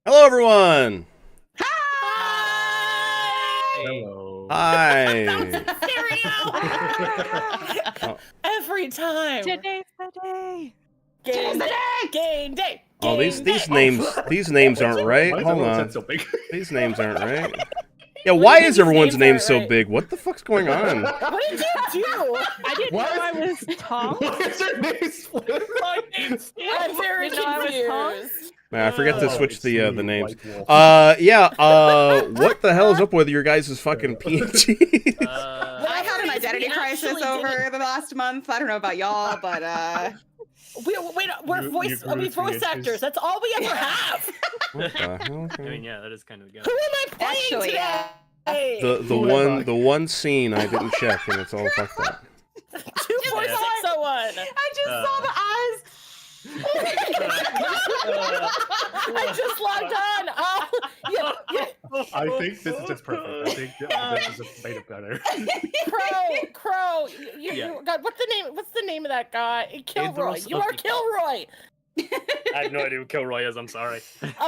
Hello, everyone. Hi! Hello. Hi. Stereo! Every time. Today's the day. Game day. Game day. Oh, these game these day. names aren't right. Why is Hold everyone's on. head so big? These names aren't right. Yeah, What why do you is mean everyone's these name names so aren't right? big? What the fuck's going on? What did you do? I didn't know What? I was Tom. Why is her name split? I'm very Didn't know I was confused. Man, I forget to Oh, switch it's the me, names. White Wolf. What the hell is up with your guys' fucking PNGs? I had an identity crisis over the last month. I don't know about y'all, but We're You voice grew three voice inches. actors. That's all we ever have. What the hell? I mean, yeah, that is kind of good. Who am I playing Actually, today? The one scene I didn't check and it's all fucked up. 24601. I just saw the eyes. I just logged on. Oh, yeah. I think this is just perfect. I think this is just made it better. Crow. Yeah. God, what's the name of that guy? Kilroy. Andros You of are the- Kilroy. I have no idea who Kilroy is. I'm sorry.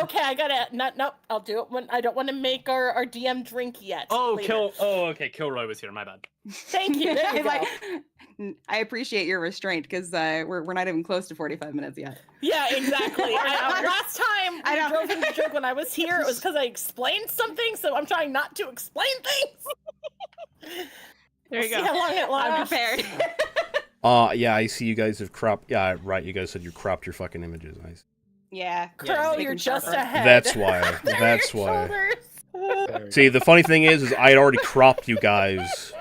Okay, I gotta. No, I'll do it when I don't want to make our DM drink yet. later. Okay, Kilroy was here. My bad. Thank you. There you go. I appreciate your restraint because we're not even close to 45 minutes yet. Yeah, exactly. Last time I I know. drove into drink when I was here, it was because I explained something, so I'm trying not to explain things. There you See go. how long it I'm lasts. prepared. Yeah, I see you guys have cropped. Yeah, right. You guys said you cropped your fucking images. Nice. Yeah. Crow, Make you're them just sharper. ahead. That's why. There are That's your why. shoulders. See, the funny thing is I had already cropped you guys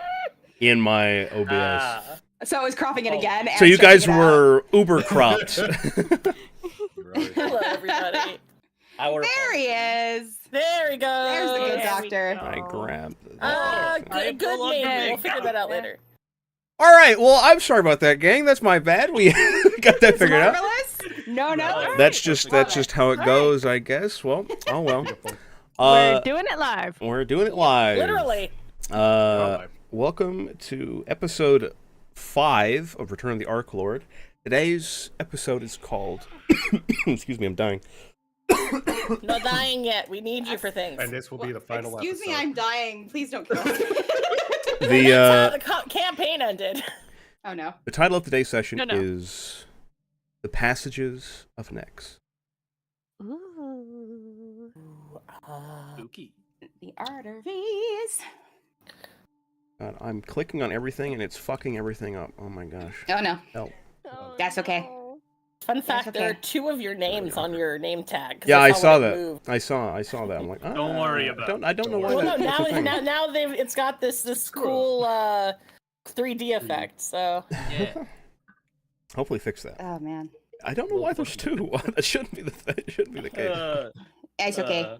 in my OBS. So I was cropping it again. And So you guys stretching it out. were uber cropped. Hello, everybody. There he is. There we go. There's the good There we doctor. go. I grabbed it. Good name. We'll figure that out later. All right, well, I'm sorry about that, gang. That's my bad. We got that figured out. Marvelous? No. That's just how it goes, I guess. Well, oh well. Beautiful. We're doing it live. We're doing it live. Literally. Welcome to episode 5 of Return of the Arclord. Today's episode is called. Excuse me, I'm dying. No dying yet. We need you for things. And this will be the final Excuse me, episode. I'm dying. Please don't kill me. The Campaign ended. Oh no. the title of today's session No. is "The Passages of Nex." Ooh. Spooky. The arteries. God, I'm clicking on everything and it's fucking everything up. Oh my gosh. Oh no. Help. That's okay. Fun fact: okay. there are 2 of your names on your name tag. 'cause Yeah, I that's saw how it that. moved. I saw that. I'm like, Don't worry about it. I don't know why Well, no, that's a thing. now it's got this cool 3D effect. So Yeah. Hopefully fix that. Oh man. I don't know why there's 2. That shouldn't be the case. It's okay.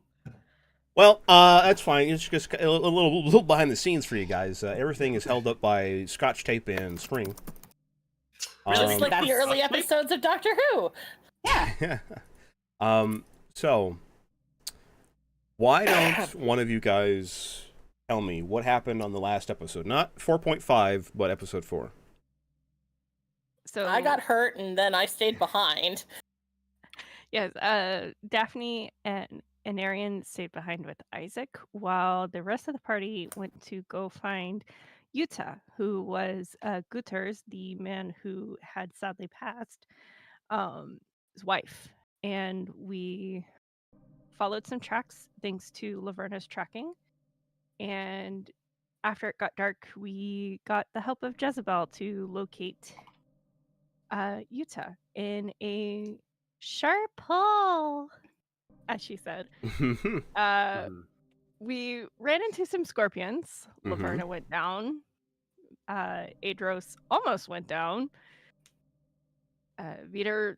Well, that's fine. It's just a little behind the scenes for you guys. Everything is held up by scotch tape and string. just like the that's- early episodes of Doctor Who. Yeah. So why don't one of you guys tell me what happened on the last episode? Not 4.5, but episode 4. So I got hurt and then I stayed behind. Yes, Daphne and Arian stayed behind with Isaac while the rest of the party went to go find Utah, who was Guter's, the man who had sadly passed, his wife. And we followed some tracks thanks to Laverna's tracking. And after it got dark, we got the help of Jezebel to locate Utah in a sharp hole, as she said. We ran into some scorpions. Mhm. Laverna went down. Adros almost went down. Vitor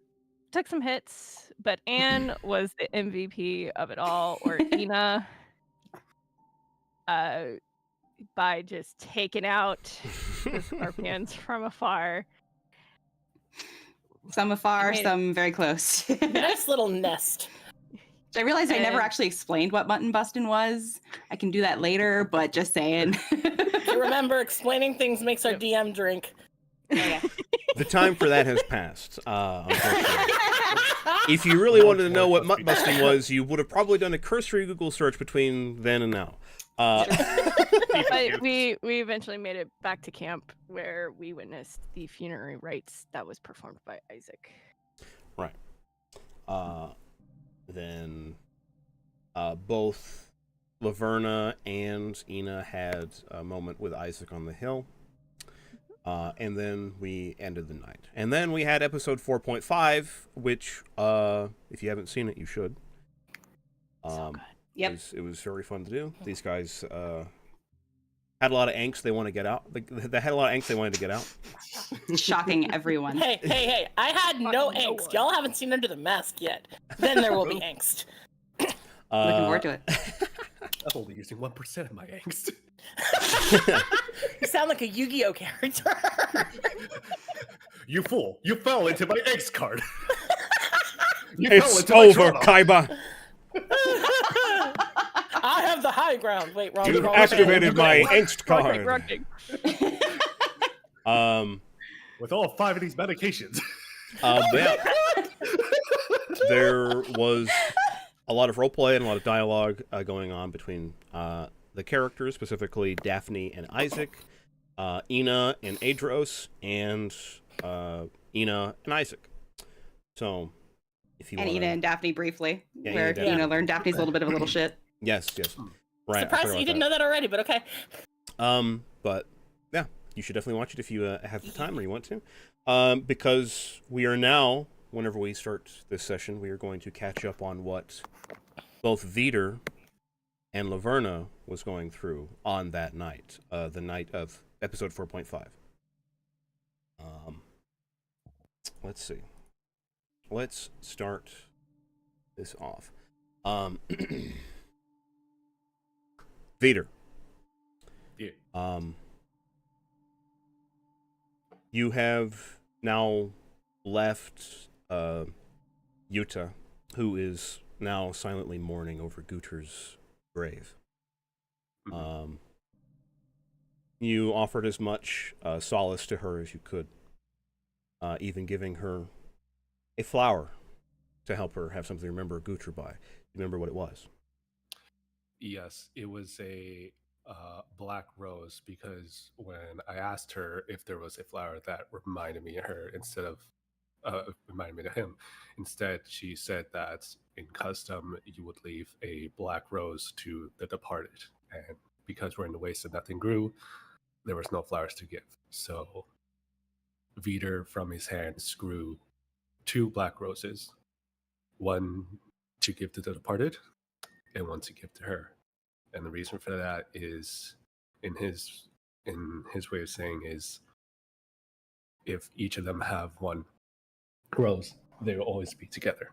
took some hits, but Anne was the MVP of it all, or Ina, by just taking out the scorpions from afar. Some afar, I made it. some very close. Nice little nest. I realized I never And- actually explained what mutton bustin' was. I can do that later, but just saying. You remember, explaining things makes our DM drink. Oh, yeah. The time for that has passed. Unfortunately. If you really wanted to know what mutt busting was, you would have probably done a cursory Google search between then and now. But we eventually made it back to camp where we witnessed the funerary rites that was performed by Isaac. Right. Then both Laverna and Ina had a moment with Isaac on the hill. And then we ended the night. And then we had episode 4.5, which, if you haven't seen it, you should. So good. Yep. It was very fun to do. These guys had a lot of angst they want to get out. They had a lot of angst they wanted to get out. Shocking everyone. Hey, I had no angst. Y'all haven't seen Under the Mask yet. Then there will be angst. Looking forward to it. I'm only using 1% of my angst. You sound like a Yu-Gi-Oh character. You fool! You fell into my angst card. It's over, Kaiba. I have the high ground. Wait, wrong. You've wrong activated my thing. angst card. With all 5 of these medications. Yeah. There was a lot of roleplay and a lot of dialogue going on between the characters, specifically Daphne and Isaac, Ina and Adros, and Ina and Isaac. So, if you And wanna... Ina and Daphne briefly, Yeah, where Ina and Daphne. learned Daphne's a little bit of a little shit. Yes. Right. Surprised that you didn't know that already, but okay. But yeah, you should definitely watch it if you have the time or you want to. Because we are now, whenever we start this session, we are going to catch up on what both Vider and Laverna was going through on that night, the night of episode 4.5. Let's see. Let's start this off. Vider. Yeah. You have now left Yuta, who is now silently mourning over Guter's grave. You offered as much solace to her as you could, even giving her a flower to help her have something to remember Guter by. Remember what it was? Yes, it was a black rose, because when I asked her if there was a flower that reminded me of her instead of reminded me of him, instead she said that in custom you would leave a black rose to the departed, and because we're in the waste and nothing grew, there was no flowers to give. So Vider from his hands grew 2 black roses, one to give to the departed and one to give to her. And the reason for that is, in his way of saying, is if each of them have one rose, they will always be together.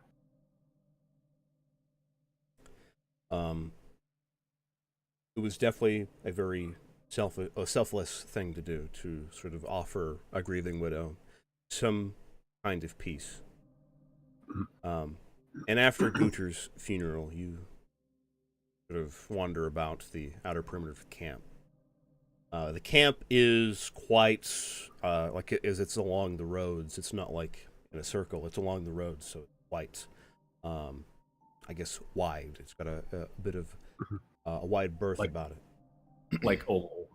It was definitely a very selfless thing to do, to sort of offer a grieving widow some kind of peace. And after Guter's funeral, you sort of wander about the outer perimeter of the camp. The camp is quite it's along the roads. It's not like in a circle. It's along the roads, so it's quite, I guess, wide. It's got a bit of a wide berth about it. Like oval,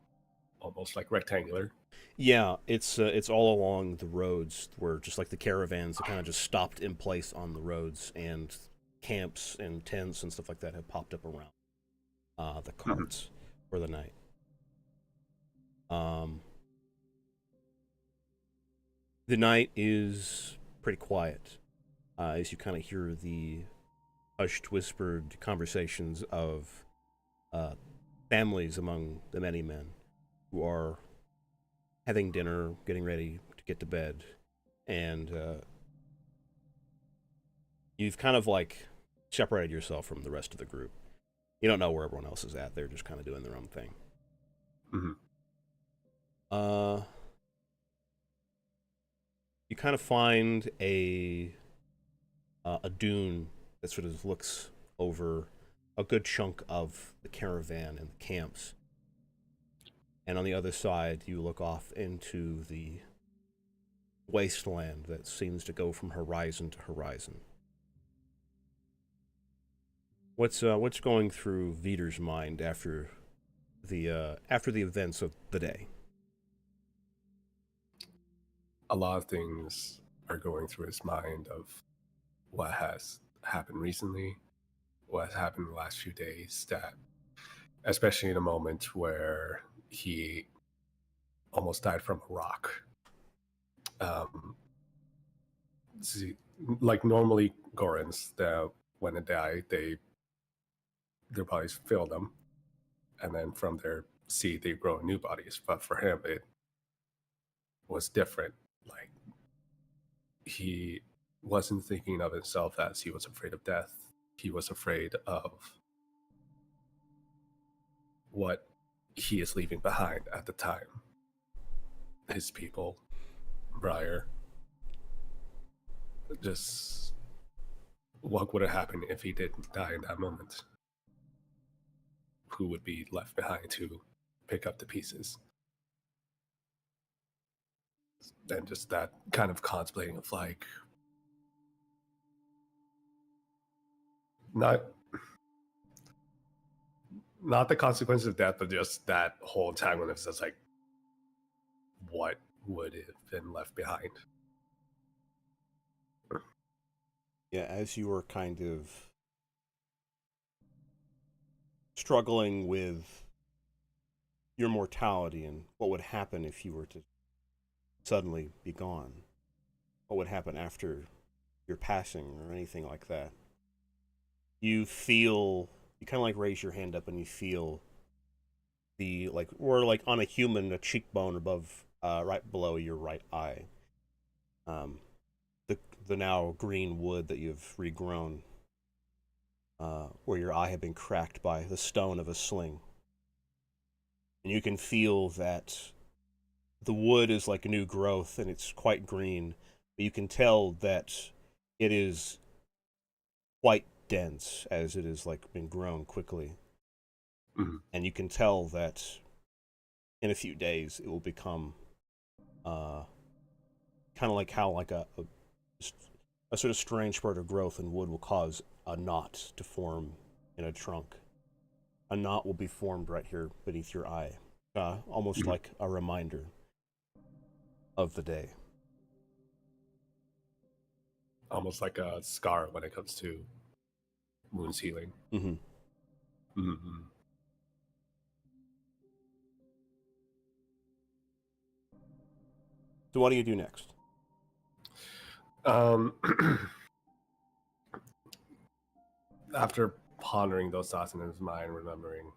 almost like rectangular. Yeah, it's all along the roads, where just like the caravans that kind of just stopped in place on the roads, and camps and tents and stuff like that have popped up around the carts for the night. The night is pretty quiet, as you kind of hear the hushed, whispered conversations of families among the many men who are having dinner, getting ready to get to bed, and you've kind of like separated yourself from the rest of the group. You don't know where everyone else is at. They're just kind of doing their own thing. You kind of find a dune that sort of looks over a good chunk of the caravan and the camps. And on the other side, you look off into the wasteland that seems to go from horizon to horizon. What's going through Viter's mind after the events of the day? A lot of things are going through his mind of what has happened recently, what has happened in the last few days, that especially in a moment where he almost died from a rock. See, like normally Gorans, when they die, their bodies fill them, and then from their seed they grow new bodies. But for him, it was different. Like, he wasn't thinking of himself as he was afraid of death. He was afraid of what he is leaving behind at the time. His people, Briar. Just what would have happened if he didn't die in that moment? Who would be left behind to pick up the pieces? And just that kind of contemplating of like, not the consequences of death, but just that whole time when it's just like, what would have been left behind? Yeah, as you were kind of struggling with your mortality and what would happen if you were to suddenly be gone, what would happen after your passing or anything like that, you kind of like raise your hand up and you feel or on a human, a cheekbone above, right below your right eye. The now green wood that you've regrown, where your eye had been cracked by the stone of a sling. And you can feel that the wood is like a new growth and it's quite green, but you can tell that it is quite dense as it has been grown quickly. Mm-hmm. And you can tell that in a few days it will become kind of like how a sort of strange spurt of growth in wood will cause a knot to form in a trunk. A knot will be formed right here beneath your eye, almost like a reminder of the day. Almost like a scar when it comes to wounds healing. Mm-hmm. Mm-hmm. So what do you do next? After pondering those thoughts in his mind, remembering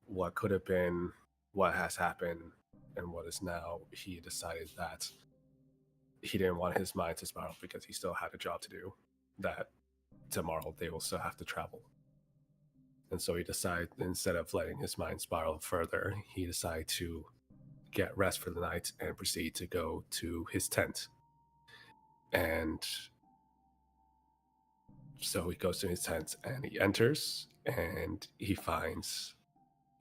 what could have been, what has happened, and what is now, he decided that he didn't want his mind to spiral because he still had a job to do, that tomorrow they will still have to travel. And so he decided, instead of letting his mind spiral further, he decided to get rest for the night and proceed to go to his tent. And so he goes to his tent and he enters and he finds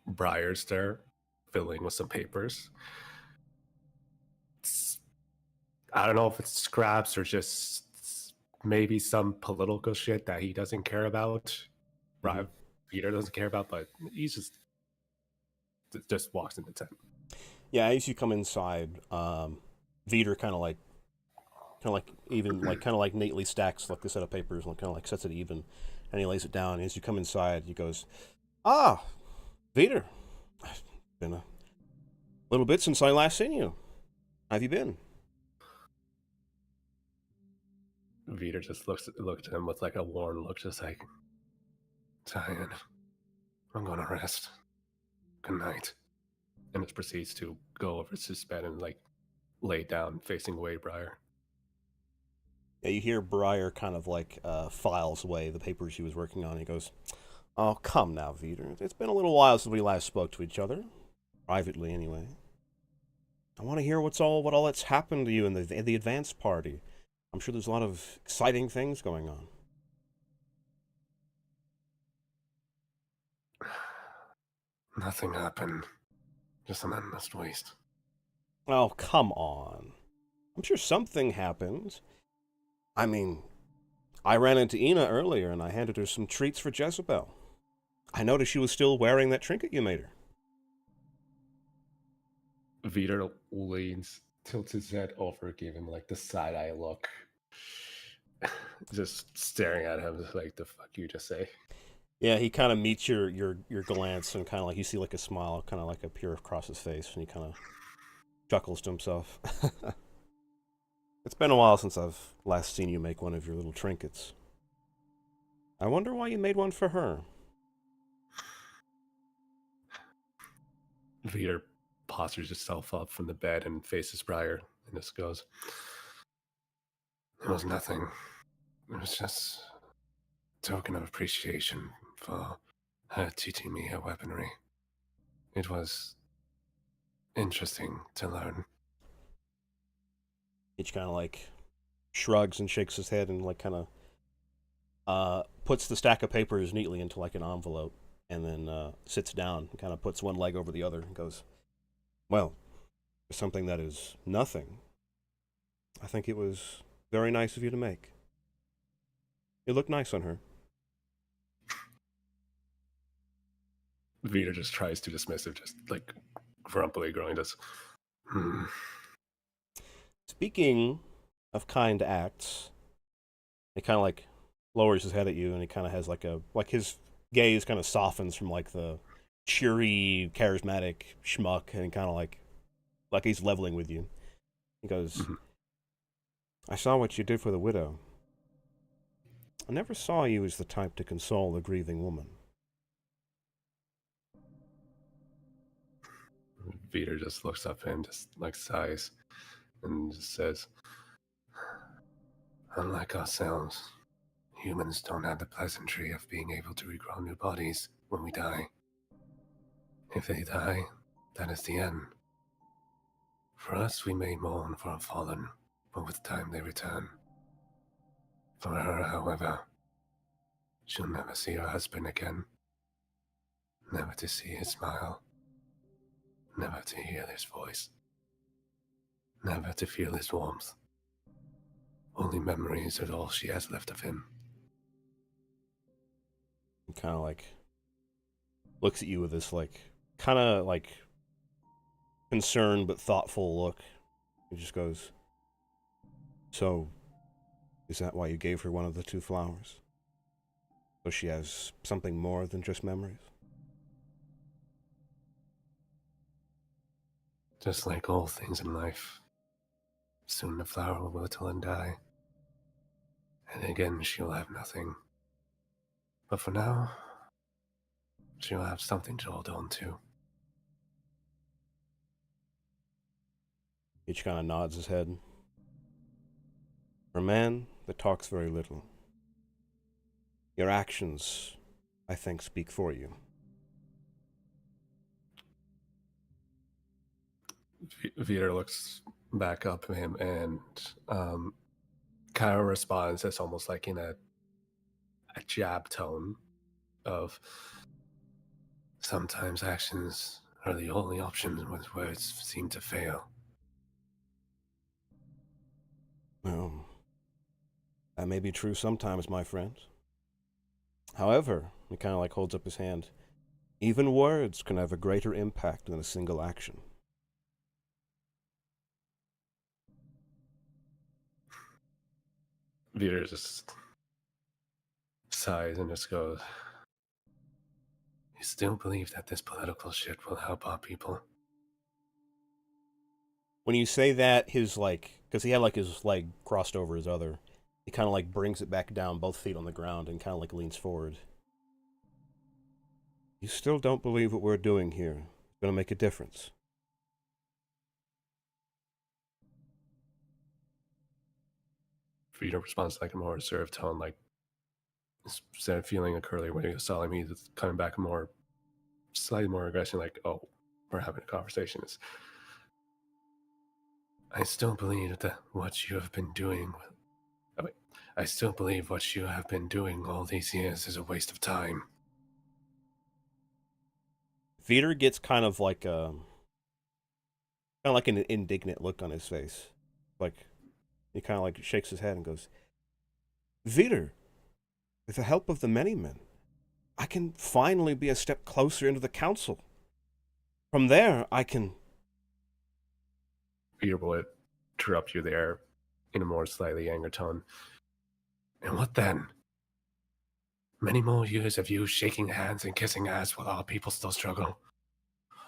Briars there filling with some papers. I don't know if it's scraps or just maybe some political shit that he doesn't care about. Mm-hmm. Peter doesn't care about, but he's just walks in the tent. Yeah, as you come inside, Viter kind of neatly stacks a set of papers and kind of sets it even, and he lays it down. And as you come inside, he goes, "Ah, Viter, it's been a little bit since I last seen you. How have you been?" Viter just looked at him with a worn look, just like, "Tired. I'm gonna rest. Good night." And just proceeds to go over to his bed and lay down facing away Briar. Yeah, you hear Briar kind of files away the papers he was working on. He goes, "Oh, come now, Viter. It's been a little while since we last spoke to each other. Privately, anyway. I want to hear what all that's happened to you in the advance party. I'm sure there's a lot of exciting things going on." Nothing happened. Just an endless waste. Oh, come on. I'm sure something happened. I mean, I ran into Ina earlier, and I handed her some treats for Jezebel. I noticed she was still wearing that trinket you made her. Vito leans, tilts his head over, give him like the side eye look. Just staring at him like, the fuck you just say? Yeah, he kind of meets your glance, and kind of like you see like a smile kind of like appear across his face, and he kind of chuckles to himself. It's been a while since I've last seen you make one of your little trinkets. I wonder why you made one for her. Vito postures himself up from the bed and faces Briar, and just goes, "It was nothing. It was just a token of appreciation for her teaching me her weaponry. It was interesting to learn." He kind of like shrugs and shakes his head and like kind of puts the stack of papers neatly into like an envelope, and then sits down and kind of puts one leg over the other and goes, "Well, for something that is nothing, I think it was very nice of you to make. It looked nice on her." Vito just tries to dismiss it, just like grumpily growing this. Speaking of kind acts, he kind of like lowers his head at you, and he kind of has like his gaze kind of softens from like the cheery, charismatic schmuck, and kind of like he's leveling with you. He goes, "I saw what you did for the widow. I never saw you as the type to console a grieving woman." Vito just looks up at him, just like sighs, and just says, "Unlike ourselves, humans don't have the pleasantry of being able to regrow new bodies when we die. If they die, that is the end. For us, we may mourn for our fallen, but with time they return. For her, however, she'll never see her husband again. Never to see his smile. Never to hear his voice. Never to feel his warmth. Only memories are all she has left of him." He kind of like looks at you with this like kind of like concerned but thoughtful look. He just goes, "So, is that why you gave her one of the two flowers? So she has something more than just memories?" Just like all things in life, soon the flower will wither and die. And again, she'll have nothing. But for now, she'll have something to hold on to." He kind of nods his head. "For a man that talks very little, your actions, I think, speak for you." Vito looks back up at him and kind of responds as almost like in a jab tone of, "Sometimes actions are the only options when words seem to fail." Well, that may be true sometimes, my friend. However, he kind of like holds up his hand. Even words can have a greater impact than a single action. Vito just sighs and just goes, "You still believe that this political shit will help our people?" When you say that, his like, because he had like his leg crossed over his other, he kind of like brings it back down, both feet on the ground, and kind of like leans forward. "You still don't believe what we're doing here is going to make a difference?" Vito responds like a more reserved tone, like instead of feeling a curly when he was telling me, he's coming back more, slightly more aggression, like, "Oh, we're having a conversation." It's, "I still believe that what you have been doing, I still believe what you have been doing all these years is a waste of time." Veter gets kind of like an indignant look on his face. Like, he kind of like shakes his head and goes, Vider, with the help of the many men, I can finally be a step closer into the council. From there, I can... Peter will interrupt you there in a more slightly angry tone. And what then? Many more years of you shaking hands and kissing ass while our people still struggle.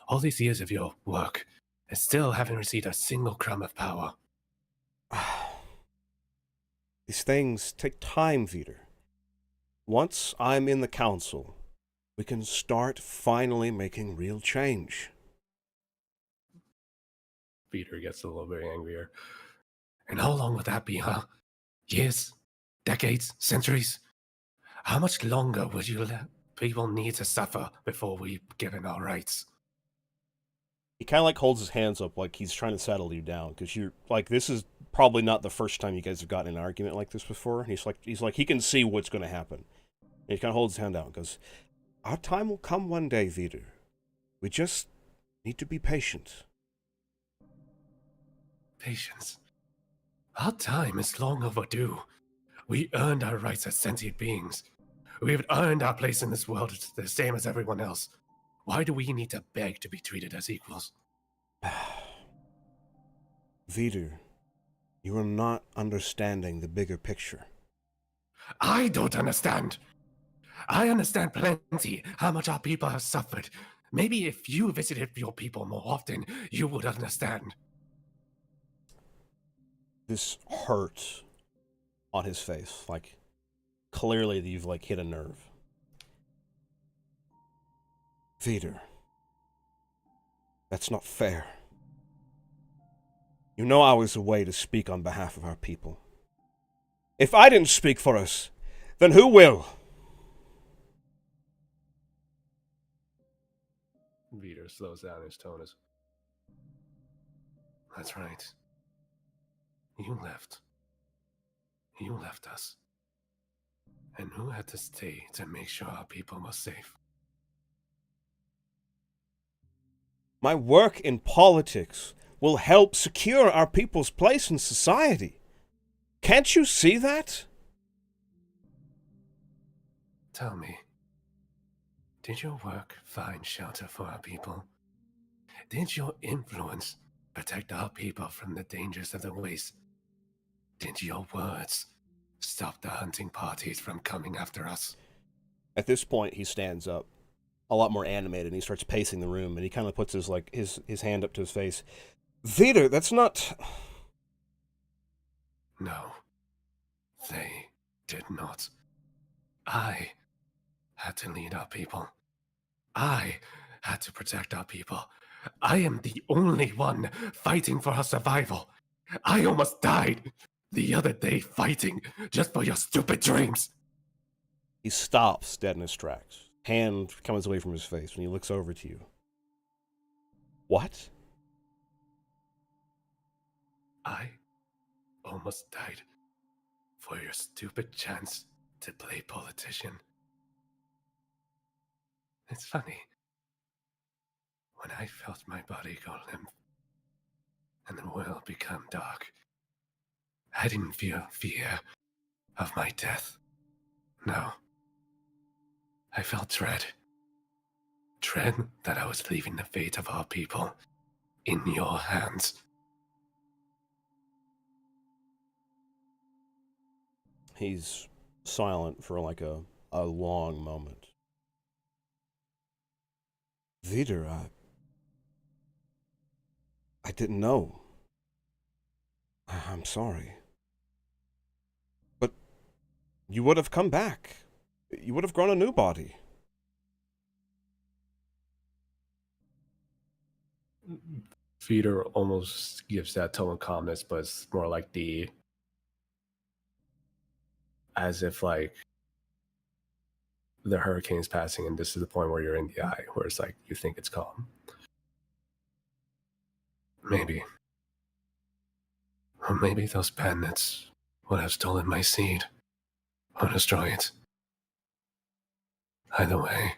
All these years of your work and still haven't received a single crumb of power. These things take time, Vider. Once I'm in the council, we can start finally making real change. Peter gets a little bit angrier. And how long would that be, huh? Years? Decades? Centuries? How much longer would you let people need to suffer before we give in our rights? He kind of like holds his hands up like he's trying to settle you down, because you're like, this is probably not the first time you guys have gotten in an argument like this before. And he's like he can see what's going to happen. And he kind of holds his hand out and goes, our time will come one day, Vider. We just need to be patient. Patience. Our time is long overdue. We earned our rights as sentient beings. We've earned our place in this world the same as everyone else. Why do we need to beg to be treated as equals? Vider, you are not understanding the bigger picture. I don't understand. I understand plenty how much our people have suffered. Maybe if you visited your people more often, you would understand. This hurt on his face, like clearly you've like hit a nerve. Vider, that's not fair. You know I was away to speak on behalf of our people. If I didn't speak for us, then who will? Vider slows down his tone. That's right. You left. You left us. And who had to stay to make sure our people were safe? My work in politics will help secure our people's place in society. Can't you see that? Tell me, did your work find shelter for our people? Did your influence protect our people from the dangers of the waste? Did your words stop the hunting parties from coming after us? At this point, he stands up, a lot more animated, and he starts pacing the room, and he kind of puts his hand up to his face. Vider, that's not... No, they did not. I had to lead our people. I had to protect our people. I am the only one fighting for our survival. I almost died the other day fighting just for your stupid dreams. He stops dead in his tracks. Hand comes away from his face when he looks over to you. What? I almost died for your stupid chance to play politician. It's funny. When I felt my body go limp and the world become dark, I didn't feel fear of my death. No. I felt dread. Dread that I was leaving the fate of our people in your hands. He's silent for like a long moment. Vider, I didn't know. I'm sorry. But you would have come back. You would have grown a new body. Feeder almost gives that tone of calmness, but it's more like as if like the hurricane's passing and this is the point where you're in the eye, where it's like you think it's calm. Maybe. Or maybe those bandits would have stolen my seed or destroy it. Either way,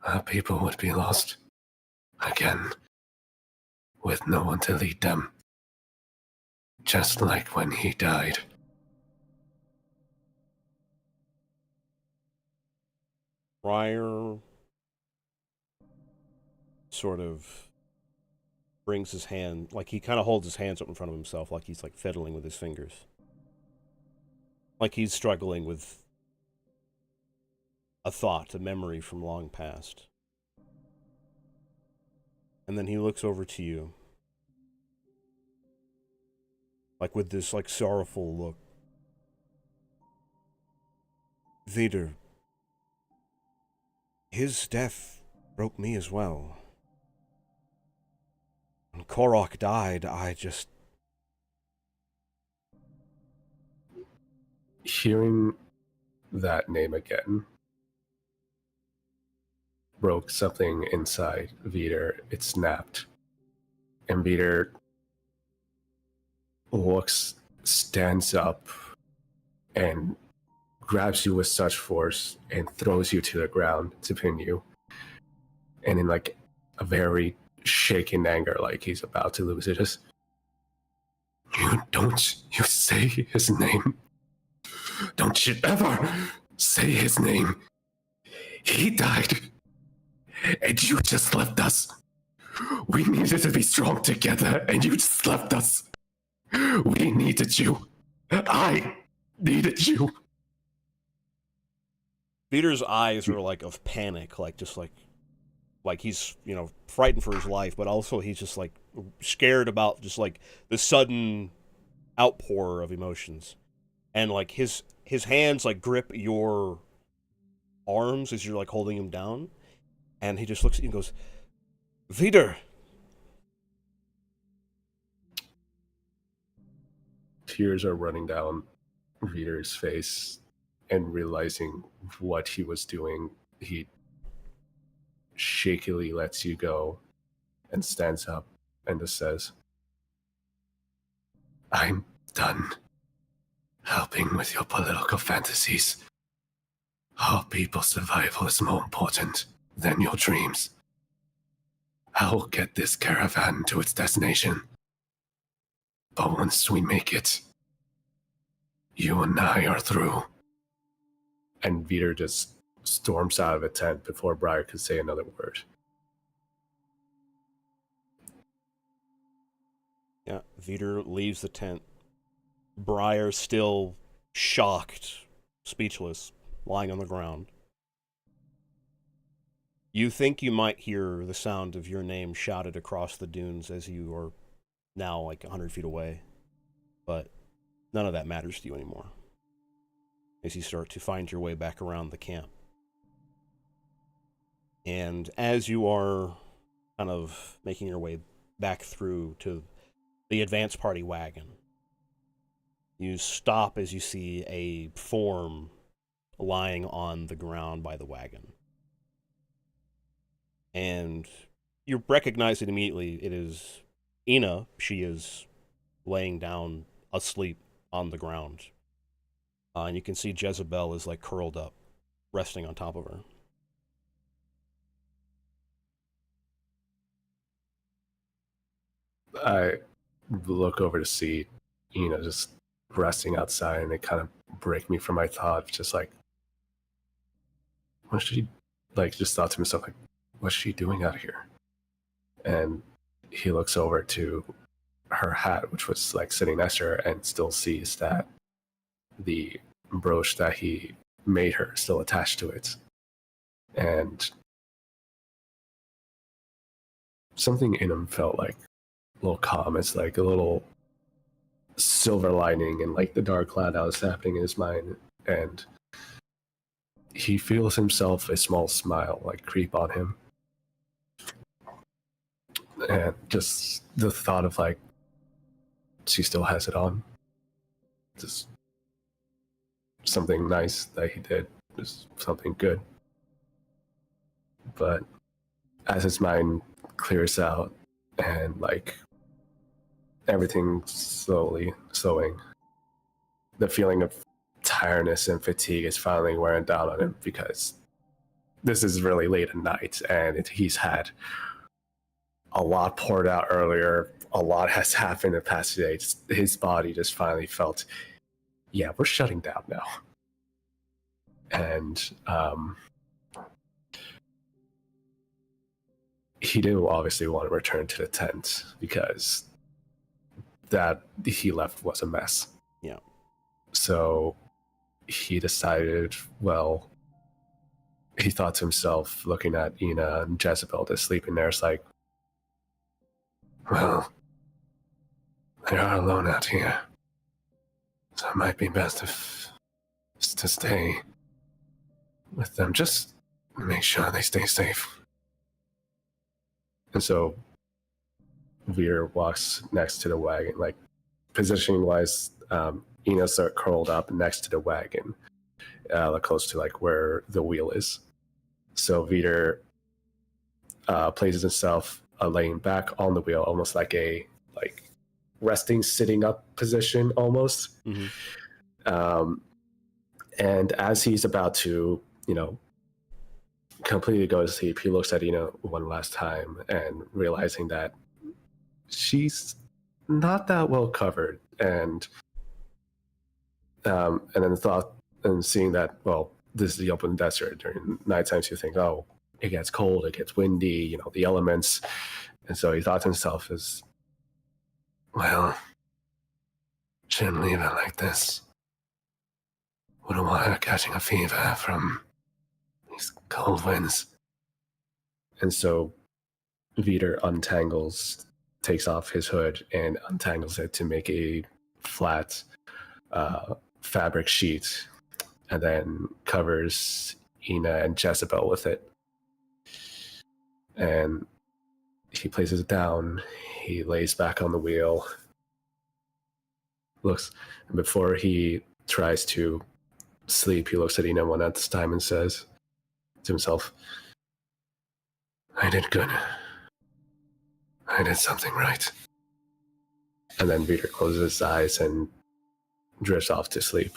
our people would be lost. Again. With no one to lead them. Just like when he died. Briar sort of brings his hand, like he kind of holds his hands up in front of himself, like he's like fiddling with his fingers. Like he's struggling with a thought, a memory from long past. And then he looks over to you. Like with this like sorrowful look. Vider, his death broke me as well. When Korok died, I just... Hearing that name again broke something inside Vider. It snapped. And Vider stands up, and grabs you with such force and throws you to the ground to pin you. And in like a very shaken anger, like he's about to lose it, just, you say his name. Don't you ever say his name. He died, and you just left us. We needed to be strong together, and you just left us. We needed you. I needed you. Peter's eyes are like of panic, like just like he's, you know, frightened for his life, but also he's just like scared about just like the sudden outpour of emotions. And like his hands like grip your arms as you're like holding him down, and he just looks at you and goes, Vider. Tears are running down Vider's face, and realizing what he was doing, he shakily lets you go and stands up and just says, I'm done helping with your political fantasies. Our people's survival is more important than your dreams. I'll get this caravan to its destination. But once we make it, you and I are through. And Vider just storms out of a tent before Briar could say another word. Yeah, Vider leaves the tent. Briar still shocked, speechless, lying on the ground. You think you might hear the sound of your name shouted across the dunes as you are now like 100 feet away, but none of that matters to you anymore as you start to find your way back around the camp. And as you are kind of making your way back through to the advance party wagon, you stop as you see a form lying on the ground by the wagon. And you recognize it immediately. It is Ina. She is laying down asleep on the ground. And you can see Jezebel is like curled up, resting on top of her. I look over to see Ina just resting outside, and it kind of break me from my thoughts. Just like, what she, like, just thought to himself, like, what's she doing out here? And he looks over to her hat, which was like sitting next to her, and still sees that the brooch that he made her still attached to it. And something in him felt like a little calm. It's like a little silver lining in like the dark cloud that was happening in his mind. And he feels himself a small smile like creep on him. And just the thought of like, she still has it on. Just something nice that he did. Just something good. But as his mind clears out and like everything slowing, the feeling of tiredness and fatigue is finally wearing down on him, because this is really late at night and he's had a lot poured out earlier. A lot has happened in the past 2 days. His body just finally felt, yeah, we're shutting down now. And he didn't obviously want to return to the tent because that he left was a mess. Yeah. So he decided, well, he thought to himself, looking at Ina and Jezebel that's sleeping there, it's like, well, they are alone out here. So it might be best if to stay with them. Just make sure they stay safe. And so Veer walks next to the wagon, like positioning wise, Ina's are curled up next to the wagon, close to like where the wheel is. So Veer places himself laying back on the wheel, almost like a resting, sitting up position almost. Mm-hmm. And as he's about to, completely go to sleep, he looks at Ina one last time and realizing that she's not that well covered, and then thought and seeing that, well, this is the open desert during night times, you think, oh, it gets cold, it gets windy, the elements. And so he thought to himself, is, well, shouldn't leave it like this. Wouldn't want her catching a fever from these cold winds. And so Veer takes off his hood and untangles it to make a flat fabric sheet, and then covers Ina and Jezebel with it. And he places it down. He lays back on the wheel. Looks, and before he tries to sleep, he looks at Ina one last time and says to himself, I did good. I did something right. And then Veer closes his eyes and drifts off to sleep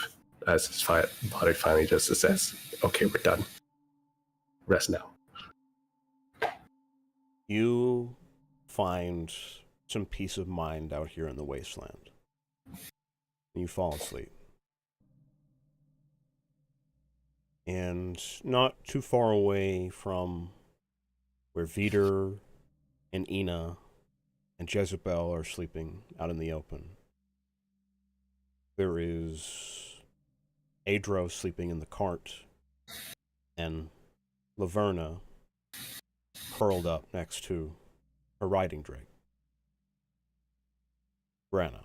as his body finally just says, okay, we're done. Rest now. You find some peace of mind out here in the wasteland. You fall asleep. And not too far away from where Veer and Ina and Jezebel are sleeping out in the open, there is Adro sleeping in the cart, and Laverna curled up next to her riding drake. Branna.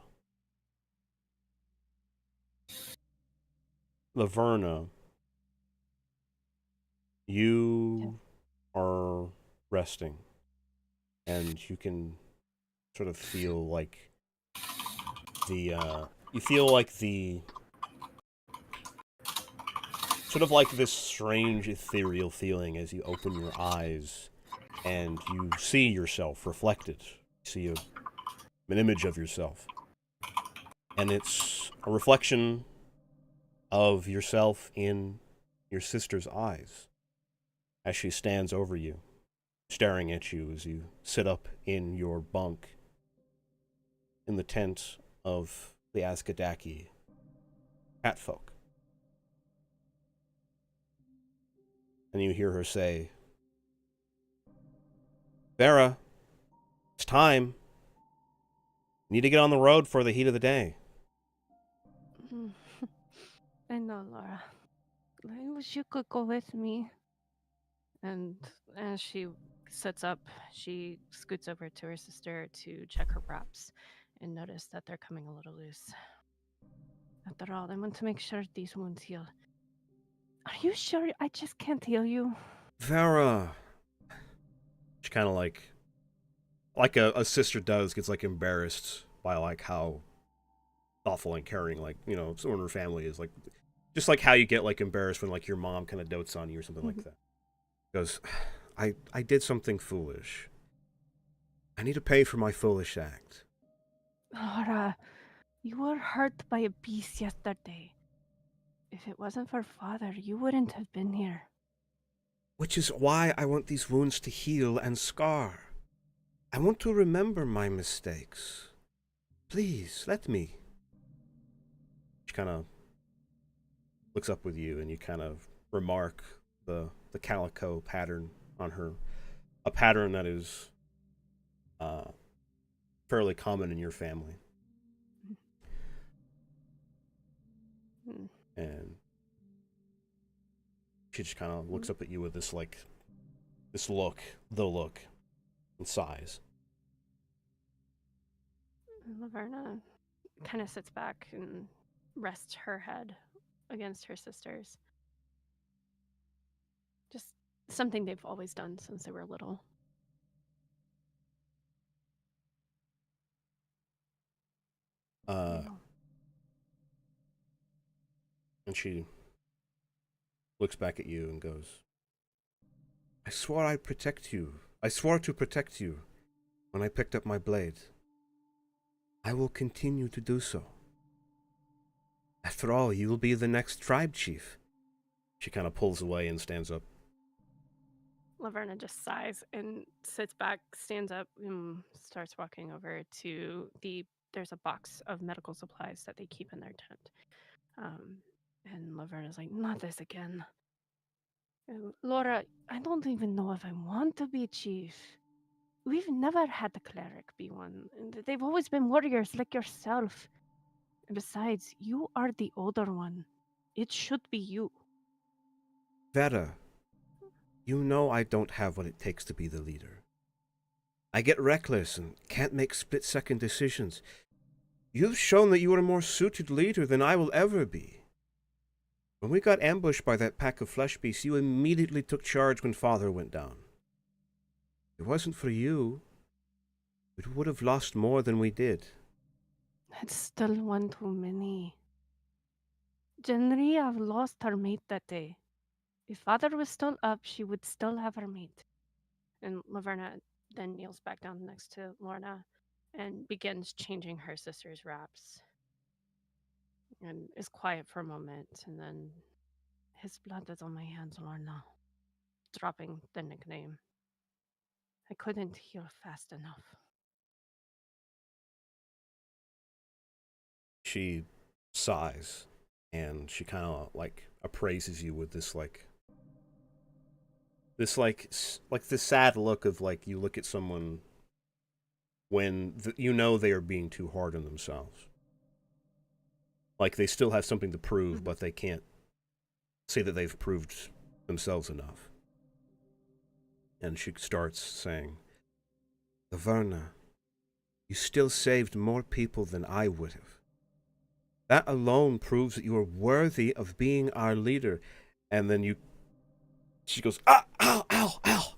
Laverna, you are resting, and you can sort of feel like sort of like this strange ethereal feeling as you open your eyes and you see yourself reflected. You see an image of yourself. And it's a reflection of yourself in your sister's eyes as she stands over you, staring at you as you sit up in your bunk in the tent of the Azkadaki catfolk. And you hear her say, Vera, it's time. You need to get on the road for the heat of the day. I know, Laura. I wish you could go with me. And as she sits up, she scoots over to her sister to check her wraps and notice that they're coming a little loose. After all, I want to make sure these wounds heal. Are you sure I just can't heal you? Vera. She kind of like a sister does, gets like embarrassed by like how thoughtful and caring, like, someone in her family is, like, just like how you get like embarrassed when like your mom kind of dotes on you or something like that. Goes, I did something foolish. I need to pay for my foolish act. Laura, you were hurt by a beast yesterday. If it wasn't for Father, you wouldn't have been here. Which is why I want these wounds to heal and scar. I want to remember my mistakes. Please, let me. She kind of looks up with you, and you kind of remark the calico pattern on her a pattern that is fairly common in your family. Mm. And she just kind of looks up at you with this look, and sighs. Laverna kind of sits back and rests her head against her sister's. Just something they've always done since they were little. And she looks back at you and goes, I swore I'd protect you. I swore to protect you when I picked up my blade. I will continue to do so. After all, you will be the next tribe chief. She kind of pulls away and stands up. Laverna just sighs and sits back, stands up, and starts walking over to there's a box of medical supplies that they keep in their tent. And Laverna's like, not this again. Laura, I don't even know if I want to be chief. We've never had the cleric be one. They've always been warriors like yourself. And besides, you are the older one. It should be you. Vera, you know I don't have what it takes to be the leader. I get reckless and can't make split-second decisions. You've shown that you are a more suited leader than I will ever be. When we got ambushed by that pack of flesh beasts, you immediately took charge when Father went down. If it wasn't for you, we would have lost more than we did. That's still one too many. Jenria lost her mate that day. If Father was still up, she would still have her mate. And Laverna then kneels back down next to Lorna and begins changing her sister's wraps. And is quiet for a moment, and then, his blood is on my hands, Lorna. Dropping the nickname. I couldn't heal fast enough. She sighs, and she kind of appraises you with this sad look of you look at someone when you know they are being too hard on themselves. Like they still have something to prove, but they can't say that they've proved themselves enough. And she starts saying, Laverna, you still saved more people than I would have. That alone proves that you are worthy of being our leader. And then she goes, ow, ow, ow.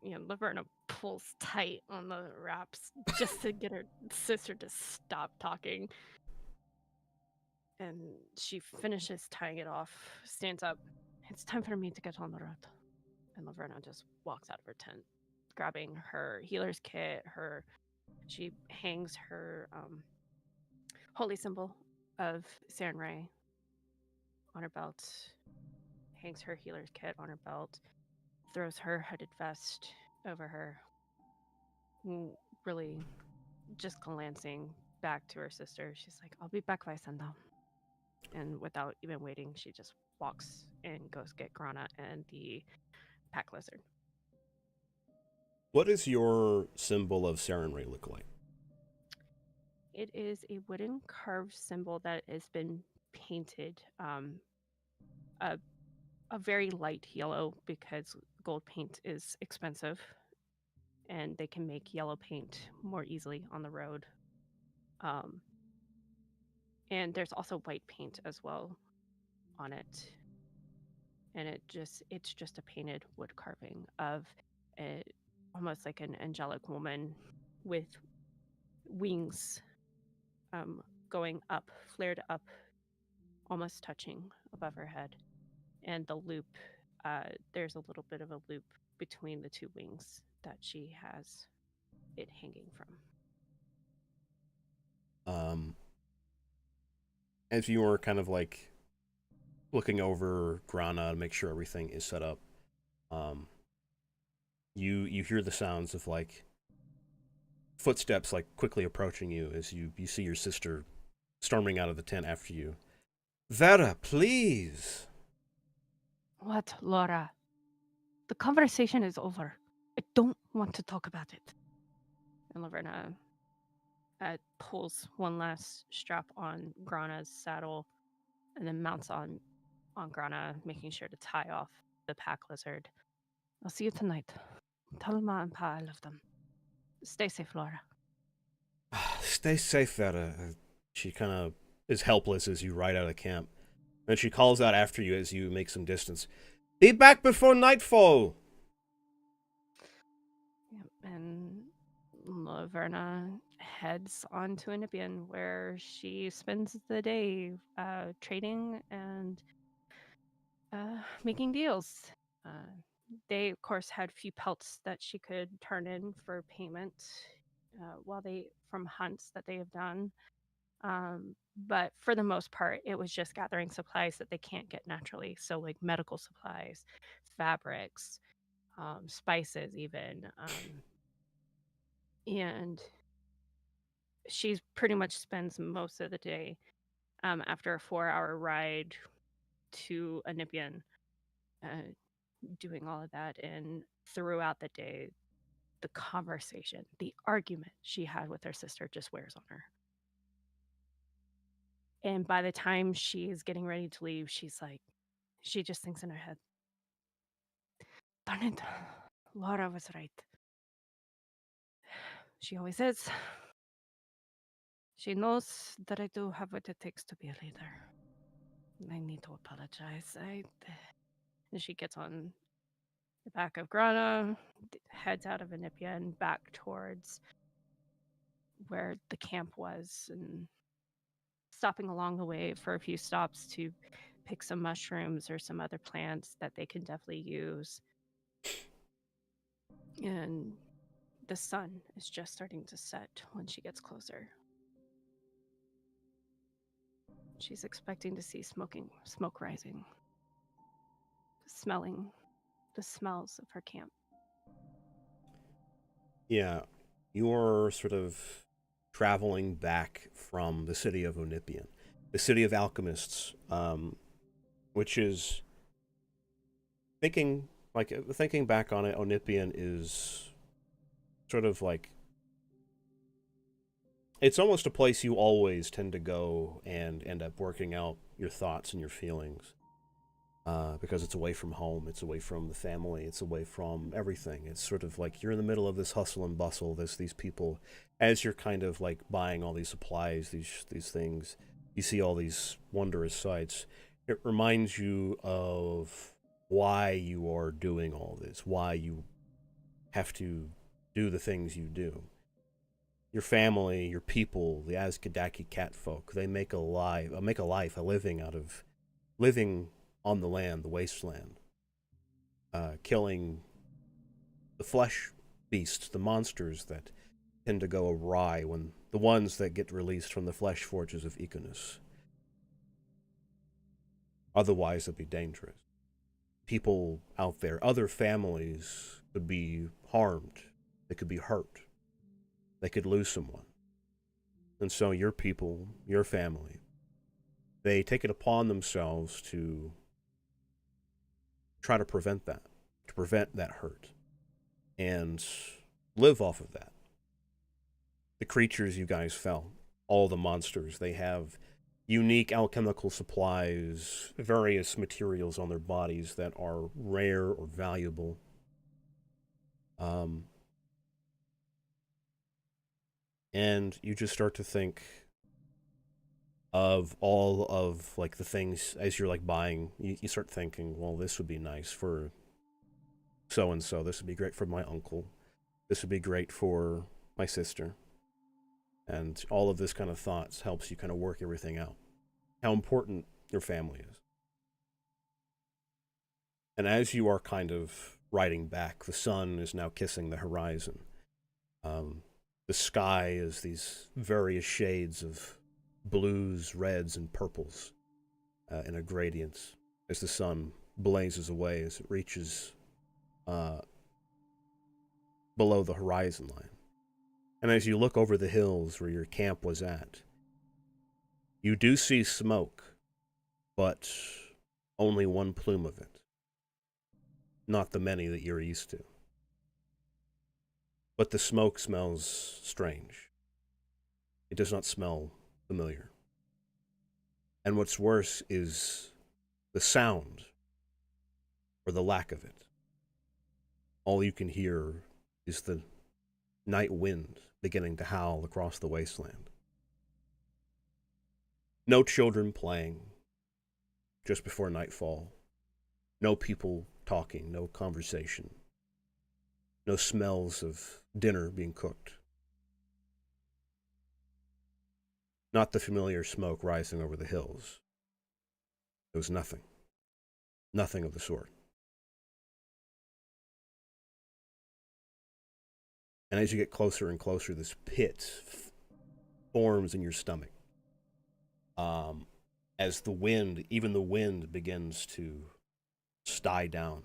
Yeah, Laverna pulls tight on the wraps just to get her sister to stop talking. And she finishes tying it off, stands up. It's time for me to get on the road. And Laverna just walks out of her tent, grabbing her healer's kit. She hangs her holy symbol of Sarenrae on her belt, hangs her healer's kit on her belt, throws her hooded vest over her, really just glancing back to her sister. She's like, I'll be back by sundown. And without even waiting, she just walks and goes get Grana and the pack lizard. What does your symbol of Sarenrae look like? It is a wooden carved symbol that has been painted a very light yellow because gold paint is expensive and they can make yellow paint more easily on the road. And there's also white paint as well on it. And it's just a painted wood carving of almost like an angelic woman with wings going up, flared up, almost touching above her head. And the loop, there's a little bit of a loop between the two wings that she has it hanging from. As you are kind of looking over Grana to make sure everything is set up, you hear the sounds of footsteps quickly approaching you as you see your sister storming out of the tent after you. Vera, please. What, Laura? The conversation is over. I don't want to talk about it. And Laverna pulls one last strap on Grana's saddle and then mounts on Grana, making sure to tie off the pack lizard. I'll see you tonight. Tell Ma and Pa I love them. Stay safe, Laura. Stay safe, Vera. She kind of is helpless as you ride out of camp. And she calls out after you as you make some distance. Be back before nightfall! Yep, and Laverna heads on to Anipian, where she spends the day trading and making deals. They, of course, had a few pelts that she could turn in for payment from hunts that they have done. But for the most part, it was just gathering supplies that they can't get naturally. So, like medical supplies, fabrics, spices, even. And she pretty much spends most of the day after a 4-hour ride to Anipian doing all of that. And throughout the day, the conversation, the argument she had with her sister just wears on her. And by the time she is getting ready to leave, she's like, she just thinks in her head, darn it, Laura was right. She always is. She knows that I do have what it takes to be a leader. I need to apologize. And she gets on the back of Grana, heads out of Anipia and back towards where the camp was, and stopping along the way for a few stops to pick some mushrooms or some other plants that they can definitely use. And the sun is just starting to set when she gets closer. She's expecting to see smoke rising, smelling the smells of her camp. Yeah, you're sort of traveling back from the city of Onipian, the city of alchemists, which is thinking back on it. Onipian is sort of like, it's almost a place you always tend to go and end up working out your thoughts and your feelings. Because it's away from home, it's away from the family, it's away from everything. It's sort of like you're in the middle of this hustle and bustle. There's these people, as you're kind of like buying all these supplies, these things, you see all these wondrous sights. It reminds you of why you are doing all this, why you have to do the things you do. Your family, your people, the Azkadaki catfolk, they make a living out of living on the land, the wasteland, killing the flesh beasts, the monsters that tend to go awry when the ones that get released from the flesh forges of Iconus. Otherwise, it'd be dangerous. People out there, other families could be harmed. They could be hurt. They could lose someone. And so your people, your family, they take it upon themselves to try to prevent that hurt, and live off of that. The creatures you guys fell, all the monsters, they have unique alchemical supplies, various materials on their bodies that are rare or valuable. And you just start to think of all of like the things as you're like buying. You start thinking, well, this would be nice for so and so. This would be great for my uncle. This would be great for my sister. And all of this kind of thoughts helps you kind of work everything out. How important your family is. And as you are kind of riding back, the sun is now kissing the horizon. The sky is these various shades of blues, reds, and purples in a gradient as the sun blazes away, as it reaches below the horizon line. And as you look over the hills where your camp was at, you do see smoke, but only one plume of it. Not the many that you're used to. but the smoke smells strange. It does not smell familiar. And what's worse is the sound, or the lack of it. All you can hear is the night wind beginning to howl across the wasteland. No children playing just before nightfall. No people talking, no conversation. No smells of dinner being cooked. Not the familiar smoke rising over the hills. There was nothing. Nothing of the sort. And as you get closer and closer, this pit forms in your stomach. As the wind, even the wind begins to die down.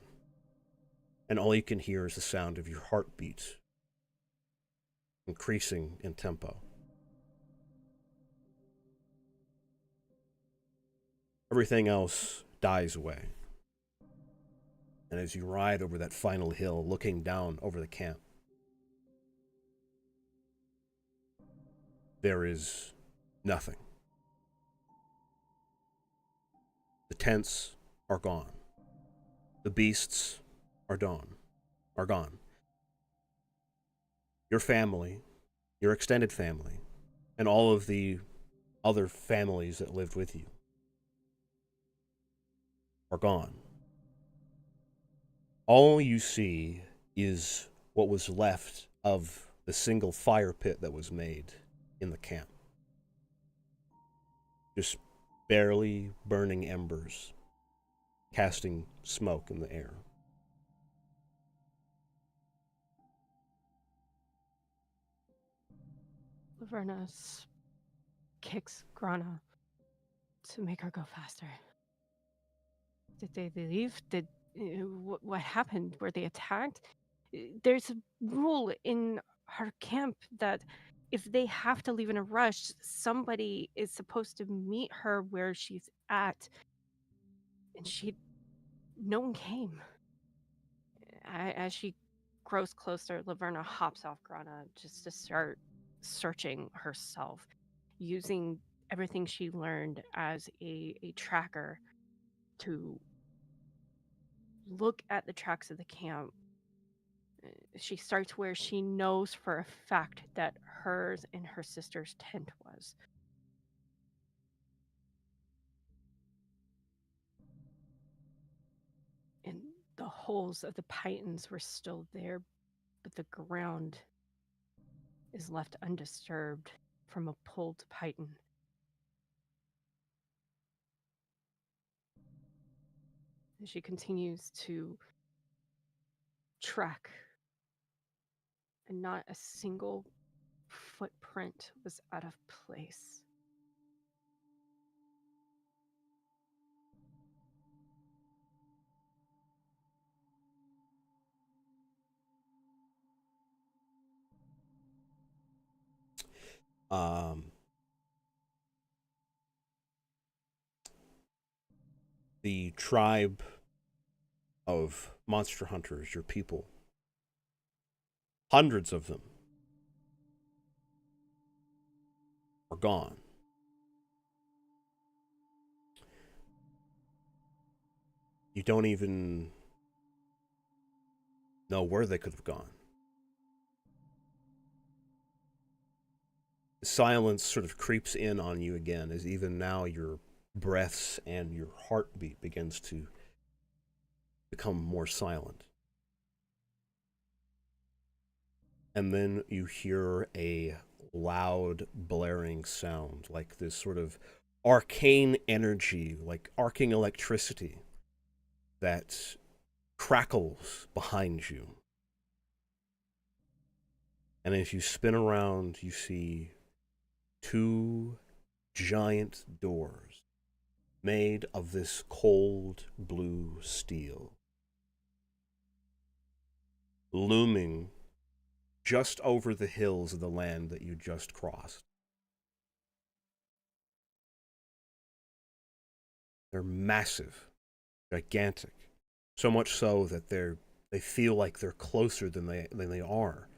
And all you can hear is the sound of your heartbeat increasing in tempo. Everything else dies away. And as you ride over that final hill, looking down over the camp, there is nothing. The tents are gone. The beasts are gone. Your family, your extended family, and all of the other families that lived with you are gone. All you see is what was left of the single fire pit that was made in the camp. Just barely burning embers, casting smoke in the air. Laverna kicks Grana to make her go faster. Did they leave? What happened? Were they attacked? There's a rule in our camp that if they have to leave in a rush, somebody is supposed to meet her where she's at. And no one came. As she grows closer, Laverna hops off Grana just to start searching herself, using everything she learned as a tracker to look at the tracks of the camp. She starts where she knows for a fact that hers and her sister's tent was. And the holes of the pythons were still there, but the ground is left undisturbed from a pulled python. And she continues to track, and not a single footprint was out of place. The tribe of monster hunters, your people, hundreds of them, are gone. You don't even know where they could have gone. The silence sort of creeps in on you again, as even now your breaths and your heartbeat begins to become more silent. And then you hear a loud, blaring sound, like this sort of arcane energy, like arcing electricity that crackles behind you. And as you spin around, you see two giant doors made of this cold blue steel, looming just over the hills of the land that you just crossed. They're massive, gigantic, so much so that they feel like they're closer than they are.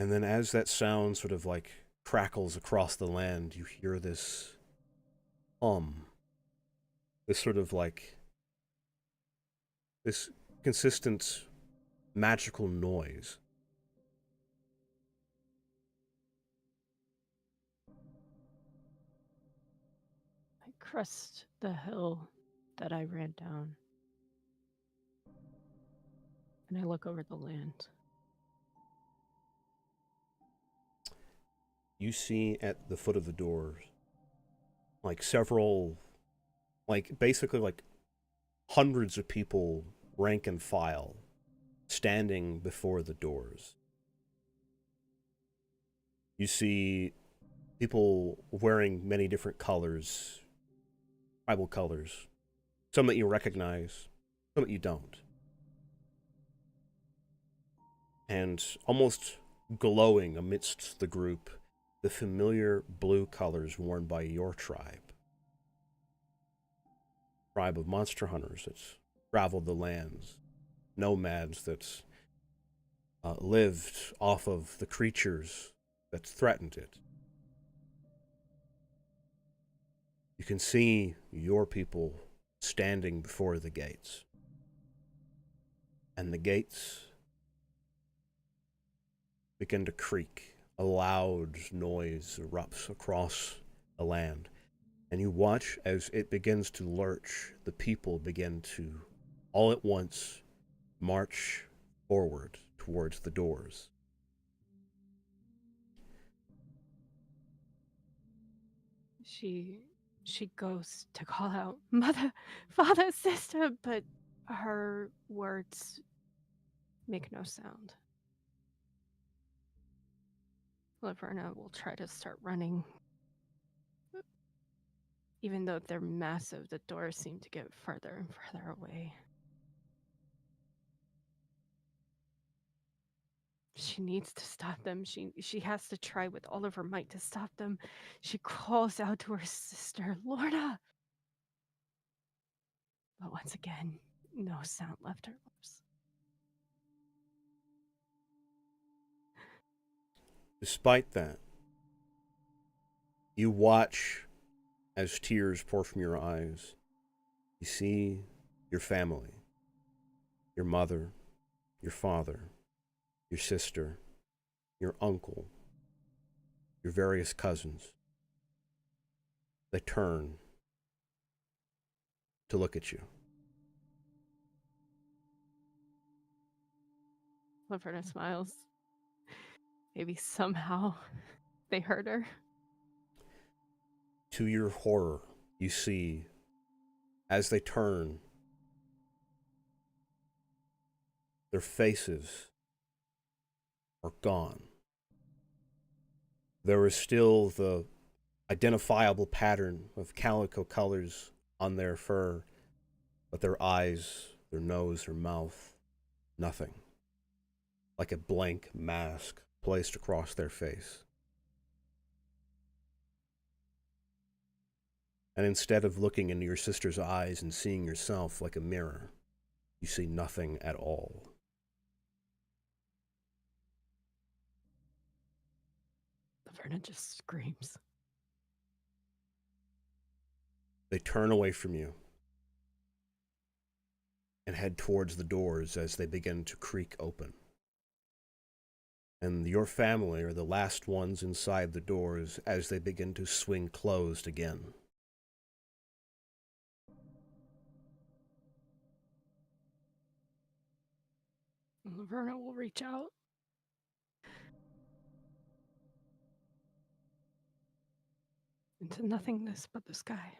And then as that sound sort of like crackles across the land, you hear this this sort of like this consistent magical noise. I crest the hill that I ran down, and I look over the land. You see at the foot of the doors, like several, like basically like hundreds of people, rank and file, standing before the doors. You see people wearing many different colors, tribal colors, some that you recognize, some that you don't. And almost glowing amidst the group, the familiar blue colors worn by your tribe. Tribe of monster hunters that's traveled the lands, nomads that's lived off of the creatures that threatened it. You can see your people standing before the gates. And the gates begin to creak. A loud noise erupts across the land. And you watch as it begins to lurch. The people begin to, all at once, march forward towards the doors. She goes to call out, "Mother, father, sister," but her words make no sound. Laverna will try to start running. Even though they're massive, the doors seem to get further and further away. She needs to stop them. She has to try with all of her might to stop them. She calls out to her sister, "Lorna!" But once again, no sound left her lips. Despite that, you watch as tears pour from your eyes. You see your family, your mother, your father, your sister, your uncle, your various cousins. They turn to look at you. Laverna smiles. Maybe somehow they heard her. To your horror, you see, as they turn, their faces are gone. There is still the identifiable pattern of calico colors on their fur, but their eyes, their nose, their mouth, nothing. Like a blank mask placed across their face. And instead of looking into your sister's eyes and seeing yourself like a mirror, you see nothing at all. Laverna just screams. They turn away from you and head towards the doors as they begin to creak open. And your family are the last ones inside the doors as they begin to swing closed again. Laverna will reach out. Into nothingness but the sky.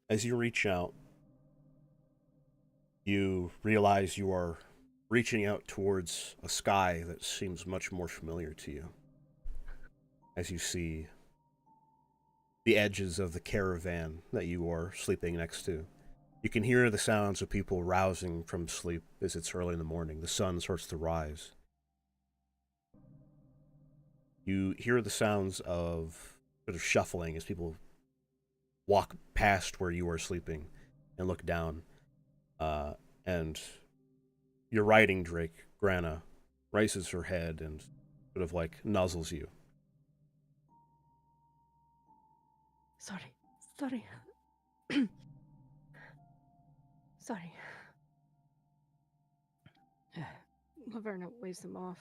As you reach out, you realize you are reaching out towards a sky that seems much more familiar to you. As you see the edges of the caravan that you are sleeping next to. You can hear the sounds of people rousing from sleep as it's early in the morning. The sun starts to rise. You hear the sounds of sort of shuffling as people walk past where you are sleeping. and look down. And your riding drake, Grana, raises her head and sort of like nuzzles you. Sorry. Sorry. Laverna waves them off,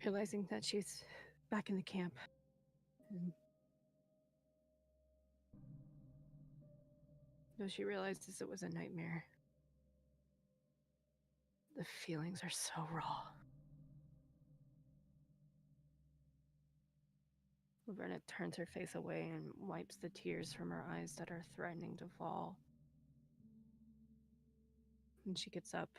realizing that she's back in the camp. No, she realizes it was a nightmare. The feelings are so raw. Laverna turns her face away and wipes the tears from her eyes that are threatening to fall. And she gets up,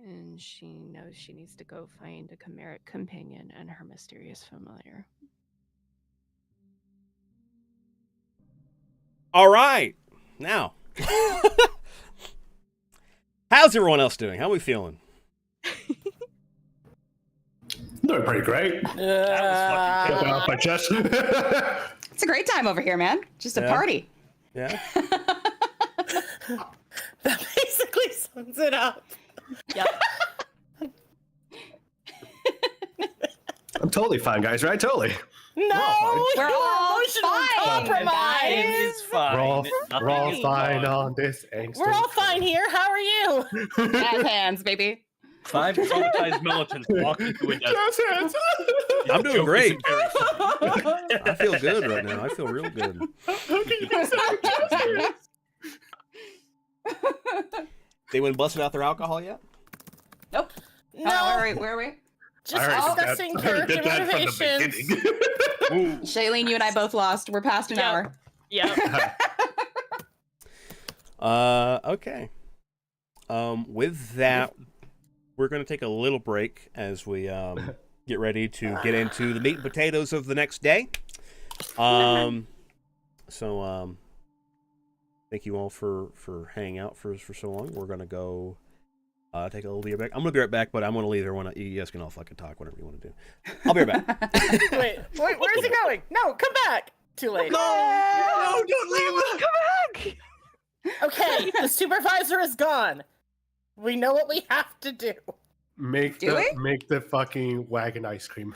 and she knows she needs to go find a chimeric companion and her mysterious familiar. All right, now, how's everyone else doing? How are we feeling? Doing pretty great. That was Open up my chest. It's a great time over here, man. Just a party. Yeah. That basically sums it up. Yep. I'm totally fine, guys, right? Totally. No, We're you're all emotionally fine. compromised. It's fine. We're all Nothing is fine wrong. on this angst. We're all fine here. How are you? Jazz hands, baby. 5 traumatized militants walking through a desert. Jazz hands. I'm doing Joke great. isn't very funny. I feel good right now. I feel real good. They wouldn't busted out their alcohol yet? Nope. No, Where are we? just I already did that- discussing I already character did that from the motivations. beginning. Shailene, you and I both lost. We're past an Yep. hour. Yep. Okay. With that, we're going to take a little break as we get ready to get into the meat and potatoes of the next day. So thank you all for hanging out for so long. We're going to go take a little beer break. I'm going to be right back, but I'm going to leave everyone. You guys can all fucking talk, whatever you want to do. I'll be right back. Wait, where's he going? No, come back. Too late. No, don't leave. Come back! Okay, the supervisor is gone. We know what we have to do. Make the fucking wagon ice cream.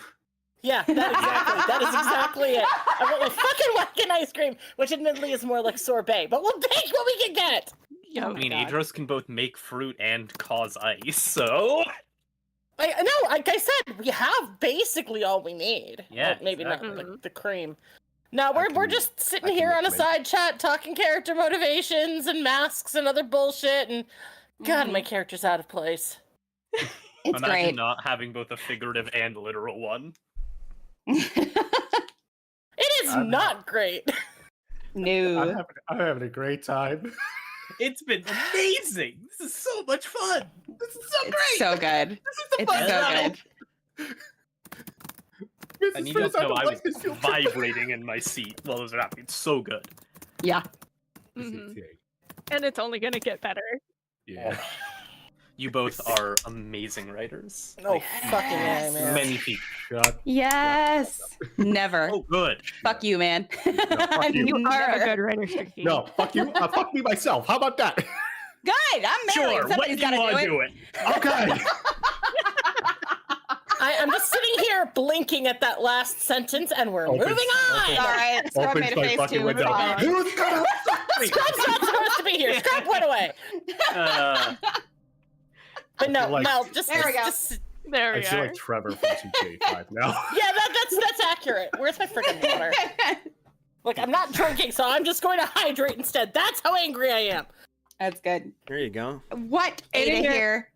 Yeah, that is exactly it. I want my fucking wagon ice cream, which admittedly is more like sorbet, but we'll take what we can get. Yep. Oh I my mean, God. Adros can both make fruit and cause ice, so... Like I said, we have basically all we need. Yeah, Well, maybe exactly. not the cream. No, we're just sitting here on a side chat, talking character motivations and masks and other bullshit, and God, my character's out of place. It's Imagine great. not having both a figurative and literal one. It is not great. No. I'm having a great time. It's been amazing. This is so much fun. This is so It's great. so good. This is the It's fun so ride. good. And you guys know I was vibrating in my seat while it was happening. It's so good. Yeah. Mhm. And it's only gonna get better. Yeah. You both are amazing writers. Oh, fucking Yes. yeah, man. Many feet. Shut. Yes. Never. Oh, good. Fuck you, man. fuck you. You are a Never. good writer, Streaky. No, fuck you. Fuck me myself. How about that? Good. I'm married. Sure, when Somebody's do got you to want to do do it. it? Okay. I'm just sitting here blinking at that last sentence, and we're Opens- moving on. All right. Scrub Opens made a my face fucking too. It's window. fine. Who's gonna? Scrub's not supposed to be here. Scrub went away. But no, Like- Mel, just There we go. just- There I we feel are. like Trevor from GTA 5 now. yeah, that's accurate. Where's my freaking water? Look, I'm not drinking, so I'm just going to hydrate instead. That's how angry I am. That's good. There you go. What? It Ada is- here.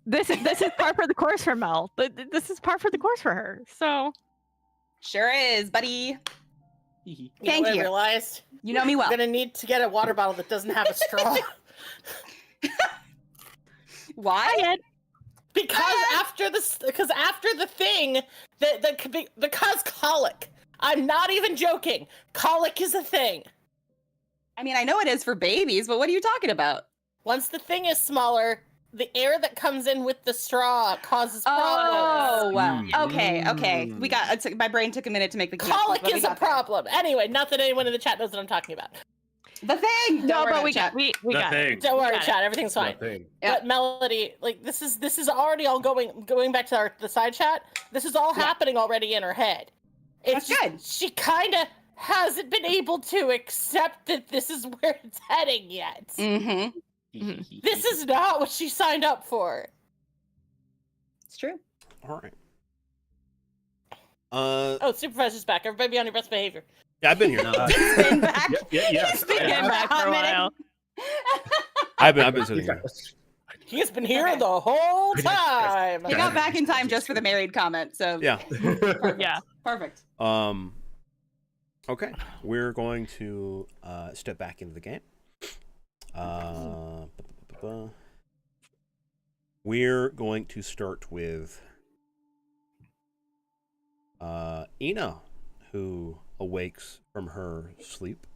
This is par for the course for Mel. This is par for the course for her. So Sure is, buddy. You know Thank what I you. realized? You know me well. I'm gonna need to get a water bottle that doesn't have a straw. Why? because after the thing, because colic. I'm not even joking. Colic is a thing. I mean, I know it is for babies, but what are you talking about? Once the thing is smaller, the air that comes in with the straw causes problems. Oh, okay. We got. My brain took a minute to make the connection. Colic but we is a got there. problem. Anyway, not that anyone in the chat knows what I'm talking about. The thing. Don't No, worry but about we it, chat. got we The got thing. it. Don't worry, Got it. chat. Everything's fine. Nothing. Yeah. But Melody, like this is already all going back to the side chat. This is all happening already in her head. It's That's good. She kind of hasn't been able to accept that this is where it's heading yet. Mm-hmm. This is not what she signed up for. It's true. All right. Oh, Supervisor's back. Everybody be on your best behavior. Yeah, I've been here. Been back. Yes. He's been Came back for a while. I've been sitting here. He's been here the whole Yes. time. He got back in time just for the married comment, so Yeah. perfect. Yeah. Perfect. Okay, we're going to step back into the game. We're going to start with Ina, who awakes from her sleep.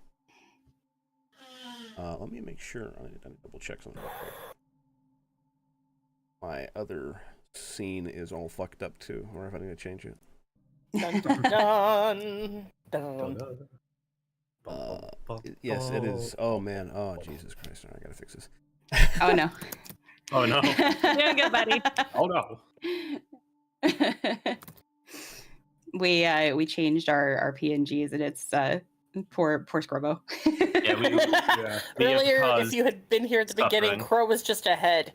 Let me make sure. I need to double check something real quick. My other scene is all fucked up too. Or if I need to change it. Dun, dun, dun, dun. Yes, it is. Oh man. Oh Jesus Christ! I gotta fix this. Oh no. Oh no. Doing good, buddy. Oh no. We changed our PNGs and it's poor Scrubbo. Yeah. Earlier, Because if you had been here at the beginning, suffering. Crow was just ahead.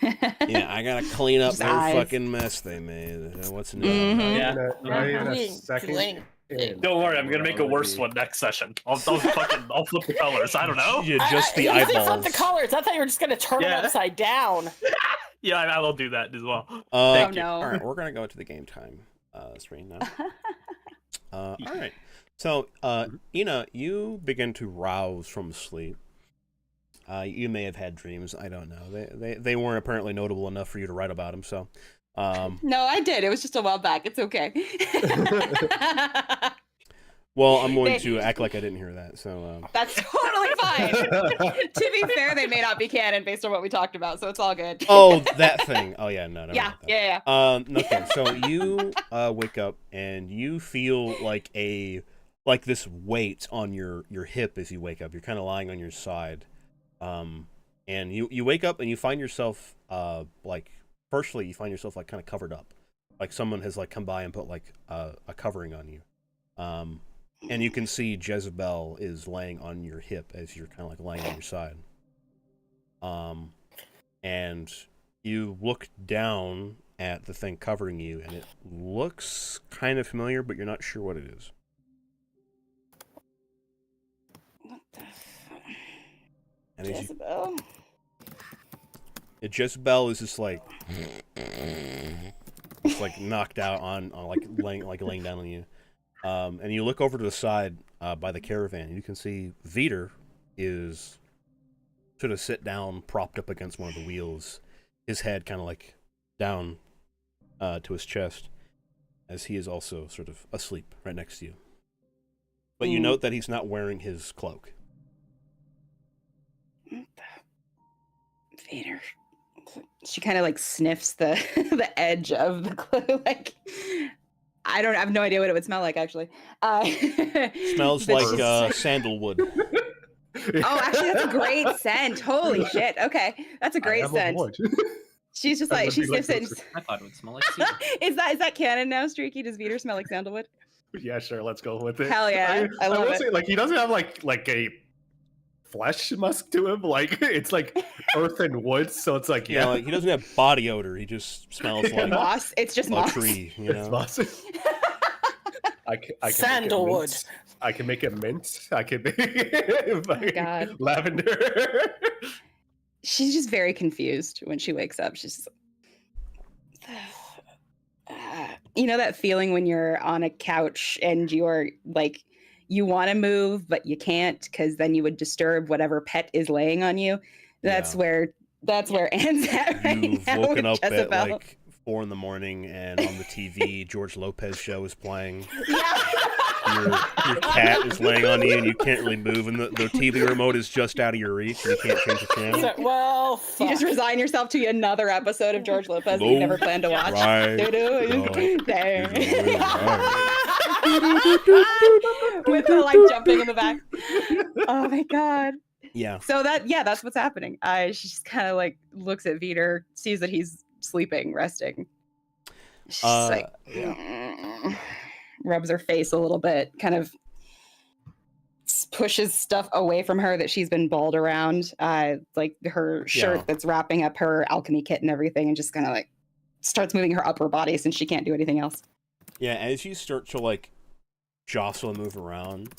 Yeah, I gotta clean up Just their eyes. fucking mess they made. What's new? Mhm. Yeah. Not even a Blink, second. blink. in. Don't worry, I'm gonna make a worse Already- one next session. I'll flip the colors. I don't know. Yeah, just the you said flip eyeballs. the colors. I thought you were just gonna turn Yeah. them upside down. Yeah, I will do that as well. Oh Thank you. no. All right, we're gonna go to the game time screen now. All right. So, Ina, you begin to rouse from sleep. You may have had dreams. I don't know. They weren't apparently notable enough for you to write about them. So, No, I did. It was just a while back. It's okay. well, I'm going to act like I didn't hear that. So, That's totally fine. To be fair, they may not be canon based on what we talked about, so it's all good. oh, that thing. Oh yeah, no. yeah, yeah. Okay, so you wake up and you feel like this weight on your hip as you wake up. You're kind of lying on your side, and you wake up and you find yourself firstly you find yourself like kind of covered up, like someone has like come by and put like a covering on you, and you can see Jezebel is laying on your hip as you're kind of like lying on your side, and you look down at the thing covering you, and it looks kind of familiar, but you're not sure what it is. What the fuck? And as you, Jezebel? Jezebel is just like, it's like knocked out on laying down on you, and you look over to the side by the caravan, and you can see Veter is sort of sit down, propped up against one of the wheels, his head kind of like down to his chest, as he is also sort of asleep right next to you. But you note that he's not wearing his cloak. Vader. She kind of like sniffs the the edge of the clue. Like, I have no idea what it would smell like actually. Smells but like she's- sandalwood. Oh, actually, that's a great scent. Holy shit. Okay, that's a great scent. She's just That like would she be like sniffs it. the- I thought it would smell like cedar. Is that canon now, Streaky? Does Veter smell like sandalwood? Yeah, sure. Let's go with it. Hell yeah, I love will it. say, like, he doesn't have like a flesh musk to him. Like, it's like earth and wood. So it's like, Yeah, yeah, like he doesn't have body odor. He just smells like Moss. It's just a moss. tree. You it's know? moss. I can make it Sandalwood. mint. I can make it mint. I can make fucking God. lavender. She's just very confused when she wakes up. She's just, you know that feeling when you're on a couch and you're like, you want to move but you can't because then you would disturb whatever pet is laying on you. That's Yeah. where Anne's at right You've now woken with up Jezebel. at like 4 a.m, and on the TV, George Lopez show is playing. Your cat is laying on you, and you can't really move, and the TV remote is just out of your reach, and you can't change the channel. So, well, You just fuck. resign yourself to another episode of George Lopez that you never planned to watch. Right. Doo-doo. No. There. with her like jumping in the back. Oh my god. Yeah. So that's what's happening. She just kind of like looks at Veter, sees that he's sleeping, resting. She's like, rubs her face a little bit, kind of pushes stuff away from her that she's been balled around, like her shirt that's wrapping up her alchemy kit and everything, and just kind of like starts moving her upper body since she can't do anything else. Yeah, as you start to like jostle and move around,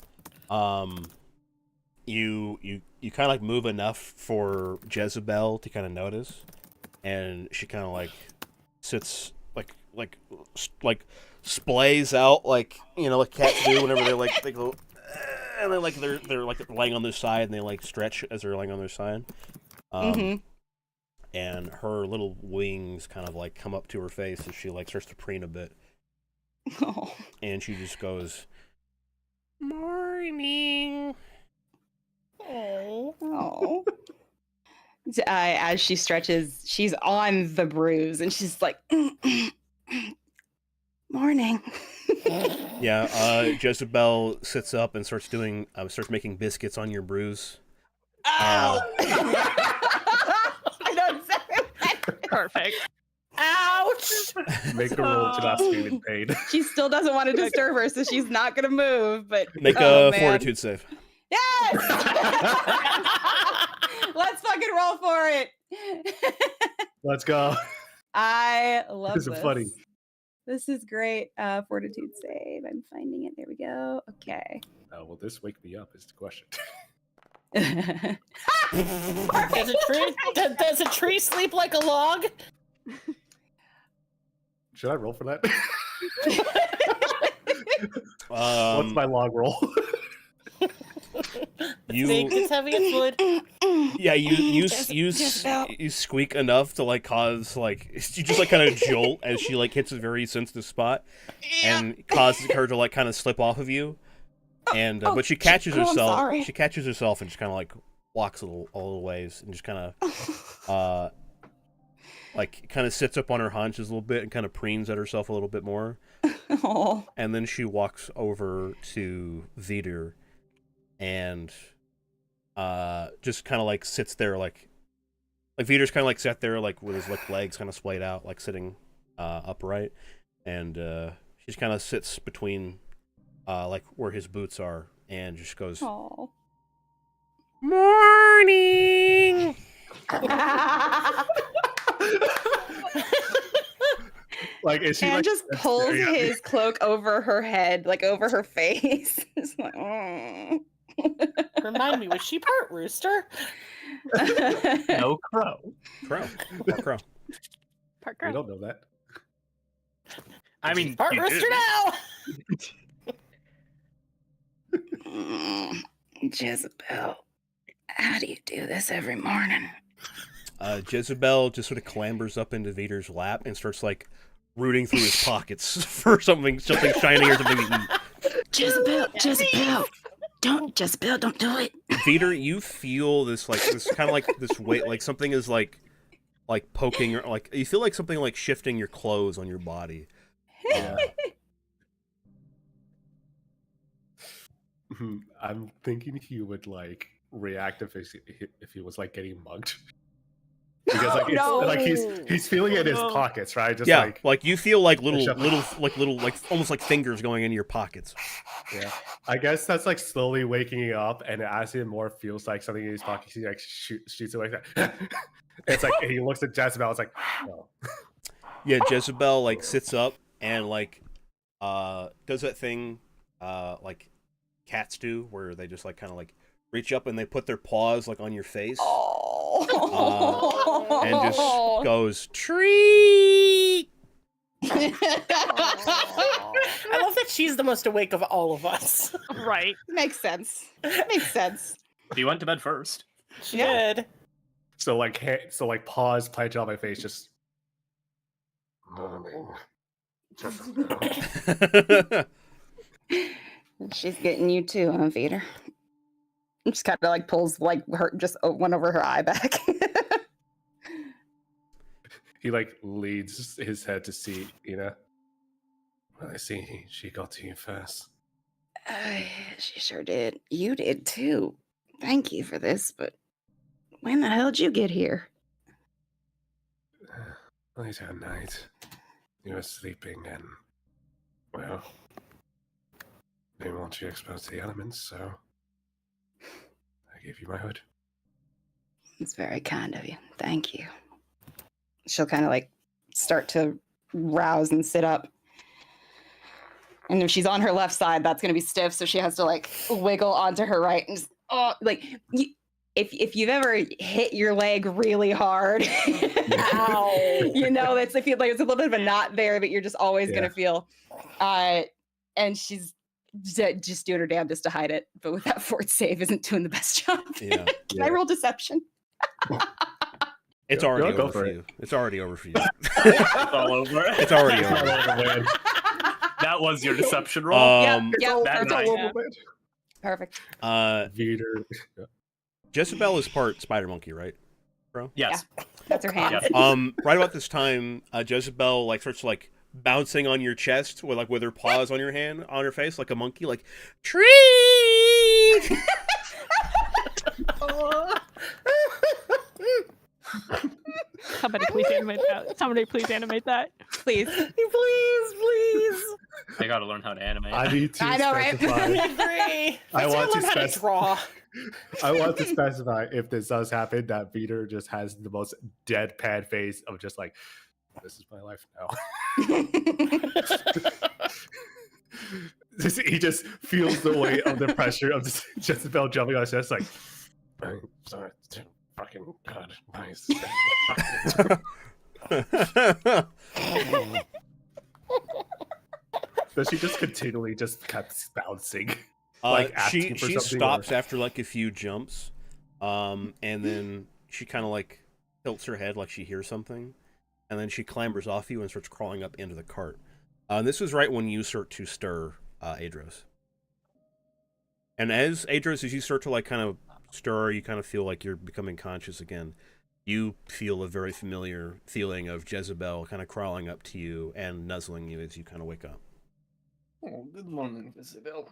you kind of like move enough for Jezebel to kind of notice, and she kind of like sits like splays out like like cats do whenever they go, and then like they're like laying on their side and they like stretch as they're laying on their side, and her little wings kind of like come up to her face as she like starts to preen a bit. Oh. And she just goes, "Morning." Oh. As she stretches, she's on the bruise, and she's like, "Morning." Yeah, Jezebel sits up and starts making biscuits on your bruise. Ow! I know exactly. Perfect. Ouch! Make a roll to not scream in pain. She still doesn't want to disturb her, so she's not gonna move. But Make a fortitude save. Yes! Let's fucking roll for it. Let's go. I love this. This is funny. This is great. Fortitude save. I'm finding it. There we go. Okay. Will this wake me up is the question. Does a tree sleep like a log? Should I roll for that? What's my log roll? Snake is heavy as wood. Yeah, you squeak enough to like cause like you just like kind of jolt as she like hits a very sensitive spot, and causes her to like kind of slip off of you, and but she catches herself. She catches herself and just kind of like walks a little ways and just kind of like kind of sits up on her haunches a little bit and kind of preens at herself a little bit more. Oh. And then she walks over to Veter and just kind of like sits there like Veter's kind of like sat there like with his like legs kind of splayed out, like sitting upright, and she just kind of sits between like where his boots are and just goes, "Oh, morning." Like, is she and like, just pulls his cloak over her head, like over her face. It's like, oh. Remind me, was she part rooster? No crow. Crow. Part crow. Part We girl. don't know that. I mean, Part you rooster do. now! Jezebel, how do you do this every morning? Jezebel just sort of clambers up into Vader's lap and starts like rooting through his pockets for something shiny or something to eat. Jezebel, don't do it. Vader, you feel this kind of like this weight, like something is like poking, or like you feel like something like shifting your clothes on your body. I'm thinking he would like react if he was like getting mugged. Because like, No. like he's feeling it in his pockets, right? Just Yeah, like you feel like little almost like fingers going into your pockets. yeah. I guess that's like slowly waking up, and as it more feels like something in his pocket, he like shoots it like that. It's like he looks at Jezebel. It's like, oh. Yeah, Jezebel like sits up and like does that thing like cats do, where they just like kind of like reach up and they put their paws like on your face. And just goes, treat. I love that she's the most awake of all of us. Right. Makes sense. You went to bed first. She did. So like paws planted on my face, just. She's getting you too, huh, Vader? Just kind of like pulls like her just one over her eye back. He like leads his head to see, Well, I see she got to you first. She sure did. You did too. Thank you for this, but when the hell did you get here? Late at night, you were sleeping and, well, didn't want you exposed to the elements, so I gave you my hood. It's very kind of you. Thank you. She'll kind of like start to rouse and sit up. And if she's on her left side, that's going to be stiff, so she has to like wiggle onto her right and just, if you've ever hit your leg really hard, Ow. you know, it's like it's a little bit of a knot there that you're just always going to feel. And she's just doing her damnedest to hide it, but with that fort save isn't doing the best job. Yeah. Can I roll deception? It's already Go over for for it. you. It's already over for you. It's all over. It's already All over. over, man. That was your deception roll. Yep, That perfect. night. Perfect. Veeder. Jezebel is part spider monkey, right? Yes. That's her hand. Yes. Right about this time, Jezebel like starts like bouncing on your chest with her paws on your hand, on her face, like a monkey, like treat. Somebody please animate that. Somebody please animate that. Please. Please. I gotta learn how to animate. I need to I know, right? specify. Me three. I want to learn how to draw. I want to specify if this does happen that Veeder just has the most deadpan face of just like, this is my life now. He just feels the weight of the pressure of this Jezebel jumping on his chest, like, I'm sorry, fucking God, nice. So she just continually just kept bouncing. Like asking for she something stops or- after like a few jumps, and then she kind of like tilts her head like she hears something, and then she clambers off you and starts crawling up into the cart. This is right when you start to stir, Adros. And as you start to like kind of stir, you kind of feel like you're becoming conscious again. You feel a very familiar feeling of Jezebel kind of crawling up to you and nuzzling you as you kind of wake up. Oh, good morning, Isabel.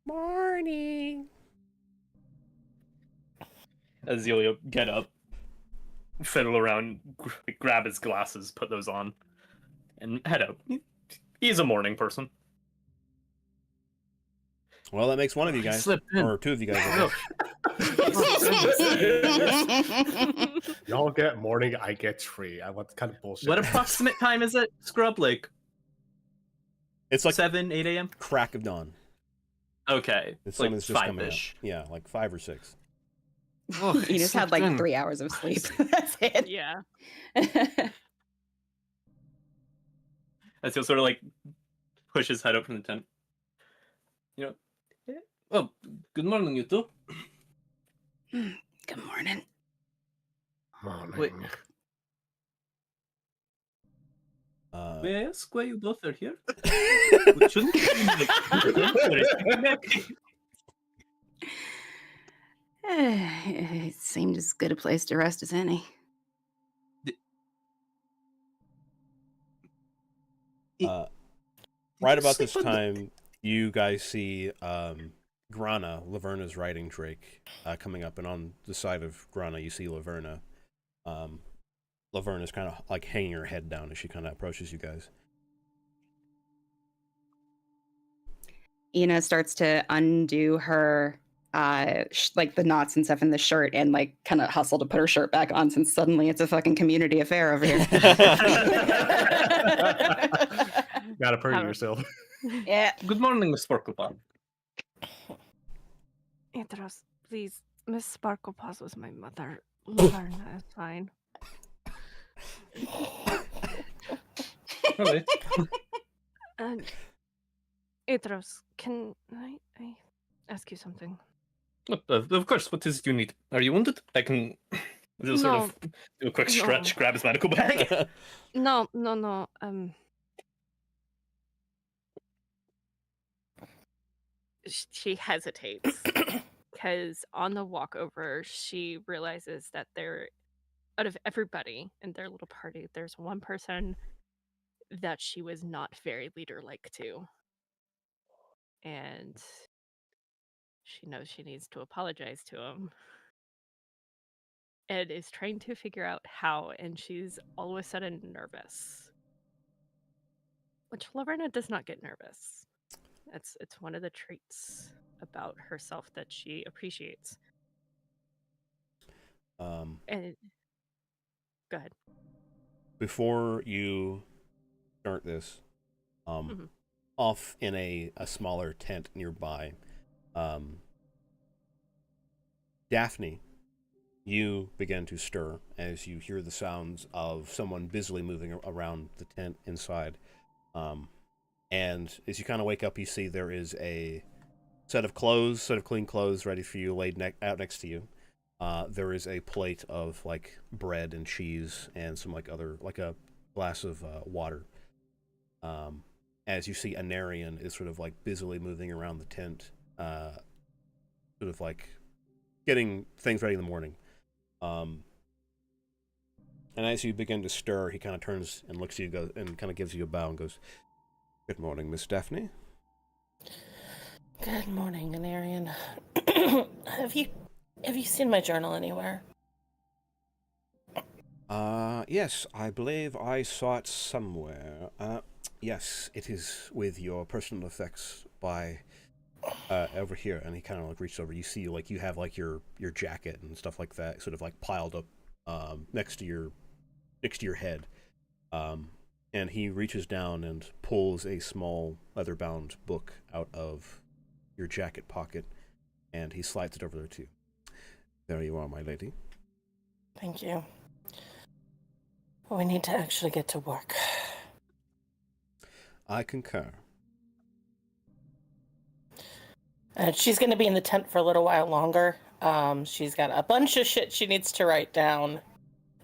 Morning. Azalea, get up, fiddle around, grab his glasses, put those on, and head out. He's a morning person. Well, that makes one of you guys, Slipped in. or two of you guys. Y'all get morning, I get tree. What kind of bullshit? What approximate time is it, Scrub? Like It's like 7, 8 a.m.? crack of dawn. Okay. The It's sun like is just coming up. 5-ish. Yeah, like 5 or 6. Oh, You just had like 3 hours of sleep. That's it. Yeah. As he'll sort of like push his head up from the tent. You know, oh, good morning, you two. Good morning. Morning. Wait. May I ask why you both are here? Shouldn't It seemed as good a place to rest as any. Right about this time, you guys see Grana, Laverna's riding Drake, coming up, and on the side of Grana, you see Laverna. Laverna's kind of like hanging her head down as she kind of approaches you guys. Ina starts to undo her like the knots and stuff in the shirt and like kind of hustle to put her shirt back on since suddenly it's a fucking community affair over here. Gotta purge yourself. Yeah. Good morning, Miss Sparklepaw. Andros, please. Miss Sparklepaws was my mother. Laverna is fine. Really? Andros, can I ask you something? Of course, what is it you need? Are you wounded? I can just sort of do a quick stretch, grab his medical bag. No. She hesitates because on the walk over, she realizes that out of everybody in their little party, there's one person that she was not very leader-like too. And she knows she needs to apologize to him. And is trying to figure out how, and she's all of a sudden nervous. Which Laverna does not get nervous. It's one of the traits about herself that she appreciates. And go ahead. Before you start this, off in a smaller tent nearby, Daphne, you begin to stir as you hear the sounds of someone busily moving around the tent inside. And as you kind of wake up, you see there is a set of clean clothes ready for you laid out next to you. There is a plate of like bread and cheese and some like a glass of water. As you see, Anarian is sort of like busily moving around the tent, sort of like getting things ready in the morning. And as you begin to stir, he kind of turns and looks at you and kind of gives you a bow and goes, "Good morning, Miss Daphne." Good morning, Anarian. Have you seen my journal anywhere? Yes, I believe I saw it somewhere. Yes, it is with your personal effects by over here. And he kind of like reaches over. You see, like you have like your jacket and stuff like that, sort of like piled up next to your head. And he reaches down and pulls a small leather-bound book out of your jacket pocket, and he slides it over there too. There you are, my lady. Thank you. We need to actually get to work. I concur. She's going to be in the tent for a little while longer. She's got a bunch of shit she needs to write down.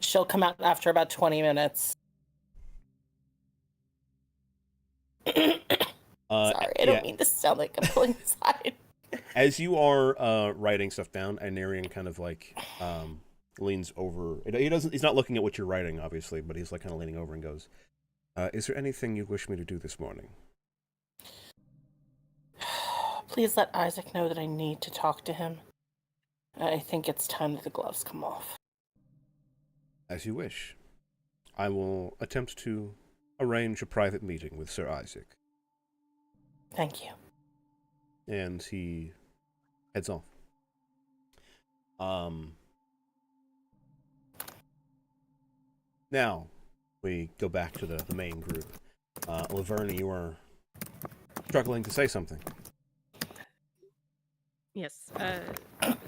She'll come out after about 20 minutes. Sorry, I don't mean to sound like I'm pulling aside. As you are writing stuff down, Anarian kind of like leans over. He's not looking at what you're writing, obviously, but he's like kind of leaning over and goes, "Is there anything you wish me to do this morning?" Please let Isaac know that I need to talk to him. I think it's time that the gloves come off. As you wish. I will attempt to arrange a private meeting with Sir Isaac. Thank you. And he heads off. Now, we go back to the main group. Laverna, you are struggling to say something. Yes.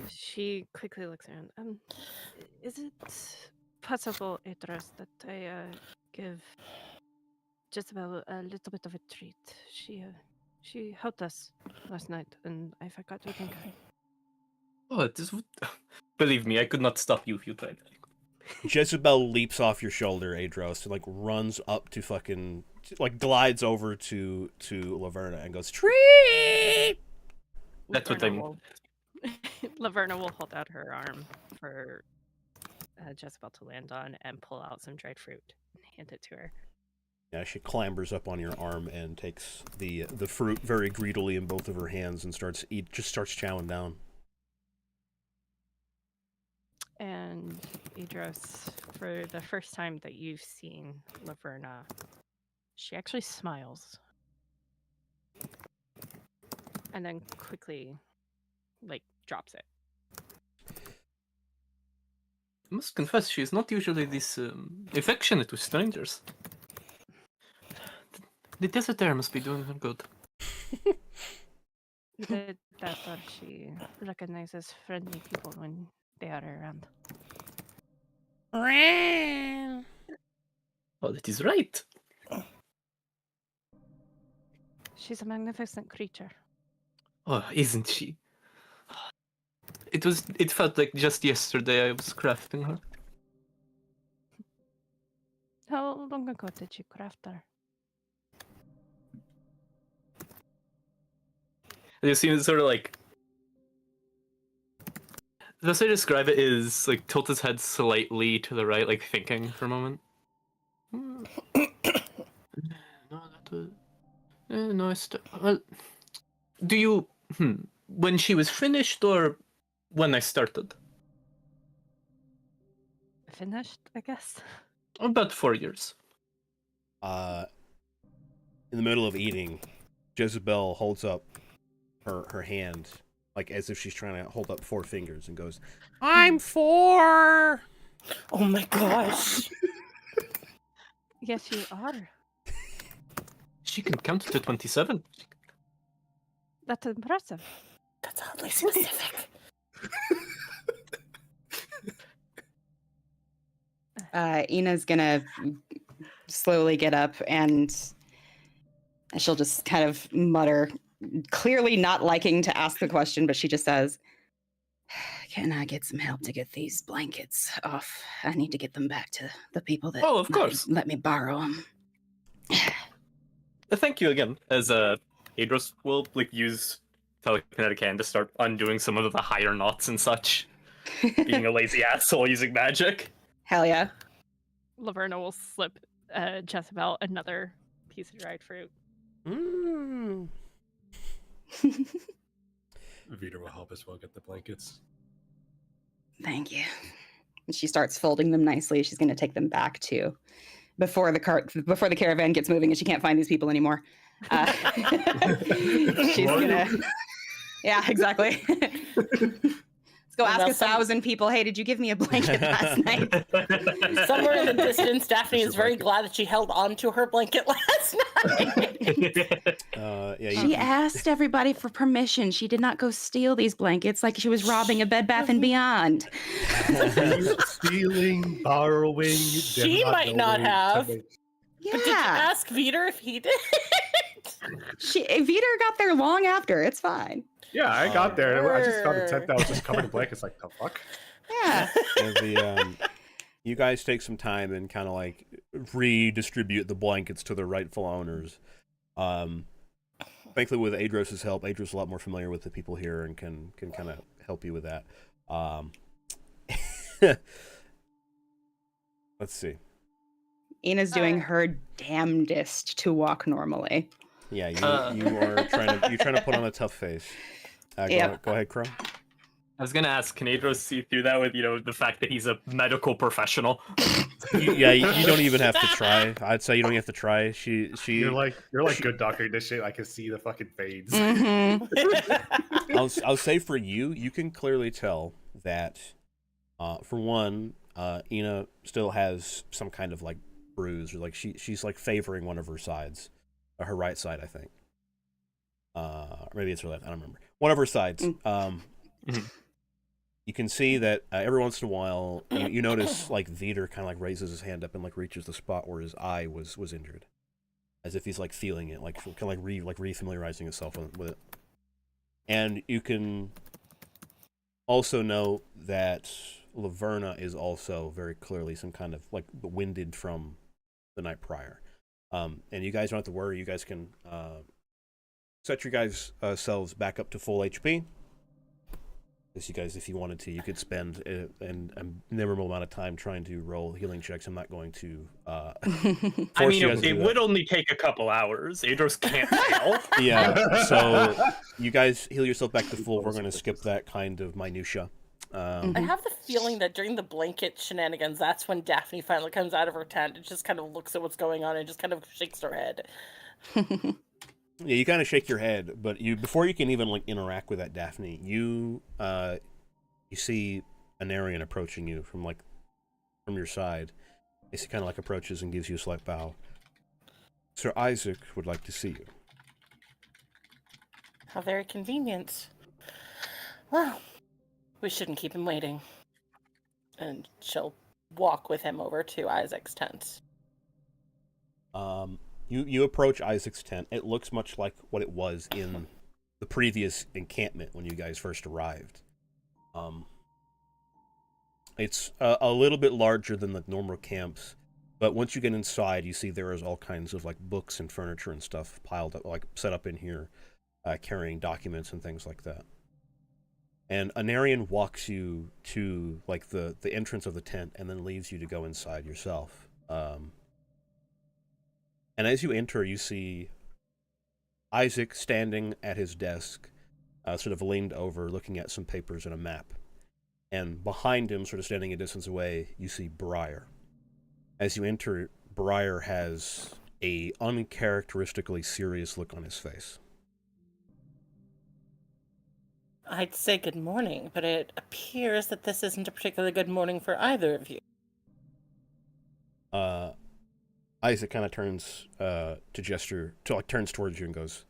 She quickly looks around. Is it possible, Idris, that I give Jezebel a little bit of a treat? She helped us last night, and I forgot to thank her. Oh, believe me, I could not stop you if you tried. Jezebel leaps off your shoulder, Adros, and like runs up to fucking, like glides over to Laverna and goes, "Treat!" That's what I mean. Laverna will hold out her arm for Jezebel to land on and pull out some dried fruit and hand it to her. Yeah, she clambers up on your arm and takes the fruit very greedily in both of her hands and starts chowing down. And Idris, for the first time that you've seen Laverna, she actually smiles. And then quickly, like, drops it. I must confess, she is not usually this affectionate with strangers. The desert air must be doing her good. That or she recognizes friendly people when they are around. Oh, that is right. She's a magnificent creature. Oh, isn't she? It felt like just yesterday I was crafting her. How long ago did you craft her? You see, it's sort of like the best way to describe it is like tilt his head slightly to the right, like thinking for a moment. Well, do you... when she was finished or when I started? Finished, I guess. About 4 years. In the middle of eating, Jezebel holds up her hand, like as if she's trying to hold up 4 fingers, and goes, "I'm 4." Oh my gosh. Yes, you are. She can count to 27. That's impressive. That's oddly specific. Ina's gonna slowly get up and she'll just kind of mutter, clearly not liking to ask the question, but she just says, "Can I get some help to get these blankets off? I need to get them back to the people that Oh, of course. let me borrow them." Thank you again. As Adros will use telekinetic hand to start undoing some of the higher knots and such. Being a lazy asshole using magic. Hell yeah. Laverna will slip Jezebel another piece of dried fruit. Mm. Vita will help as well get the blankets. Thank you. And she starts folding them nicely. She's going to take them back to before the caravan gets moving and she can't find these people anymore. She's gonna. Yeah, exactly. Let's go ask 1,000 people, "Hey, did you give me a blanket last night?" Somewhere in the distance, Daphne is very glad that she held on to her blanket last night. She asked everybody for permission. She did not go steal these blankets like she was robbing a Bed Bath & Beyond. Stealing, borrowing. She might not have. Yeah. But did you ask Vita if he did? Vita got there long after. It's fine. Yeah, I got there. And I just found a tent that was just covered in blankets. Like, the fuck? Yeah. You guys take some time and kind of like redistribute the blankets to their rightful owners. Thankfully, with Adros' help, Adros is a lot more familiar with the people here and can kind of help you with that. Let's see. Ina's doing her damnedest to walk normally. Yeah, you are trying to put on a tough face. Go ahead, Crow. I was gonna ask, can Adros see through that with the fact that he's a medical professional? You don't even have to try. I'd say you don't have to try. You're like good doctor. This shit, I can see the fucking fades. Mm-hmm. I'll say for you can clearly tell that, for one, Ina still has some kind of like bruise, or like she's like favoring one of her sides, her right side, I think. Or maybe it's her left. I don't remember. One of her sides. You can see that every once in a while, you notice like Vitor kind of like raises his hand up and like reaches the spot where his eye was injured, as if he's like feeling it, like kind of like refamiliarizing himself with it. And you can also know that Laverna is also very clearly some kind of like winded from the night prior. And you guys don't have to worry. You guys can set your guys selves back up to full HP. Because you guys, if you wanted to, you could spend a memorable amount of time trying to roll healing checks. I'm not going to force you guys to do it that. would only take a couple hours. Adros can't fail. Yeah, so you guys heal yourself back to full. We're going to skip that kind of minutia. I have the feeling that during the blanket shenanigans, that's when Daphne finally comes out of her tent and just kind of looks at what's going on and just kind of shakes her head. Yeah, you kind of shake your head, but before you can even like interact with that Daphne, you see Anarian approaching you from your side. He kind of like approaches and gives you a slight bow. Sir Isaac would like to see you. How very convenient. Well, we shouldn't keep him waiting. And she'll walk with him over to Isaac's tent. You approach Isaac's tent. It looks much like what it was in the previous encampment when you guys first arrived. It's a little bit larger than the normal camps, but once you get inside, you see there is all kinds of like books and furniture and stuff piled up, like set up in here, carrying documents and things like that. And Anarian walks you to like the entrance of the tent and then leaves you to go inside yourself. And as you enter, you see Isaac standing at his desk, sort of leaned over, looking at some papers and a map. And behind him, sort of standing a distance away, you see Briar. As you enter, Briar has a uncharacteristically serious look on his face. I'd say good morning, but it appears that this isn't a particularly good morning for either of you. Isaac kind of turns turns towards you and goes,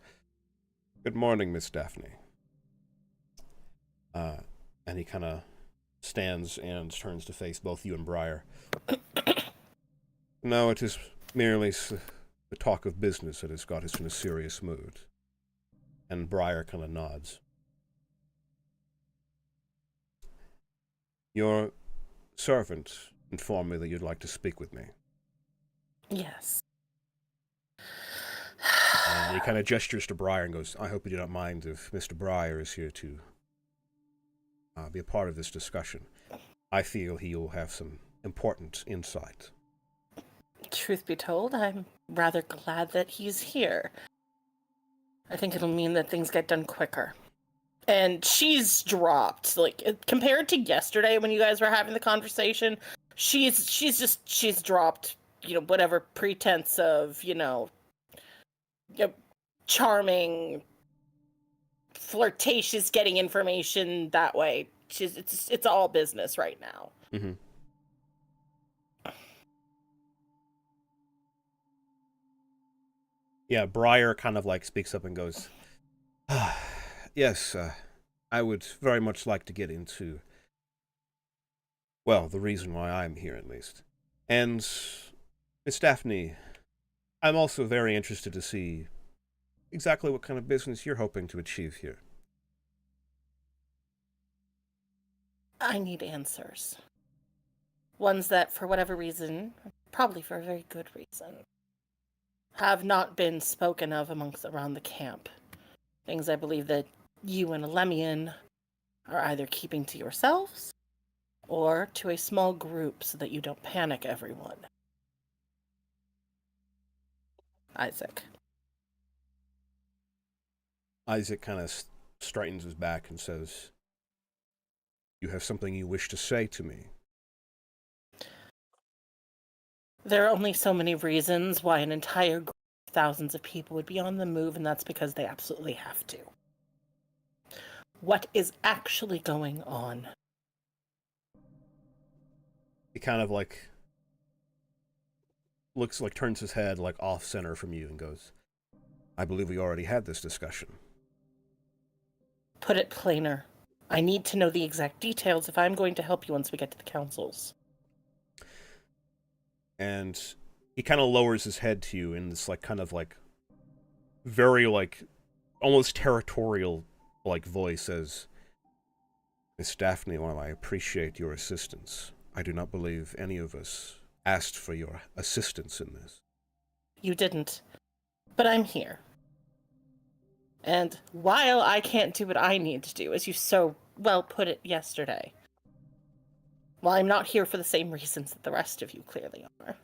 "Good morning, Miss Daphne." And he kind of stands and turns to face both you and Briar. "No, it is merely the talk of business that has got us in a serious mood." And Briar kind of nods. "Your servant informed me that you'd like to speak with me." Yes. And he kind of gestures to Briar and goes, "I hope you do not mind if Mr. Briar is here to be a part of this discussion. I feel he will have some important insight." Truth be told, I'm rather glad that he's here. I think it'll mean that things get done quicker. And she's dropped, like, compared to yesterday when you guys were having the conversation, she's dropped, whatever pretense of, charming, flirtatious, getting information that way. It's all business right now. Mm-hmm. Yeah, Briar kind of speaks up and goes, "Yes, I would very much like to get into, well, the reason why I'm here at least. And, Miss Daphne, I'm also very interested to see exactly what kind of business you're hoping to achieve here." I need answers. Ones that, for whatever reason, probably for a very good reason, have not been spoken of around the camp. Things I believe that you and Alemian are either keeping to yourselves or to a small group so that you don't panic everyone. Isaac. Isaac kind of straightens his back and says, "You have something you wish to say to me?" There are only so many reasons why an entire group of thousands of people would be on the move, and that's because they absolutely have to. What is actually going on? He kind of turns his head off center from you and goes, "I believe we already had this discussion." Put it plainer. I need to know the exact details if I'm going to help you once we get to the councils. And he kind of lowers his head to you in this very almost territorial voice, says, "Miss Daphne, while I appreciate your assistance, I do not believe any of us asked for your assistance in this." You didn't. But I'm here. And while I can't do what I need to do, as you so well put it yesterday, well, I'm not here for the same reasons that the rest of you clearly are.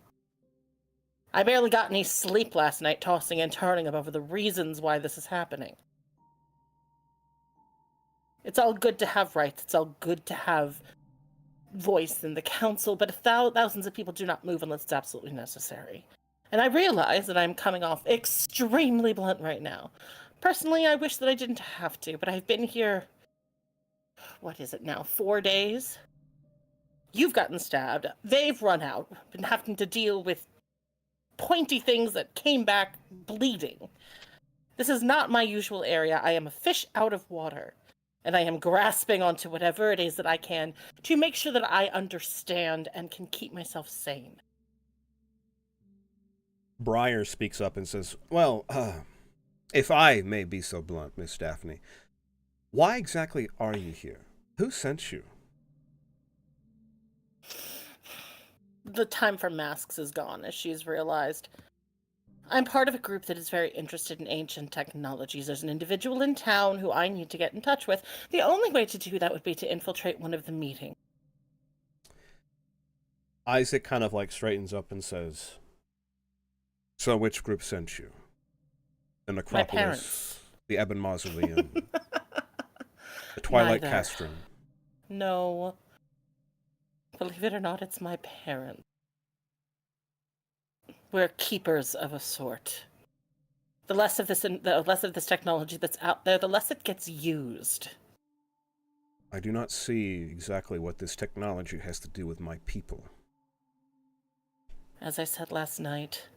I barely got any sleep last night, tossing and turning over the reasons why this is happening. It's all good to have rights. It's all good to have voice in the council, but thousands of people do not move unless it's absolutely necessary. And I realize that I'm coming off extremely blunt right now. Personally, I wish that I didn't have to, but I've been here, what is it now, 4 days? You've gotten stabbed. They've run out, been having to deal with pointy things that came back bleeding. This is not my usual area. I am a fish out of water, and I am grasping onto whatever it is that I can to make sure that I understand and can keep myself sane. Briar speaks up and says, "Well, if I may be so blunt, Miss Daphne, why exactly are you here? Who sent you?" The time for masks is gone, as she's realized. I'm part of a group that is very interested in ancient technologies. There's an individual in town who I need to get in touch with. The only way to do that would be to infiltrate one of the meetings. Isaac kind of straightens up and says, "So which group sent you? the My necropolis, parents. the Ebon Mausoleum, the Twilight Neither. Castrum. No. Believe it or not, it's my parents. We're keepers of a sort. The less of this technology that's out there, the less it gets used. I do not see exactly what this technology has to do with my people. As I said last night,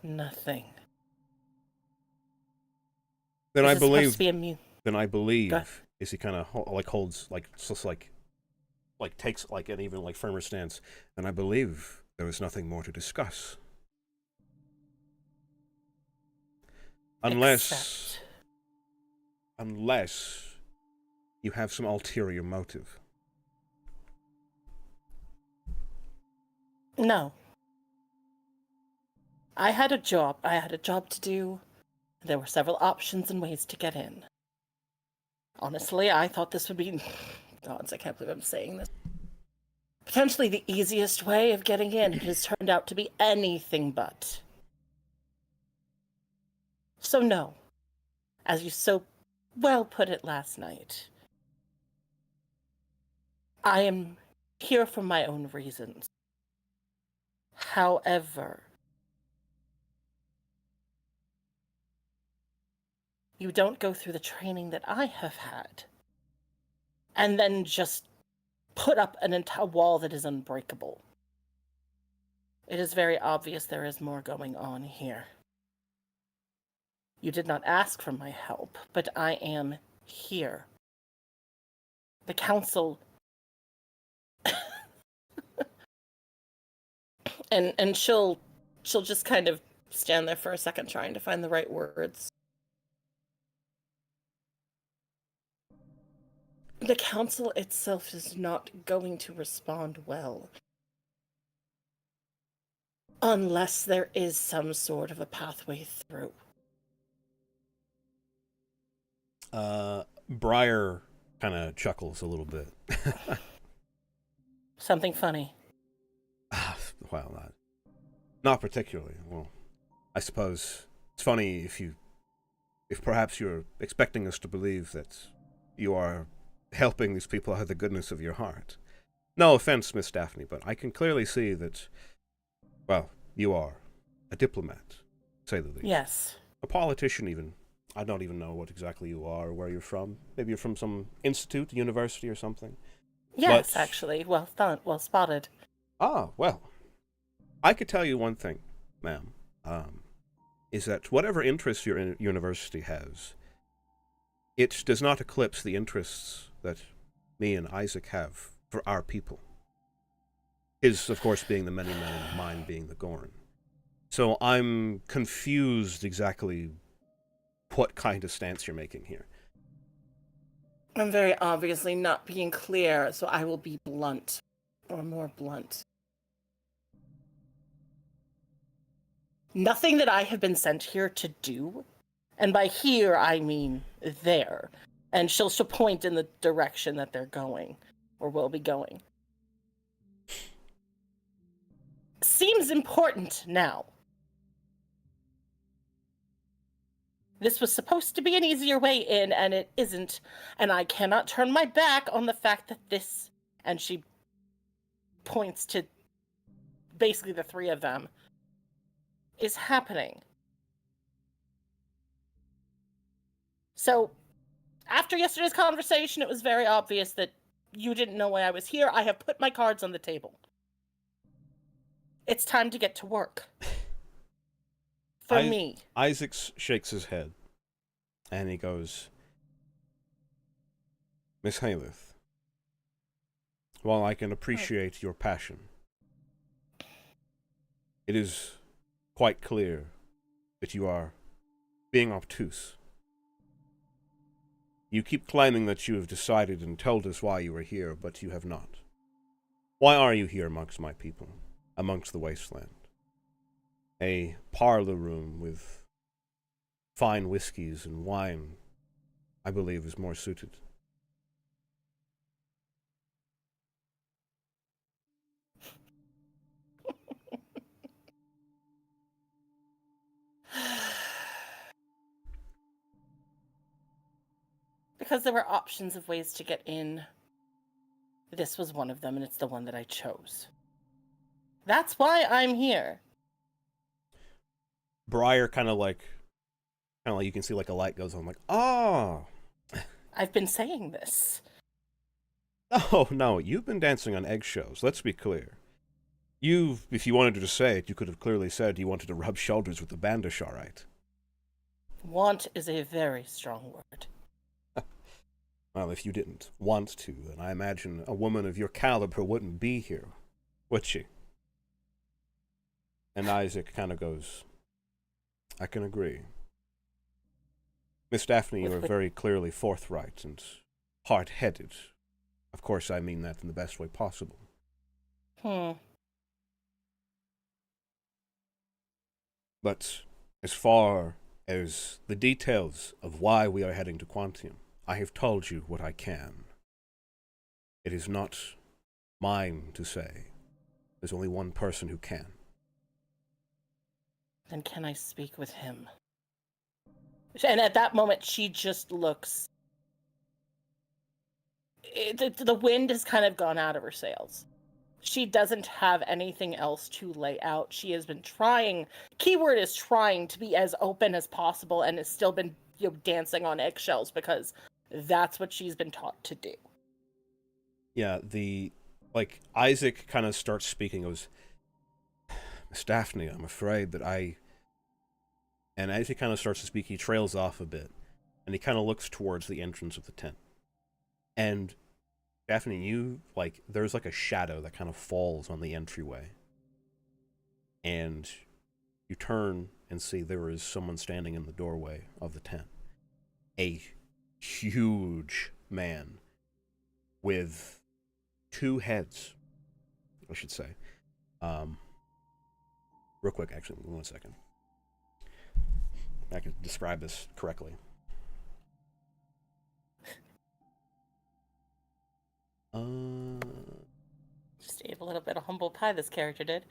nothing. Then This I is supposed believe. to be a mu- Then I Go believe. ahead. Is he kind of holds just takes an even firmer stance? Then I believe there is nothing more to discuss. Unless you have some ulterior motive. No. I had a job. I had a job to do. There were several options and ways to get in. Honestly, I thought this would be... Gods, I can't believe I'm saying this. Potentially the easiest way of getting in. It has turned out to be anything but. So no. As you so well put it last night, I am here for my own reasons. However, you don't go through the training that I have had and then just put up an entire wall that is unbreakable. It is very obvious there is more going on here. You did not ask for my help, but I am here. The council... and she'll just kind of stand there for a second trying to find the right words. The council itself is not going to respond well. Unless there is some sort of a pathway through. Briar kind of chuckles a little bit. Something funny. Well, not particularly. Well, I suppose it's funny if perhaps you're expecting us to believe that you are helping these people out of the goodness of your heart. No offense, Miss Daphne, but I can clearly see that, well, you are a diplomat, to say the least. Yes. A politician, even. I don't even know what exactly you are or where you're from. Maybe you're from some institute, university, or something. Yes, But- actually. Well done. Well spotted. Ah, well. I could tell you one thing, ma'am, is that whatever interests your university has, it does not eclipse the interests that me and Isaac have for our people. His, of course, being the many men and mine being the Gorn. So I'm confused exactly what kind of stance you're making here. I'm very obviously not being clear, so I will be blunt. Or more blunt. Nothing that I have been sent here to do, and by here I mean there, and she'll point in the direction that they're going, or will be going, seems important now. This was supposed to be an easier way in, and it isn't, and I cannot turn my back on the fact that this, and she points to basically the three of them, is happening. So, after yesterday's conversation, it was very obvious that you didn't know why I was here. I have put my cards on the table. It's time to get to work. For me. Isaac shakes his head, and he goes, Miss Haylith, while I can appreciate your passion, it is quite clear that you are being obtuse. You keep claiming that you have decided and told us why you are here, but you have not. Why are you here amongst my people, amongst the wasteland? A parlor room with fine whiskies and wine, I believe, is more suited. because there were options of ways to get in. This was one of them, and it's the one that I chose. That's why I'm here. Briar kind of like you can see like a light goes on, like, oh. I've been saying this. Oh, no, you've been dancing on eggshells, let's be clear. If you wanted to say it, you could have clearly said you wanted to rub shoulders with the Bandish, all right? Want is a very strong word. Well, if you didn't want to, then I imagine a woman of your caliber wouldn't be here, would she? And Isaac kind of goes, I can agree. Miss Daphne, you are very clearly forthright and hard-headed. Of course, I mean that in the best way possible. But as far as the details of why we are heading to Quantium, I have told you what I can. It is not mine to say. There's only one person who can. Then can I speak with him? And at that moment, she just looks... The wind has kind of gone out of her sails. She doesn't have anything else to lay out. She has been trying, keyword is trying, to be as open as possible, and has still been dancing on eggshells because that's what she's been taught to do. Yeah, Isaac kind of starts speaking, goes, Miss Daphne, I'm afraid that And as he kind of starts to speak, he trails off a bit, and he kind of looks towards the entrance of the tent. And Daphne, there's like a shadow that kind of falls on the entryway. And you turn and see there is someone standing in the doorway of the tent. A huge man with 2 heads, I should say. Real quick, actually, 1 second. I can describe this correctly. Just ate a little bit of humble pie, this character did.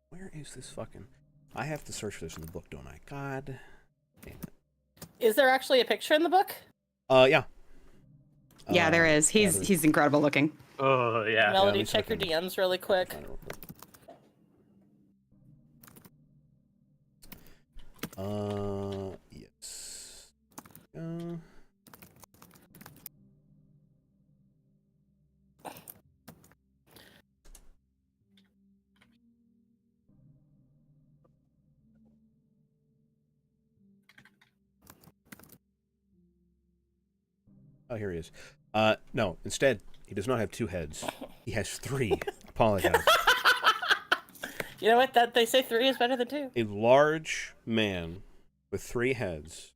Where is this fucking... I have to search for this in the book, don't I? God damn it. Is there actually a picture in the book? Yeah. Yeah, there is. He's incredible looking. Oh, yeah. Melody, Yeah, check your DMs really quick. Yes. Oh, here he is. No, instead, he does not have 2 heads. He has 3. Apologize. You know what? That they say 3 is better than 2. A large man with 3 heads,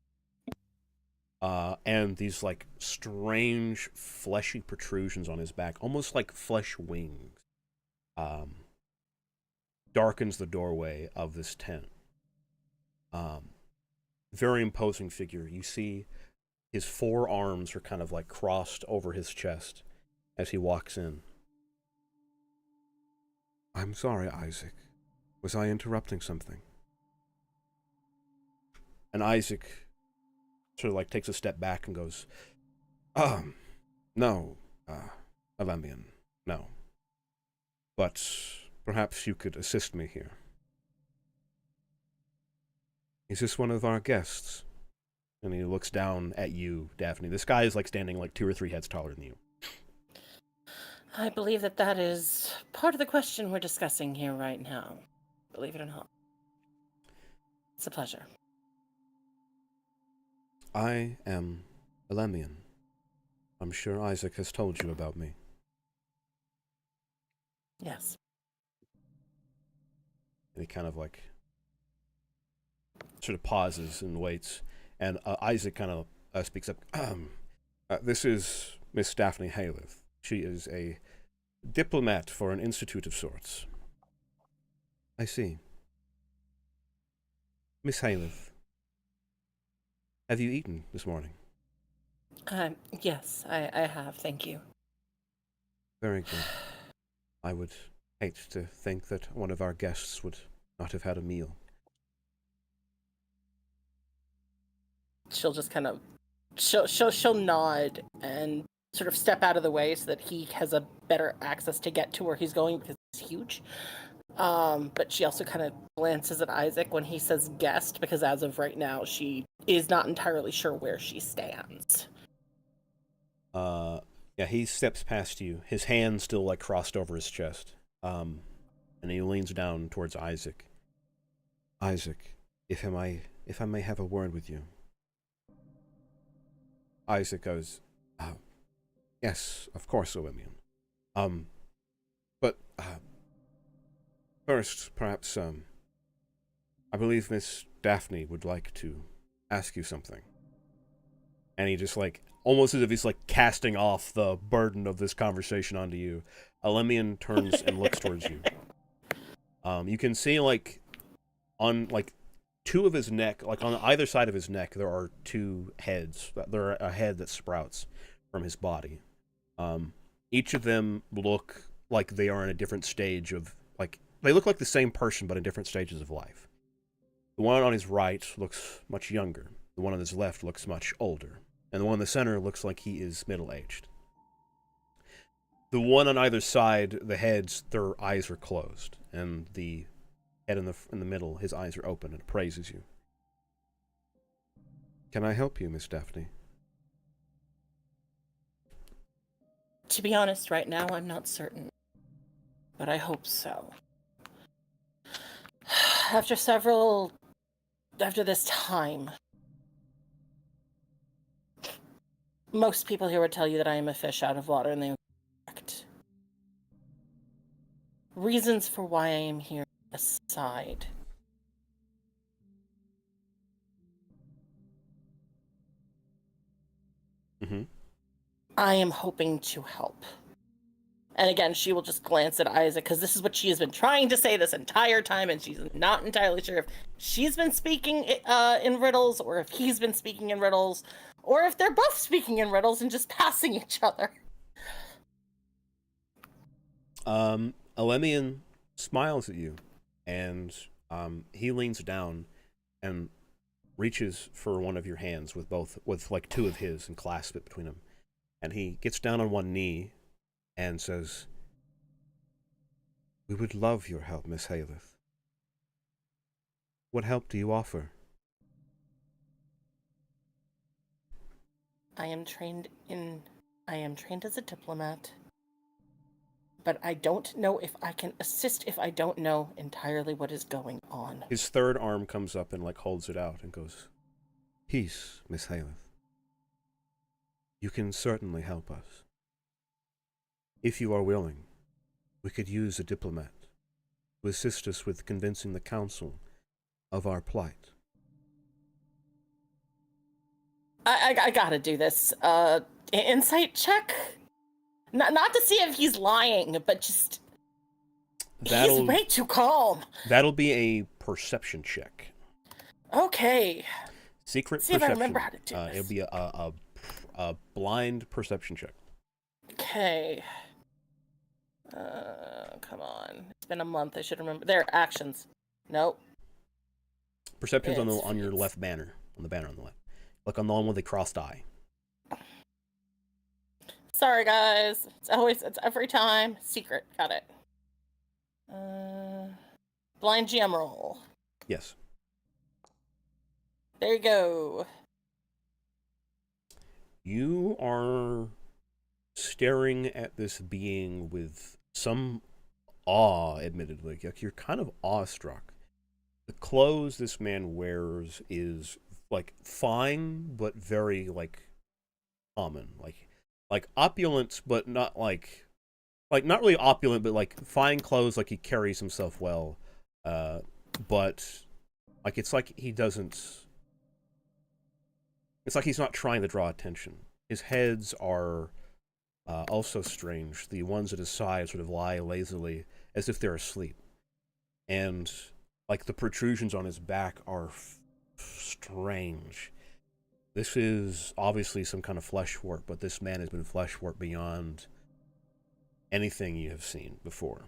and these like strange fleshy protrusions on his back, almost like flesh wings, darkens the doorway of this tent. Very imposing figure. You see his 4 arms are kind of like crossed over his chest as he walks in. I'm sorry, Isaac. Was I interrupting something? And Isaac sort of like takes a step back and goes, no, Alemian, no. But perhaps you could assist me here. Is this one of our guests? And he looks down at you, Daphne. This guy is like standing like 2 or 3 heads taller than you. I believe that is part of the question we're discussing here right now. Believe it or not. It's a pleasure. I am Alemian. I'm sure Isaac has told you about me. Yes. And he kind of like sort of pauses and waits. And Isaac kind of speaks up. This is Miss Daphne Haleth. She is a diplomat for an institute of sorts. I see. Miss Haleth, have you eaten this morning? Yes, I have, thank you. Very good. I would hate to think that one of our guests would not have had a meal. she'll just kind of she'll nod and sort of step out of the way so that he has a better access to get to where he's going because it's huge. But she also kind of glances at Isaac when he says guest, because as of right now, she is not entirely sure where she stands. Yeah, he steps past you, his hand still like crossed over his chest. And he leans down towards Isaac. Isaac, if I may have a word with you. Isaac goes, yes, of course, Olympian. But first, perhaps, I believe Miss Daphne would like to ask you something. And he just, like, almost as if he's, like, casting off the burden of this conversation onto you. Olympian turns and looks towards you. You can see, like, on, like, two of his neck, like, on either side of his neck, there are two heads. There are a head that sprouts from his body. Each of them look like they are in a different stage of, like, they look like the same person, but in different stages of life. The one on his right looks much younger. The one on his left looks much older. And the one in the center looks like he is middle-aged. The one on either side, the heads, their eyes are closed. And the head in the middle, his eyes are open and praises you. Can I help you, Miss Daphne? To be honest, right now, I'm not certain. But I hope so. After this time, most people here would tell you that I am a fish out of water, and they would be correct. Reasons for why I am here aside. Mm-hmm. I am hoping to help. And again, she will just glance at Isaac, because this is what she has been trying to say this entire time, and she's not entirely sure if she's been speaking in riddles, or if he's been speaking in riddles, or if they're both speaking in riddles and just passing each other. Elemian smiles at you, and he leans down and reaches for one of your hands with like two of his and clasps it between them. And he gets down on one knee and says, "We would love your help, Miss Hayleth. What help do you offer?" I am trained as a diplomat, but I don't know if I can assist if I don't know entirely what is going on. His third arm comes up and like holds it out and goes, "Peace, Miss Hayleth. You can certainly help us. If you are willing, we could use a diplomat to assist us with convincing the council of our plight." I gotta do this. Insight check? Not to see if he's lying, but just... He's way too calm. That'll be a perception check. Okay. Secret see perception. If I remember how to do this. It'll be a blind perception check. Okay. Come on. It's been a month. I should remember. There, actions. Nope. Perception's on your left banner. On the banner on the left. Look on the one with the crossed eye. Sorry, guys. It's every time. Secret. Got it. Blind GM roll. Yes. There you go. You are staring at this being with some awe, admittedly. Like, you're kind of awestruck. The clothes this man wears is, like, fine, but very, like, common. Like opulent, but not, like, not really opulent, but, like, fine clothes, like, he carries himself well. But, like, it's like he doesn't... It's like he's not trying to draw attention. His heads are also strange. The ones at his side sort of lie lazily as if they're asleep. And, like, the protrusions on his back are strange. This is obviously some kind of flesh warp, but this man has been flesh warped beyond anything you have seen before.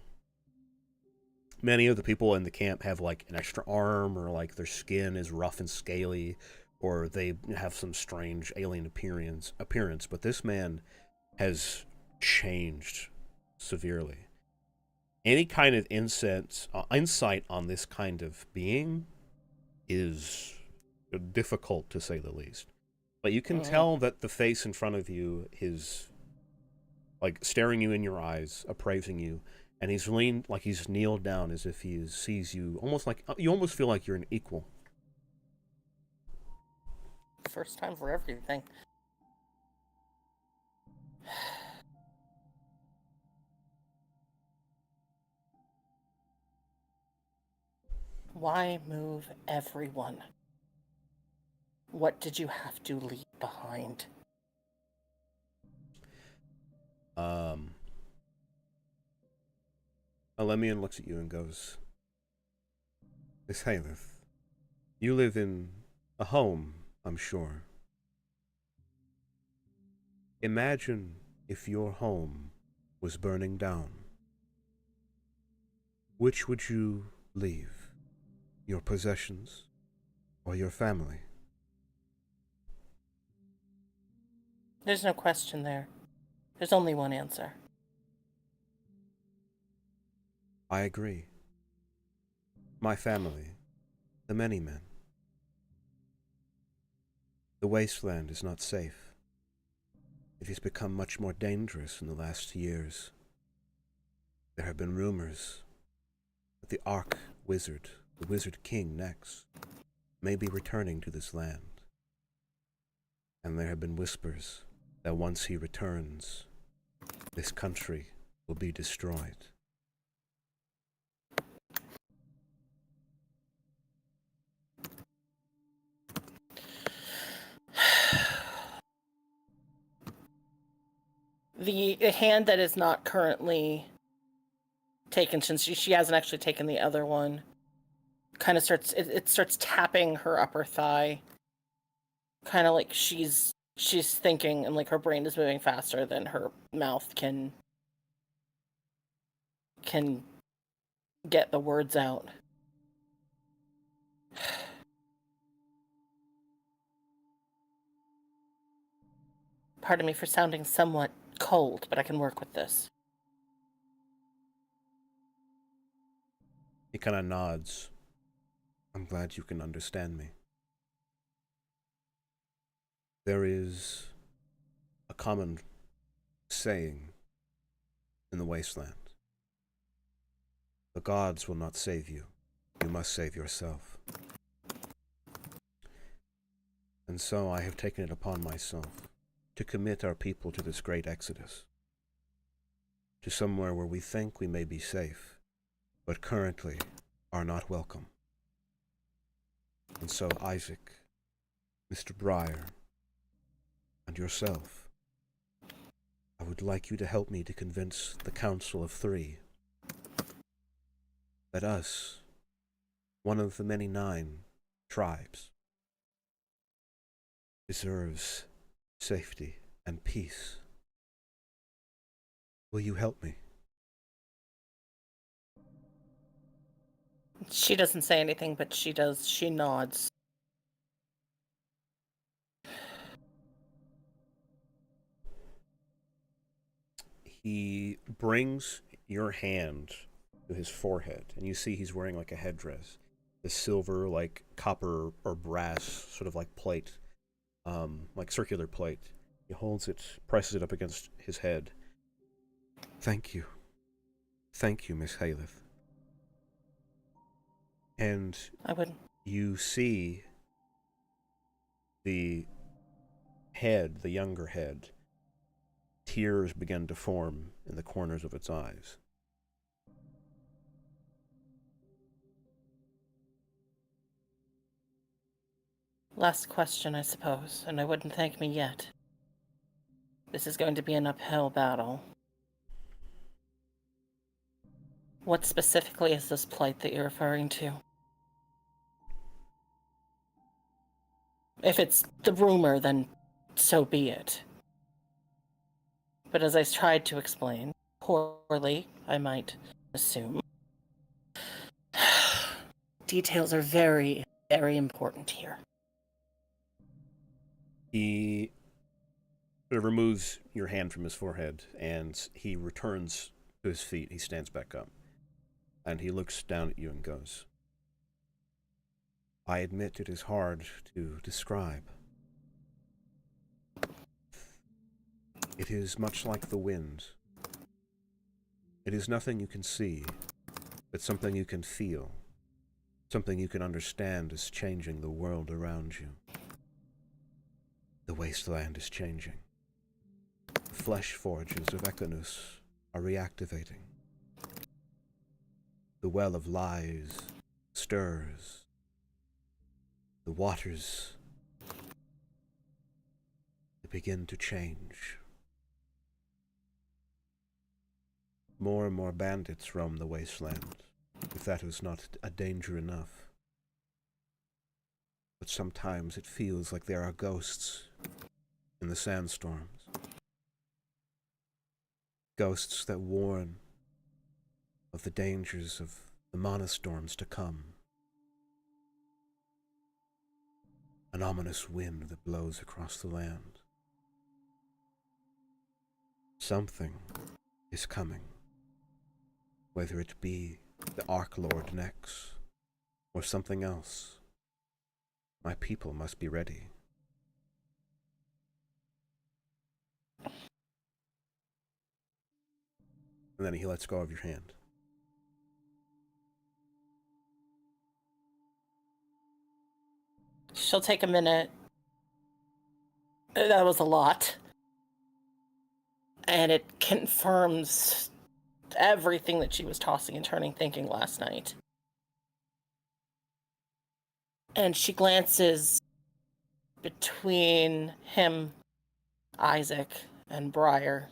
Many of the people in the camp have, like, an extra arm, or, like, their skin is rough and scaly, or they have some strange alien appearance. But this man has changed severely. Any kind of insight on this kind of being is difficult, to say the least. But you can tell that the face in front of you is like staring you in your eyes, appraising you, and he's leaned, like he's kneeled down as if he sees you, almost like you almost feel like you're an equal. First time for everything. Why move everyone? What did you have to leave behind? Alemian looks at you and goes, Miss Haleth, you live in a home, I'm sure. Imagine if your home was burning down. Which would you leave? Your possessions or your family? There's no question there. There's only one answer. I agree. My family, the many men. The wasteland is not safe. It has become much more dangerous in the last years. There have been rumors that the Arc Wizard, the Wizard King next, may be returning to this land. And there have been whispers that once he returns, this country will be destroyed. The hand that is not currently taken, since she hasn't actually taken the other one, kind of starts tapping her upper thigh, kind of like she's thinking, and like her brain is moving faster than her mouth can get the words out. Pardon me for sounding somewhat cold, but I can work with this. He kind of nods. I'm glad you can understand me. There is a common saying in the wasteland. The gods will not save you. You must save yourself. And so I have taken it upon myself to commit our people to this great exodus, to somewhere where we think we may be safe, but currently are not welcome. And so Isaac, Mr. Breyer, and yourself, I would like you to help me to convince the Council of Three that us, one of the many 9 tribes, deserves safety and peace. Will you help me? She doesn't say anything, but she nods. He brings your hand to his forehead, and you see he's wearing like a headdress, the silver, like copper or brass, sort of like plate, like circular plate. He holds it, presses it up against his head. Thank you, Miss Haleth. And I would. You see the head, the younger head, tears begin to form in the corners of its eyes. Last question, I suppose, and I wouldn't thank me yet. This is going to be an uphill battle. What specifically is this plight that you're referring to? If it's the rumor, then so be it. But as I tried to explain, poorly, I might assume, details are very, very important here. He sort of removes your hand from his forehead, and he returns to his feet. He stands back up, and he looks down at you and goes, I admit it is hard to describe. It is much like the wind. It is nothing you can see, but something you can feel, something you can understand is changing the world around you. The wasteland is changing. The flesh forges of Equinus are reactivating. The well of lies stirs. The waters, they begin to change. More and more bandits roam the wasteland, if that was not a danger enough. But sometimes it feels like there are ghosts in the sandstorms. Ghosts that warn of the dangers of the monostorms to come. An ominous wind that blows across the land. Something is coming. Whether it be the Arclord next, or something else. My people must be ready. And then he lets go of your hand. She'll take a minute. That was a lot. And it confirms everything that she was tossing and turning thinking last night. And she glances between him, Isaac, and Briar.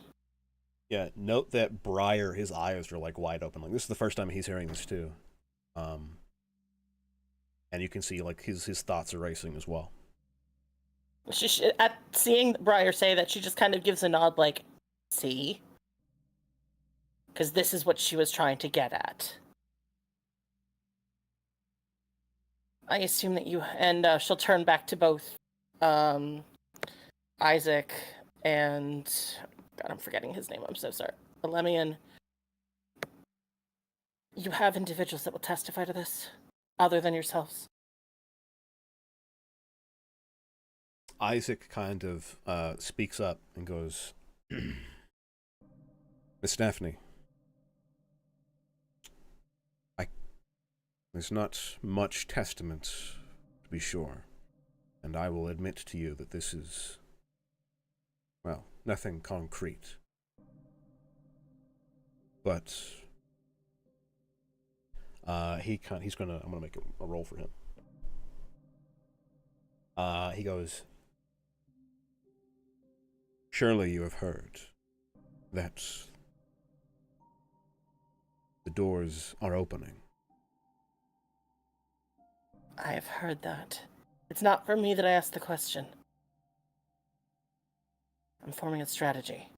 Yeah, note that Briar, his eyes are like wide open. Like this is the first time he's hearing this too. And you can see like his thoughts are racing as well. At seeing Briar say that, she just kind of gives a nod like, see? Because this is what she was trying to get at. I assume that you... And she'll turn back to both Isaac and... God, I'm forgetting his name. I'm so sorry. Alemian. You have individuals that will testify to this, other than yourselves? Isaac kind of speaks up and goes, Miss Daphne, there's not much testament, to be sure, and I will admit to you that this is, well, nothing concrete. But I'm gonna make a roll for him. He goes, surely you have heard that the doors are opening. I have heard that. It's not for me that I asked the question. I'm forming a strategy.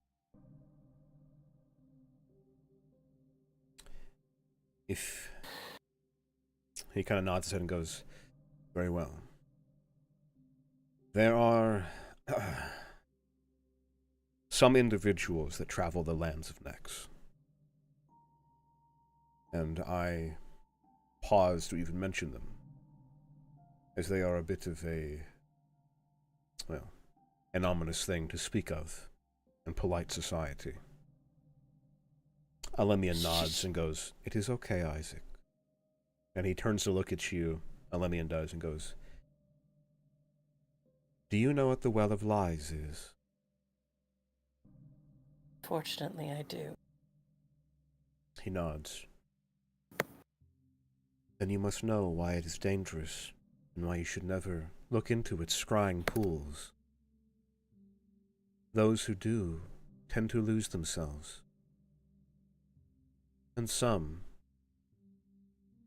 If he kind of nods his head and goes, very well. There are some individuals that travel the lands of Nex. And I pause to even mention them, as they are a bit of an ominous thing to speak of in polite society. Alemian nods and goes, it is okay, Isaac. And he turns to look at you, Alemian does, and goes, do you know what the Well of Lies is? Fortunately, I do. He nods. Then you must know why it is dangerous, and why you should never look into its scrying pools. Those who do tend to lose themselves. And some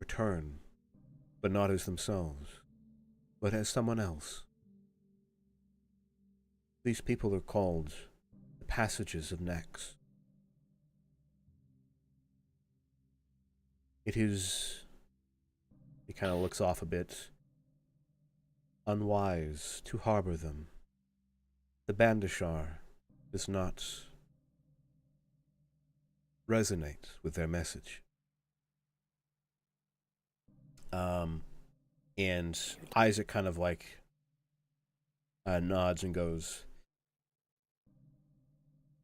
return, but not as themselves, but as someone else. These people are called the Passages of Nex. It is, he kind of looks off a bit, unwise to harbor them the Bandishar does not resonate with their message. And Isaac kind of like nods and goes,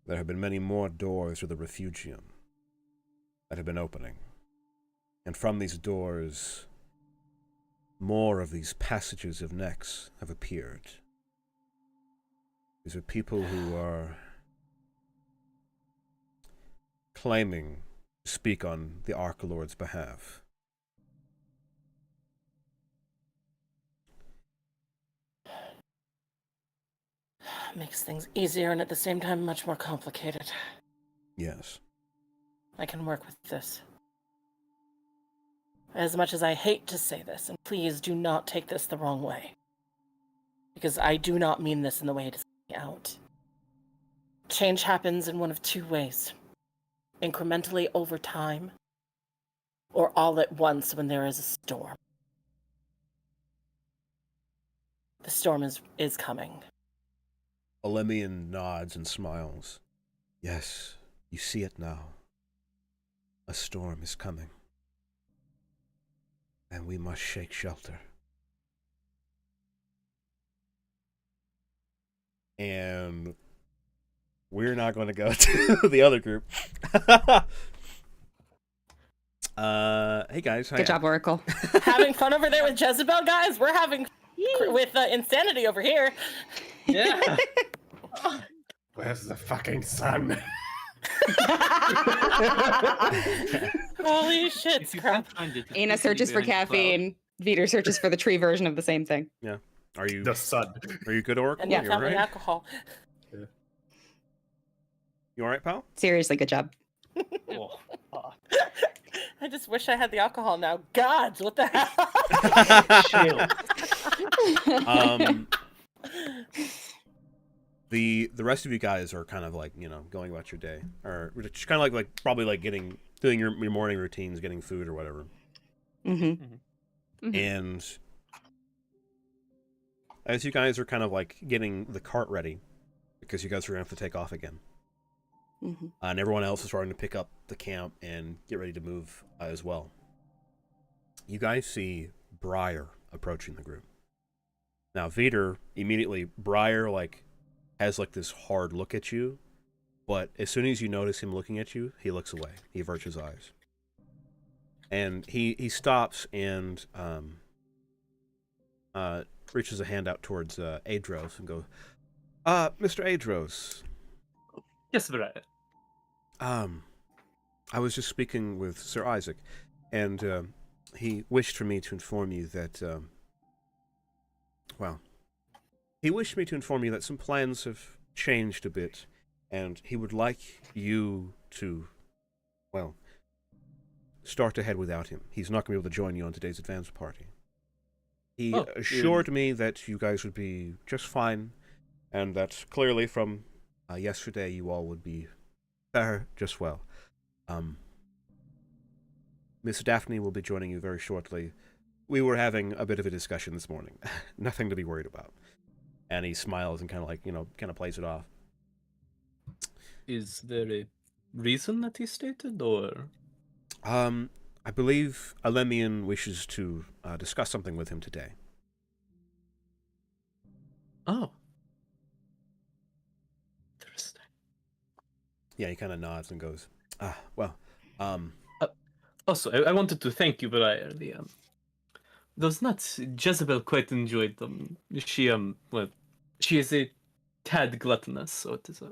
there have been many more doors to the refugium that have been opening. And from these doors, more of these passages of necks have appeared. These are people who are claiming to speak on the Arclord's behalf. Makes things easier and at the same time much more complicated. Yes. I can work with this. As much as I hate to say this, and please do not take this the wrong way, because I do not mean this in the way it is out. Change happens in one of two ways. Incrementally over time, or all at once when there is a storm. The storm is coming. Olemian nods and smiles. Yes, you see it now. A storm is coming. And we must shake shelter. And we're not going to go to the other group. Hey guys. Good job, Oracle. Having fun over there with Jezebel, guys? We're having with insanity over here. Yeah. Where's the fucking sun? Holy shit, If you crap. can't find it, it's Ina searches for usually behind the caffeine. Viter searches for the tree version of the same thing. Yeah. Are you The sun. good, Oracle? And You yeah, found alright? alcohol. You alright, pal? Seriously, good job. cloud. Oh, I just wish I had the alcohol now. Gods, what the hell? chill. The rest of you guys are kind of like, going about your day, or just kind of like probably like doing your morning routines, getting food or whatever. Mm-hmm. And as you guys are kind of like getting the cart ready, because you guys are gonna have to take off again, Mm-hmm. and everyone else is starting to pick up the camp and get ready to move as well. You guys see Briar approaching the group. Now, Viter immediately, Briar has this hard look at you, but as soon as you notice him looking at you, he looks away. He averts his eyes. And he stops and reaches a hand out towards Adros and goes, Mr. Adros. Yes, Brian. I was just speaking with Sir Isaac, and he wished for me to inform you that, he wished me to inform you that some plans have changed a bit, and he would like you to, start ahead without him. He's not going to be able to join you on today's advance party. He assured me that you guys would be just fine, and that clearly from yesterday you all would be fare just well. Miss Daphne will be joining you very shortly. We were having a bit of a discussion this morning. Nothing to be worried about. And he smiles and kind of plays it off. Is there a reason that he stated, or? I believe Alemian wishes to discuss something with him today. Oh. Interesting. Yeah, he kind of nods and goes, Also, I wanted to thank you, Brian. Those nuts, Jezebel quite enjoyed them. She is a tad gluttonous, so it is a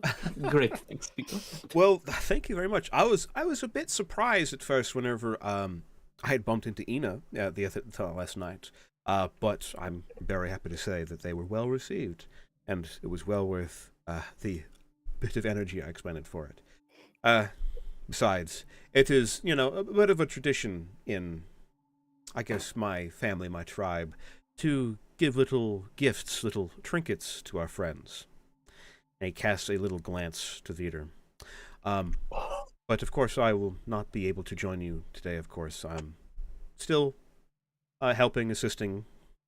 great thing to speak of. Well, thank you very much. I was a bit surprised at first whenever I had bumped into Ina last night, but I'm very happy to say that they were well received, and it was well worth the bit of energy I expended for it. Besides, it is, a bit of a tradition in, I guess, my family, my tribe, to give little gifts, little trinkets to our friends. And he casts a little glance to Viter. But of course I will not be able to join you today, of course. I'm still assisting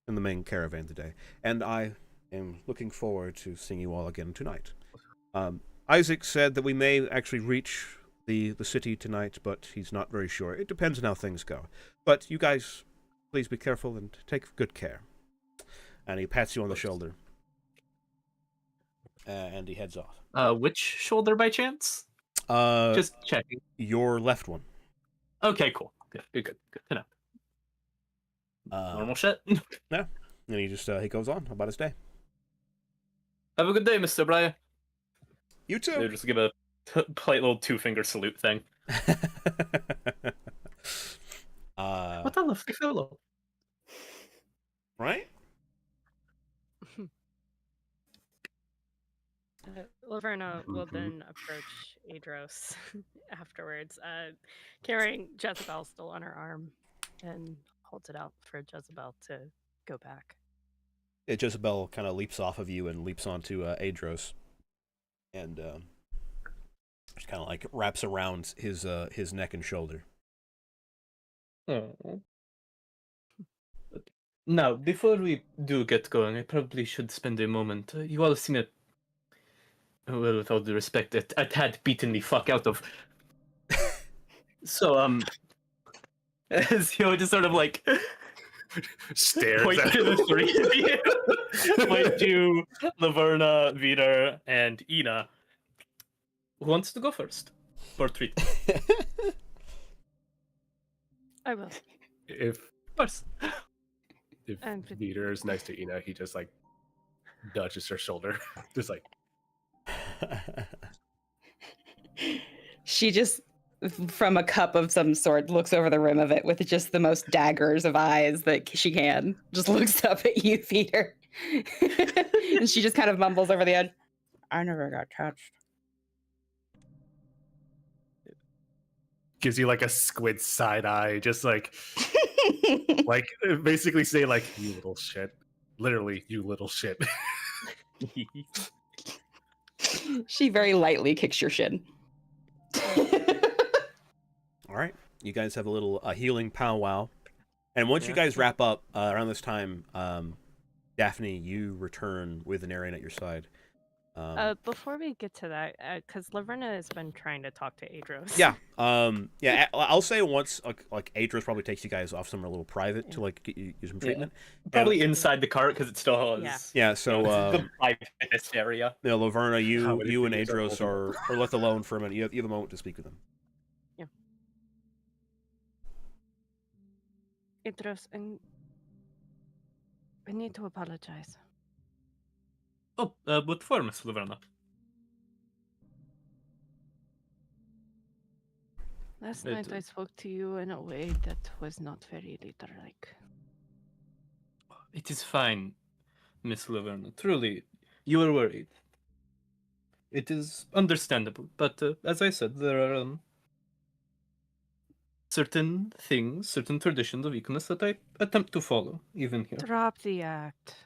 in the main caravan today. And I am looking forward to seeing you all again tonight. Isaac said that we may actually reach the city tonight, but he's not very sure. It depends on how things go. But you guys, please be careful and take good care. And he pats you on the shoulder. And he heads off. Which shoulder by chance? Just checking. Your left one. Okay, cool. Good to know. Normal shit. Yeah. And he just he goes on about his day. Have a good day, Mr. Brian. You too. They just give a polite little 2-finger salute thing. What a lovely fellow. Right? Laverna will then approach Adros afterwards, carrying Jezebel still on her arm, and holds it out for Jezebel to go back. Yeah, Jezebel kind of leaps off of you and leaps onto Adros. And just kind of like wraps around his neck and shoulder. Oh. Now, before we do get going, I probably should spend a moment. You all seem to, well, with all due respect, a tad beaten the fuck out of. So, as he just sort of like Stares point at to the him. three of you, point to Laverna, Vider, and Ina. Who wants to go first for treatment? I will. If Of course. if Peter is next to Ina, he just like nudges her shoulder, just like. She just, from a cup of some sort, looks over the rim of it with just the most daggers of eyes that she can. Just looks up at you, Peter. And she just kind of mumbles over the edge, I never got touched. Gives you like a squid side eye, just like basically say like, you little shit. Literally, you little shit. She very lightly kicks your shin. All right. You guys have a little healing powwow. And once you guys wrap up around this time, Daphne, you return with an Arian at your side. Before we get to that, because Laverna has been trying to talk to Adros. Yeah. I'll say once, like Adros probably takes you guys off somewhere a little private to like get you some treatment. Probably inside the cart because it still has. Yeah. So the private area. you know, Laverna, How many you and fingers are Adros are left alone for a minute. You have a moment to speak with them. Yeah. Adros, I need to apologize. Oh, what for, Miss Laverna? Last night I spoke to you in a way that was not very leader-like. It is fine, Miss Laverna. Truly, you are worried. It is understandable, but as I said, there are certain things, certain traditions of equalness that I attempt to follow, even here. Drop the act.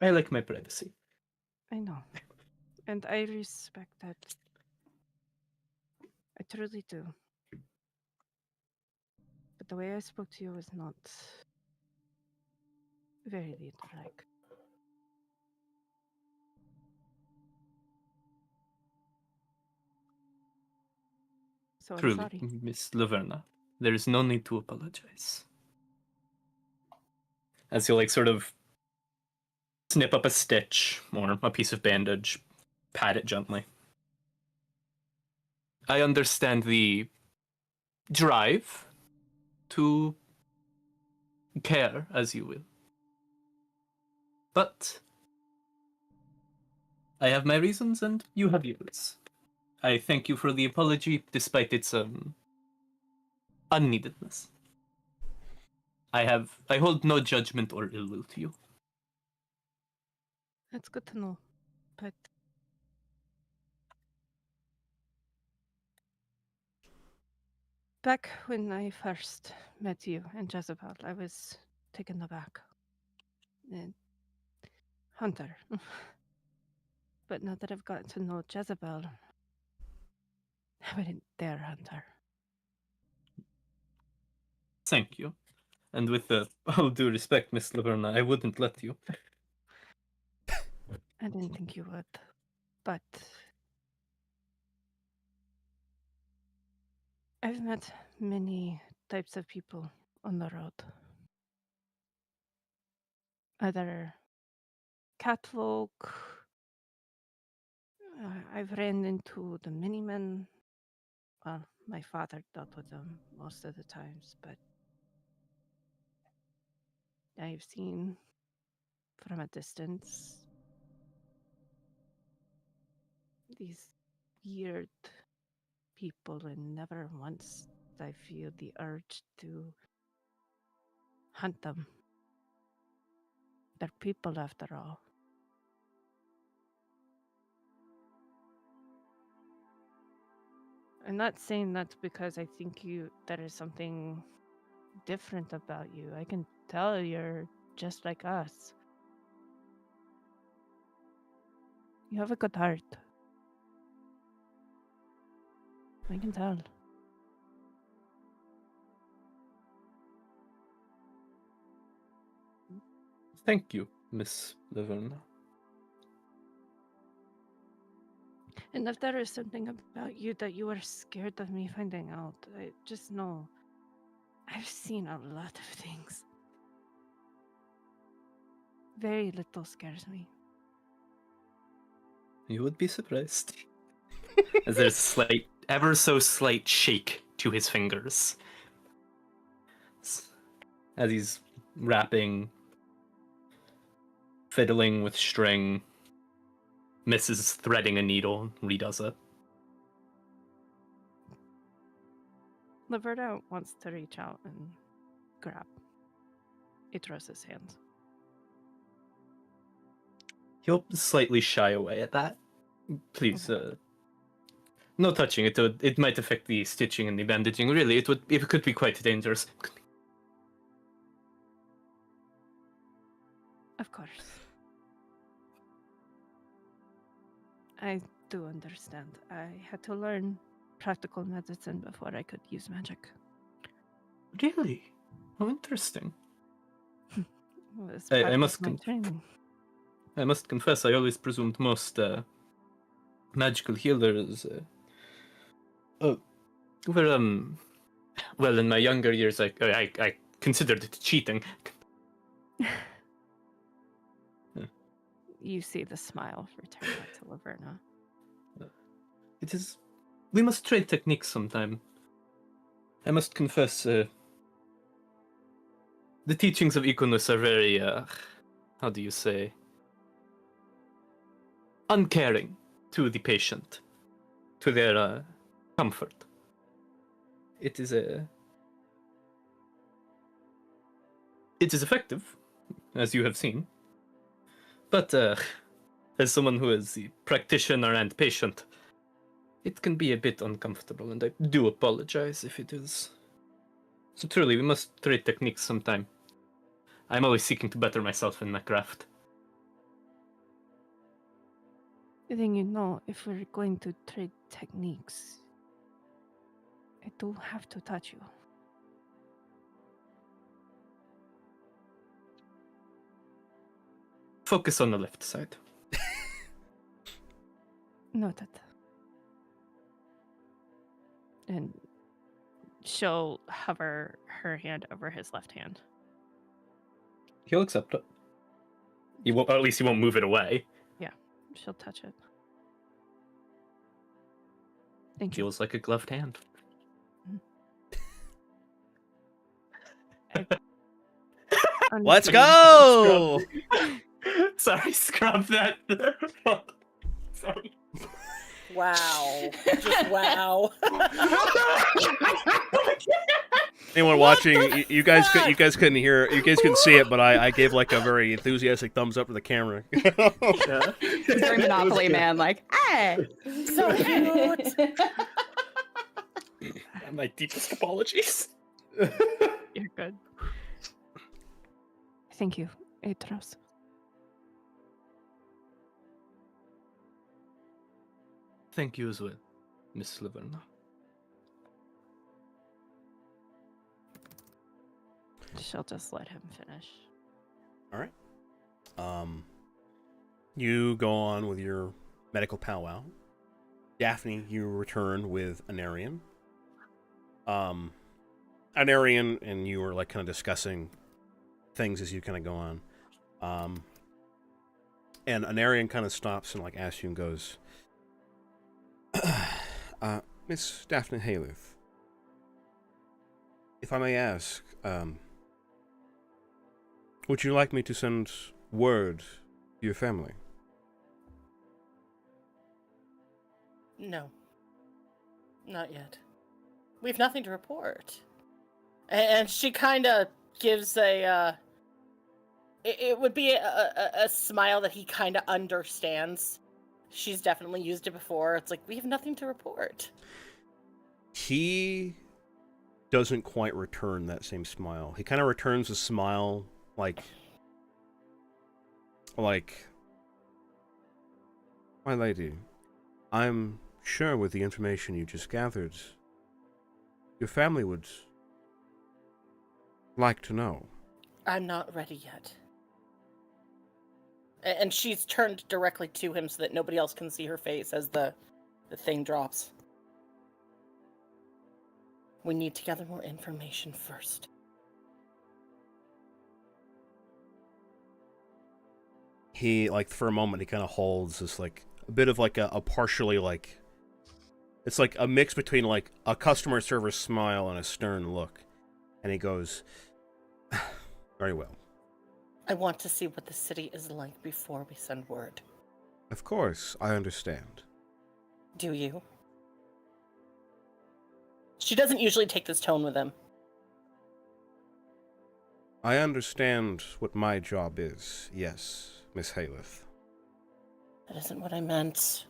I like my privacy. I know. And I respect that. I truly do. But the way I spoke to you was not very leader-like. So I'm Truly, sorry. Miss Laverna, there is no need to apologize. As you like sort of snip up a stitch or a piece of bandage, pat it gently. I understand the drive to care as you will. But I have my reasons and you have yours. I thank you for the apology despite its unneededness. I hold no judgment or ill will to you. That's good to know. But back when I first met you and Jezebel, I was taken aback. And Hunter. But now that I've gotten to know Jezebel, I wouldn't dare hunt her. Thank you. And with all due respect, Miss Laverna, I wouldn't let you. I didn't think you would, but I've met many types of people on the road. Either catfolk, I've ran into the minimen. Well, my father dealt with them most of the times, but I've seen from a distance these weird people, and never once I feel the urge to hunt them. They're people after all. I'm not saying that's because I think there is something different about you. I can tell you're just like us. You have a good heart. I can tell. Thank you, Miss Laverna. And if there is something about you that you are scared of me finding out, I just know I've seen a lot of things. Very little scares me. You would be surprised. As there's a slight, ever so slight shake to his fingers. As he's rapping, fiddling with string, misses threading a needle, redoes it. Laverna wants to reach out and grab Idris's hand. He'll slightly shy away at that. Please, no touching. It might affect the stitching and the bandaging. Really, it could be quite dangerous. Of course. I do understand. I had to learn practical medicine before I could use magic. Really? Oh, interesting. It was I part must of my training. I must confess, I always presumed most magical healers were well, in my younger years, I considered it cheating. You see the smile return back to Laverna. It is. We must trade techniques sometime. I must confess, the teachings of Iconus are very, how do you say, uncaring to the patient, to their comfort. It is effective, as you have seen. But as someone who is the practitioner and patient, it can be a bit uncomfortable, and I do apologize if it is. So truly, we must trade techniques sometime. I'm always seeking to better myself in my craft. Then you know, if we're going to trade techniques, I do have to touch you. Focus on the left side. Noted. And she'll hover her hand over his left hand. He'll accept it. He won't, or at least he won't move it away. She'll touch it. Thank you. Feels like a gloved hand. Let's go! Sorry, scrub that. Sorry. Wow. Just wow. Anyone watching, you guys couldn't hear it. You guys couldn't see it, but I gave like a very enthusiastic thumbs up to the camera. Yeah. He's very Monopoly man, like, hey! So cute. My deepest apologies. You're good. Thank you, Idris. Thank you as well, Miss Laverna. She'll just let him finish. All right. You go on with your medical powwow. Daphne, you return with Anarian. Anarian and you are like kind of discussing things as you kind of go on. And Anarian kind of stops and like asks you and goes, Miss Daphne Halith, if I may ask, would you like me to send word to your family? No. Not yet. We've nothing to report. And she kind of gives it would be a smile that he kind of understands. She's definitely used it before. It's like, we have nothing to report. He doesn't quite return that same smile. He kind of returns a smile like, my lady, I'm sure with the information you just gathered, your family would like to know. I'm not ready yet. And she's turned directly to him so that nobody else can see her face as the thing drops. We need to gather more information first. He, like, for a moment, he kind of holds this, like, a bit of, like, a partially, like, it's like a mix between, like, a customer service smile and a stern look. And he goes, very well. I want to see what the city is like before we send word. Of course, I understand. Do you? She doesn't usually take this tone with him. I understand what my job is, yes, Miss Halith. That isn't what I meant.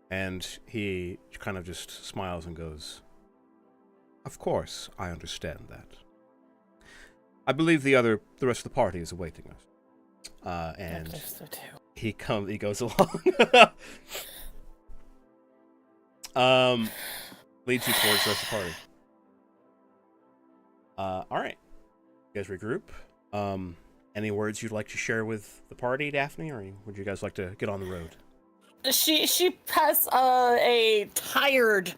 And he kind of just smiles and goes, of course, I understand that. I believe the rest of the party is awaiting us. And I believe so too. he goes along. Leads you towards the rest of the party. Alright. You guys regroup. Any words you'd like to share with the party, Daphne, or would you guys like to get on the road? She has a tired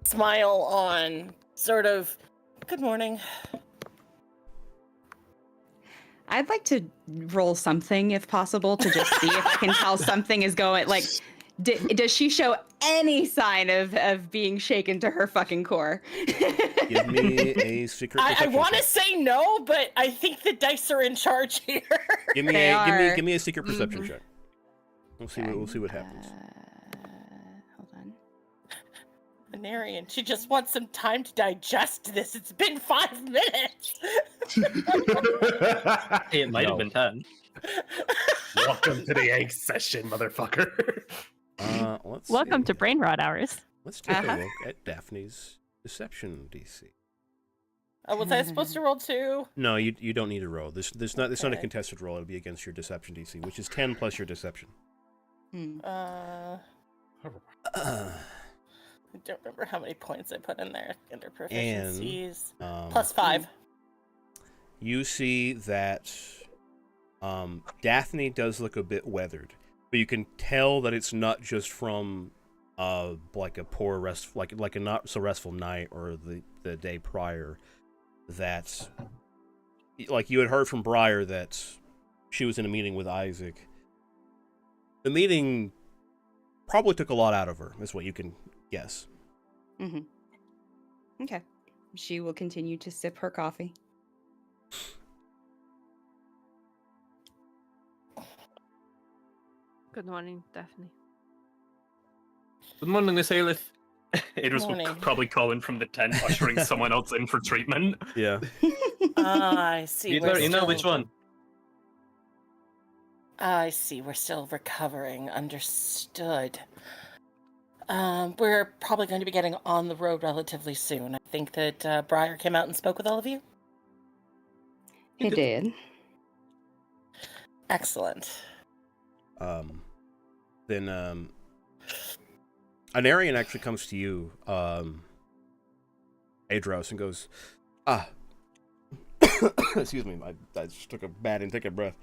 smile on, sort of, good morning. I'd like to roll something if possible to just see if I can tell something is going, like, does she show any sign of being shaken to her fucking core? Give me a secret I perception want to check. say no, but I think the dice are in charge here. Give me a secret perception check. We'll see what happens. Hold on. Anarian, she just wants some time to digest this. It's been 5 minutes. Hey, it might have been 10. Welcome to the egg session, motherfucker. Let's Welcome see. to Brain Rot Hours. Let's take a look at Daphne's deception DC. Was I supposed to roll 2? No, you don't need to roll. It's not a Okay. contested roll. It'll be against your deception DC, which is 10 plus your deception. I don't remember how many points I put in there under proficiencies. Plus 5. You see that Daphne does look a bit weathered, but you can tell that it's not just from like a poor rest, like a not so restful night or the day prior. That, like, you had heard from Briar that she was in a meeting with Isaac. The meeting probably took a lot out of her, is what you can guess. Mm-hmm. Okay. She will continue to sip her coffee. Good morning, Daphne. Good morning, Miss Halith. Idris will Morning. probably call in from the tent, ushering someone else in for treatment. Yeah. I see. You know which one. I see. We're still recovering. Understood. We're probably going to be getting on the road relatively soon. I think that Briar came out and spoke with all of you. He did. Excellent. Then Anarian actually comes to you. Adros and goes, excuse me, I just took a bad intake of breath.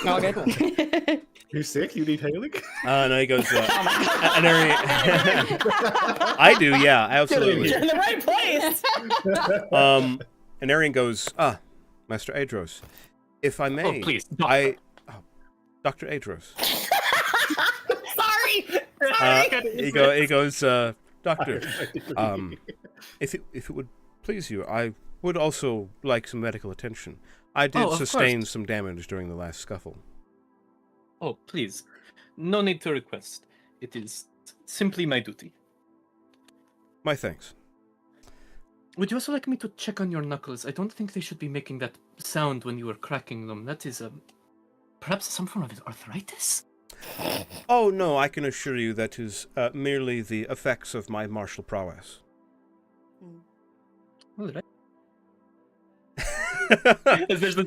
All good. You sick? You need healing? No, he goes, Anarian. I do, yeah, absolutely. You're in the right place. Anarian goes, Master Adros, if I may, please, Dr. Adros. Sorry. He goes, Doctor, if it would please you, I would also like some medical attention. I did sustain some damage during the last scuffle. Oh, please. No need to request. It is simply my duty. My thanks. Would you also like me to check on your knuckles? I don't think they should be making that sound when you are cracking them. That is, perhaps some form of arthritis? Oh, no, I can assure you that is merely the effects of my martial prowess. All right. There's a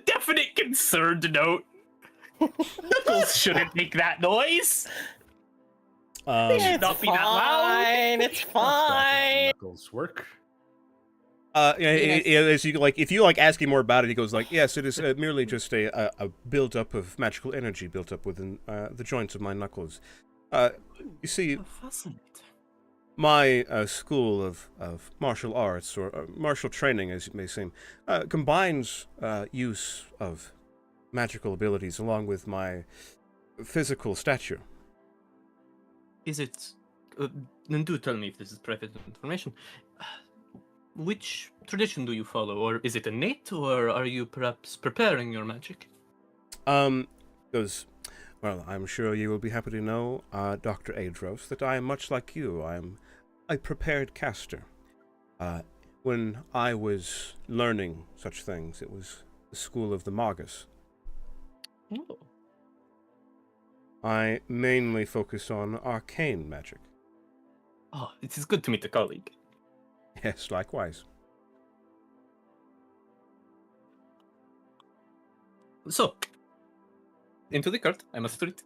definite concern to note. Knuckles shouldn't make that noise. It's not be that loud. fine. It's fine. Knuckles work. As you if you ask him more about it, he goes yes, it is merely just a build-up of magical energy built up within the joints of my knuckles. You see, Fascinating. my school of martial arts, or martial training, as it may seem, combines use of magical abilities along with my physical stature. Is it... then do tell me if this is private information. Which tradition do you follow? Or is it innate, or are you perhaps preparing your magic? Goes, well, I'm sure you will be happy to know, Dr. Adros, that I am much like you. I am a prepared caster. When I was learning such things, it was the school of the Magus. Oh. I mainly focus on arcane magic. Oh, it is good to meet a colleague. Yes, likewise. So, into the cart. I must read.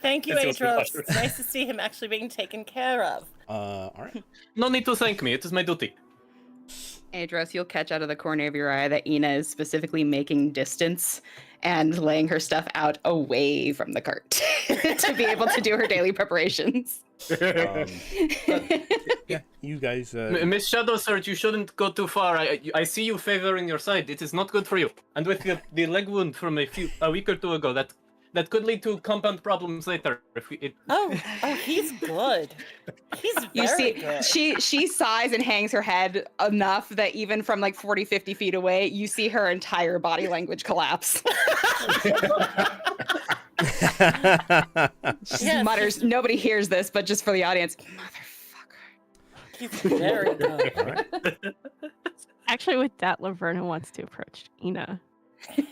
Thank you, That's Adros. what's It's nice to see him actually being taken care of. All right. No need to thank me. It is my duty. Adros, you'll catch out of the corner of your eye that Ina is specifically making distance and laying her stuff out away from the cart to be able to do her daily preparations. Yeah, you guys. Miss Shadow Surge, you shouldn't go too far. I see you favoring your side. It is not good for you. And with the leg wound from a week or two ago, that could lead to compound problems later. Oh, he's good. He's You very see, good. she sighs and hangs her head enough that even from 40, 50 feet away, you see her entire body language collapse. She Yes, mutters, nobody hears this, but just for the audience, motherfucker. He's very good. All right. Actually, with that, Laverna wants to approach Ina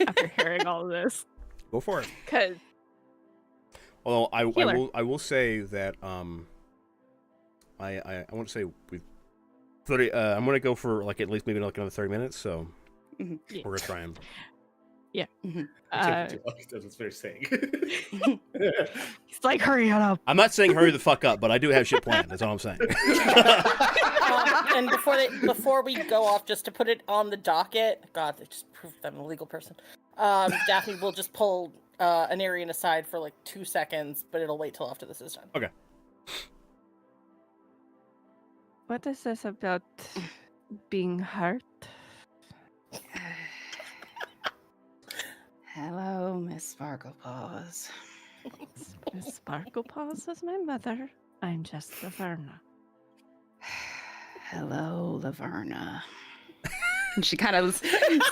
after hearing all of this. Go for it. Because Well, I Healer. will say that I want to say we 30. I'm gonna go for at least maybe another 30 minutes. So Mhm. Yeah. we're gonna try and. That's what they're saying. he's like, hurry up. I'm not saying hurry the fuck up, but I do have shit planned. That's all I'm saying. And before we go off, just to put it on the docket, God, they just proved I'm a legal person. Daphne will just pull Anarian aside for 2 seconds, but it'll wait till after this is done. Okay. What is this about being hurt? Hello, Miss Sparklepaws. Miss Sparklepaws is my mother. I'm just Laverna. Hello, Laverna. And she kind of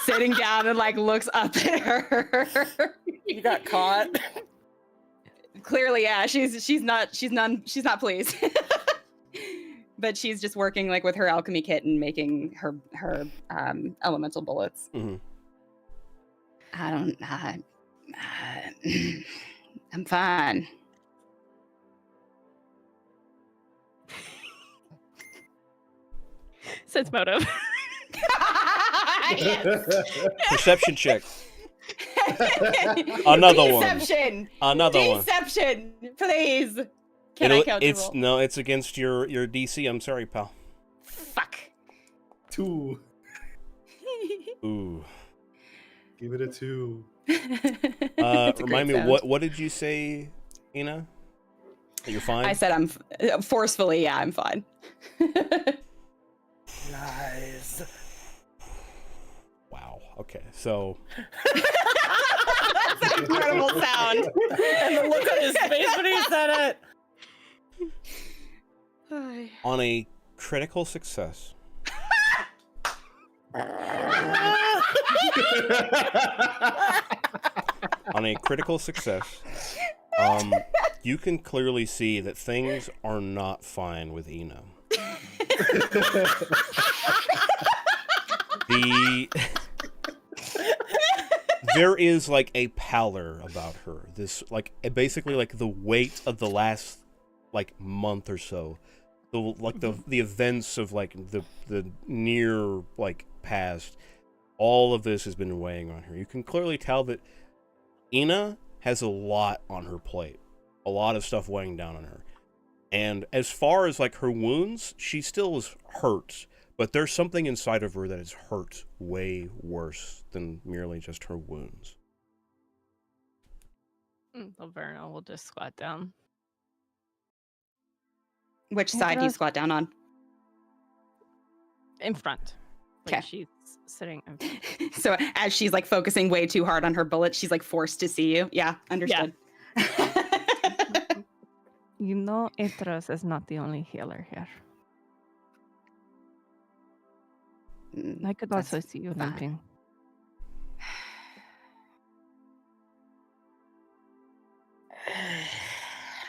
sitting down and looks up at her. You got caught. Clearly, yeah, she's not pleased. But she's just working with her alchemy kit and making her elemental bullets. Mm-hmm. I'm fine. Sense motive. Perception check. Another one. Deception. Another one. Deception, please. Can I counter It's roll? no, it's against your DC. I'm sorry, pal. Fuck. 2. Ooh. Give it a 2. It's a Remind great me, sound. what did you say, Ina? That you're fine? I said I'm forcefully, yeah, I'm fine. Lies. Wow. Okay, so That's an incredible sound. And the look on his face when he said it. on a critical success, you can clearly see that things are not fine with Ina. There is like a pallor about her. This like basically like the weight of the last like month or so. The events of like the near like past, all of this has been weighing on her. You can clearly tell that Ina has a lot on her plate, a lot of stuff weighing down on her. And as far as like her wounds, she still is hurt, but there's something inside of her that is hurt way worse than merely just her wounds. Laverna will just squat down. Which side do you squat down on? In front. Like 'Kay. she's sitting in So as she's like focusing way too hard on her bullet, she's like forced to see you. Yeah, understood. You know, Atros is not the only healer here. I could also That's see you fine. limping.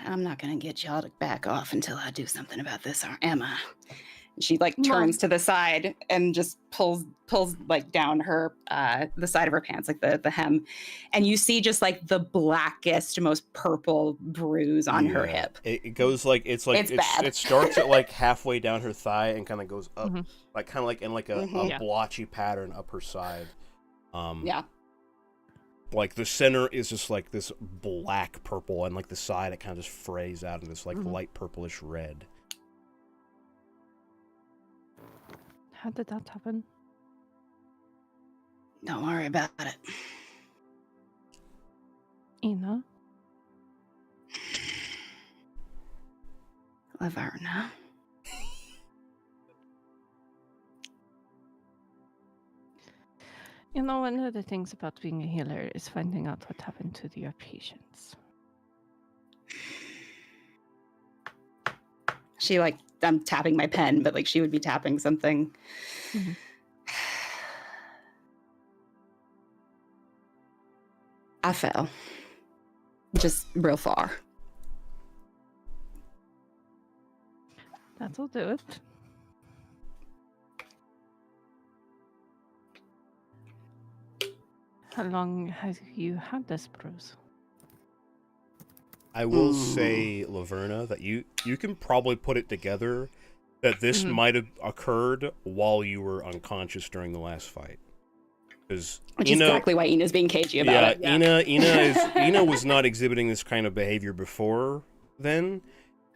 I'm not gonna get y'all to back off until I do something about this, am I? She like Mom. turns to the side and just pulls like down her the side of her pants, like the hem, and you see just like the blackest, most purple bruise on her Yeah. hip. It goes like it's bad. it starts at like halfway down her thigh and kind of goes up, Mhm. like kind of like in like a Mhm. blotchy pattern up her side. Yeah. Like the center is just like this black purple, and like the side it kind of just frays out in this like Mhm. light purplish red. How did that happen? Don't worry about it. Ina? Laverna. You know, one of the things about being a healer is finding out what happened to your patients. She like, I'm tapping my pen, but like she would be tapping something. Mhm. I fell. Just real far. That'll do it. How long have you had this bruise? I will say, Laverna, that you can probably put it together that this Mhm. might have occurred while you were unconscious during the last fight. Because Which is exactly why Ina's being cagey about yeah, it. Yeah. Ina was not exhibiting this kind of behavior before then,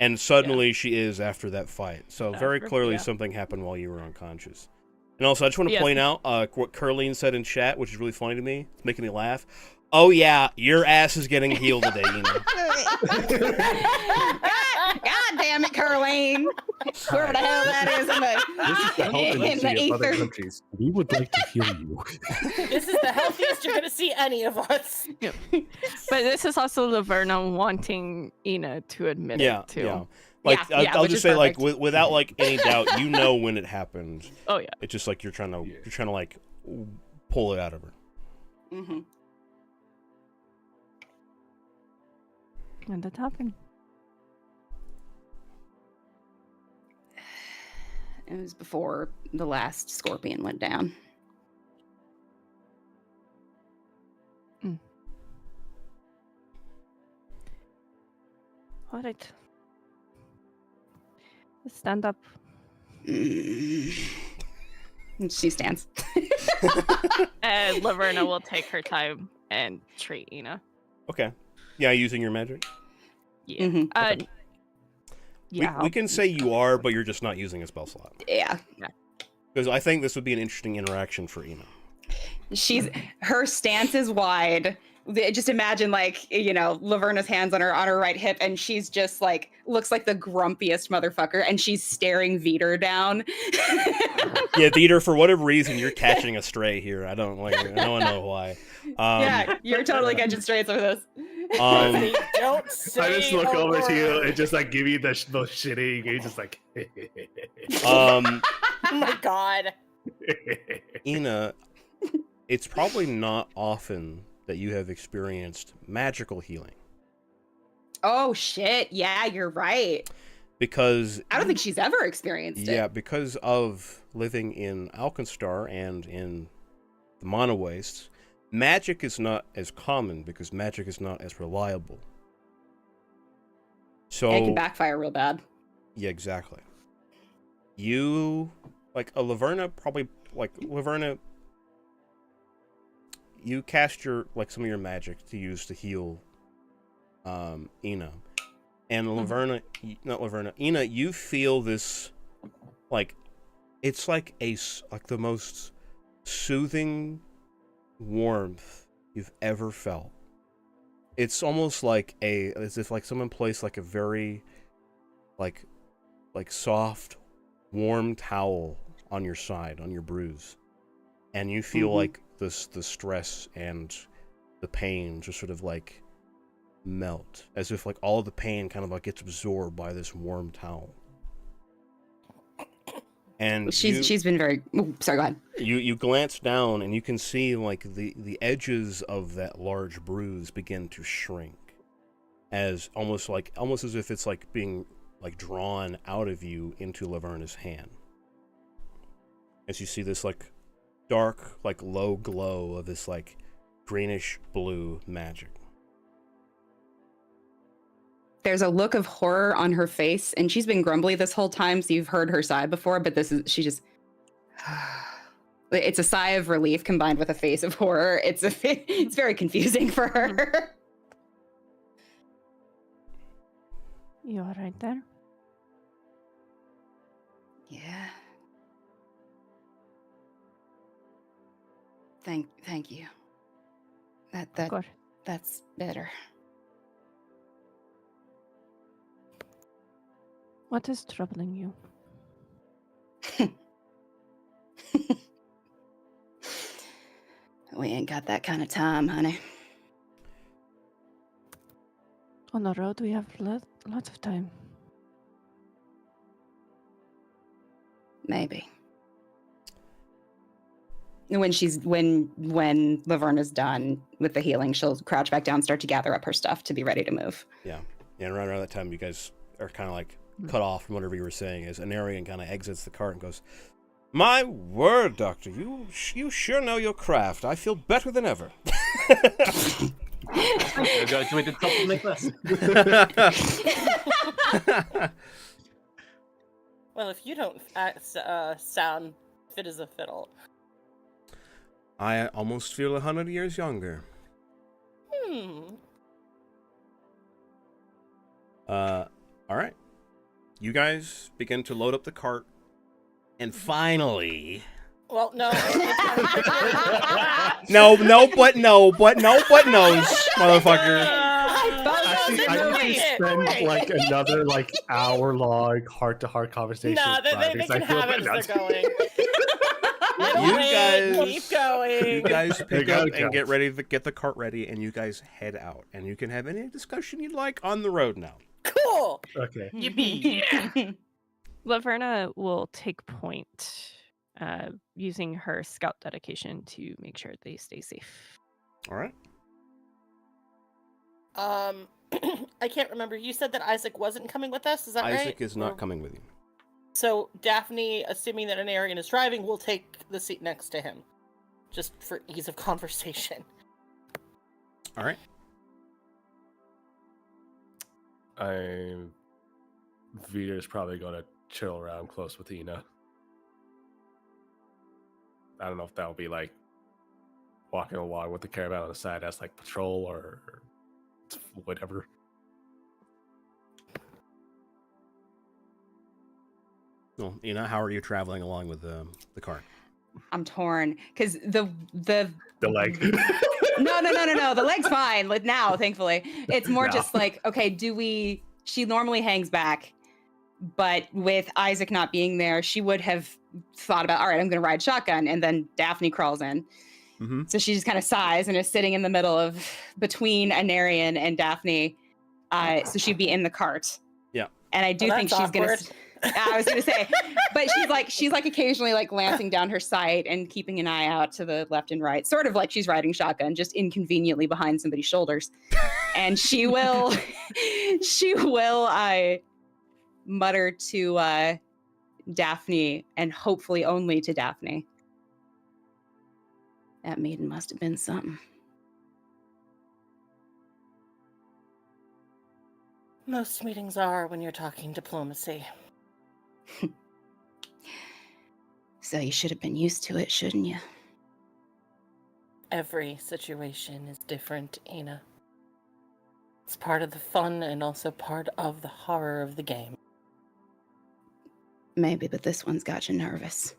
and suddenly she is after that fight. So very After, clearly yeah. something happened while you were unconscious. And also, I just want to Yes. point out what Curleen said in chat, which is really funny to me. It's making me laugh. Oh yeah, your ass is getting healed today, Ina. God damn it, Curleen. Whoever the hell that is in This is the health in the industry of other ether. countries. We would like to heal you. This is the healthiest you're gonna see any of us. But this is also Laverna wanting Ina to admit Yeah, it too. yeah. Like Yeah, I'll which just is say, like, perfect. without like any doubt, you know when it happened. Oh yeah. It's just like you're trying to like pull it out of her. Mhm. When did that happen? It was before the last scorpion went down. All right. Stand up. Mm. And she stands. And Laverna will take her time and treat Ina. Okay. Yeah, using your magic. Yeah. Mhm. Yeah. We can say you are, but you're just not using a spell slot. Yeah. Because I think this would be an interesting interaction for Ina. Her stance is wide. Just imagine, like, Laverna's hands on her right hip, and she's just like looks like the grumpiest motherfucker, and she's staring Veter down. Yeah, Veter, for whatever reason, you're catching a stray here. I don't know why. Yeah, you're totally catching strays with this. Don't say I just look a over to you word. and just like give you the most shitty. You just like. Oh my god. Ina, it's probably not often that you have experienced magical healing. Oh shit! Yeah, you're right. Because I don't think she's ever experienced it. yeah, because of living in Alkenstar and in the Mana Wastes, magic is not as common because magic is not as reliable. So It can backfire real bad. yeah, exactly. You Laverna, you cast some of your magic to use to heal Ina. And Ina, you feel this it's like the most soothing warmth you've ever felt. It's almost as if someone placed a very soft, warm towel on your side, on your bruise, and you feel the stress and the pain just sort of melt, as if all of the pain kind of gets absorbed by this warm towel. And she's been very. Oh, sorry, go ahead. You glance down and you can see the edges of that large bruise begin to shrink, as almost as if it's being drawn out of you into Laverna's hand. As you see this dark low glow of this greenish blue magic. There's a look of horror on her face, and she's been grumbly this whole time, so you've heard her sigh before, but she just... It's a sigh of relief combined with a face of horror. It's very confusing for her. You all right there? Yeah. Thank you. Good. That's better. What is troubling you? We ain't got that kind of time, honey. On the road, we have lots of time. Maybe. When Laverna's done with the healing, she'll crouch back down, start to gather up her stuff to be ready to move. Yeah. And around that time, you guys are kind of cut off from whatever you were saying, as Anarian kind of exits the cart and goes, "My word, Doctor, you sure know your craft. I feel better than ever." I graduated top of my class. Well, if you don't sound fit as a fiddle. I almost feel 100 years younger. All right. You guys begin to load up the cart, and finally... Well, no. No, but no's, motherfucker. I need to spend another hour-long heart-to-heart conversation. No, they can have it as they're going. Keep going. You guys pick up and get ready to get the cart ready, and you guys head out. And you can have any discussion you'd like on the road now. Cool. Okay. Yippee. Laverna will take point, using her scout dedication to make sure they stay safe. All right. I can't remember. You said that Isaac wasn't coming with us. Is that right? Isaac is not coming with you. So Daphne, assuming that Anarian is driving, will take the seat next to him, just for ease of conversation. All right. Veter's probably gonna chill around close with Ina. I don't know if that'll be walking along with the caravan on the side as patrol or whatever. Well, how are you traveling along with the cart? I'm torn because the leg. no. The leg's fine. Like now, thankfully, it's more just like, okay, she normally hangs back, but with Isaac not being there, she would have thought about, all right, I'm going to ride shotgun, and then Daphne crawls in. Mm-hmm. So she just kind of sighs and is sitting in the middle between Anarian and Daphne. So she'd be in the cart. Yeah. And I do think she's going to. I was going to say, but she's like occasionally like glancing down her sight and keeping an eye out to the left and right, sort of like she's riding shotgun, just inconveniently behind somebody's shoulders. And she will mutter to Daphne, and hopefully only to Daphne, that maiden must have been something. Most meetings are when you're talking diplomacy. So you should have been used to it, shouldn't you? Every situation is different, Ina. It's part of the fun and also part of the horror of the game. Maybe, but this one's got you nervous.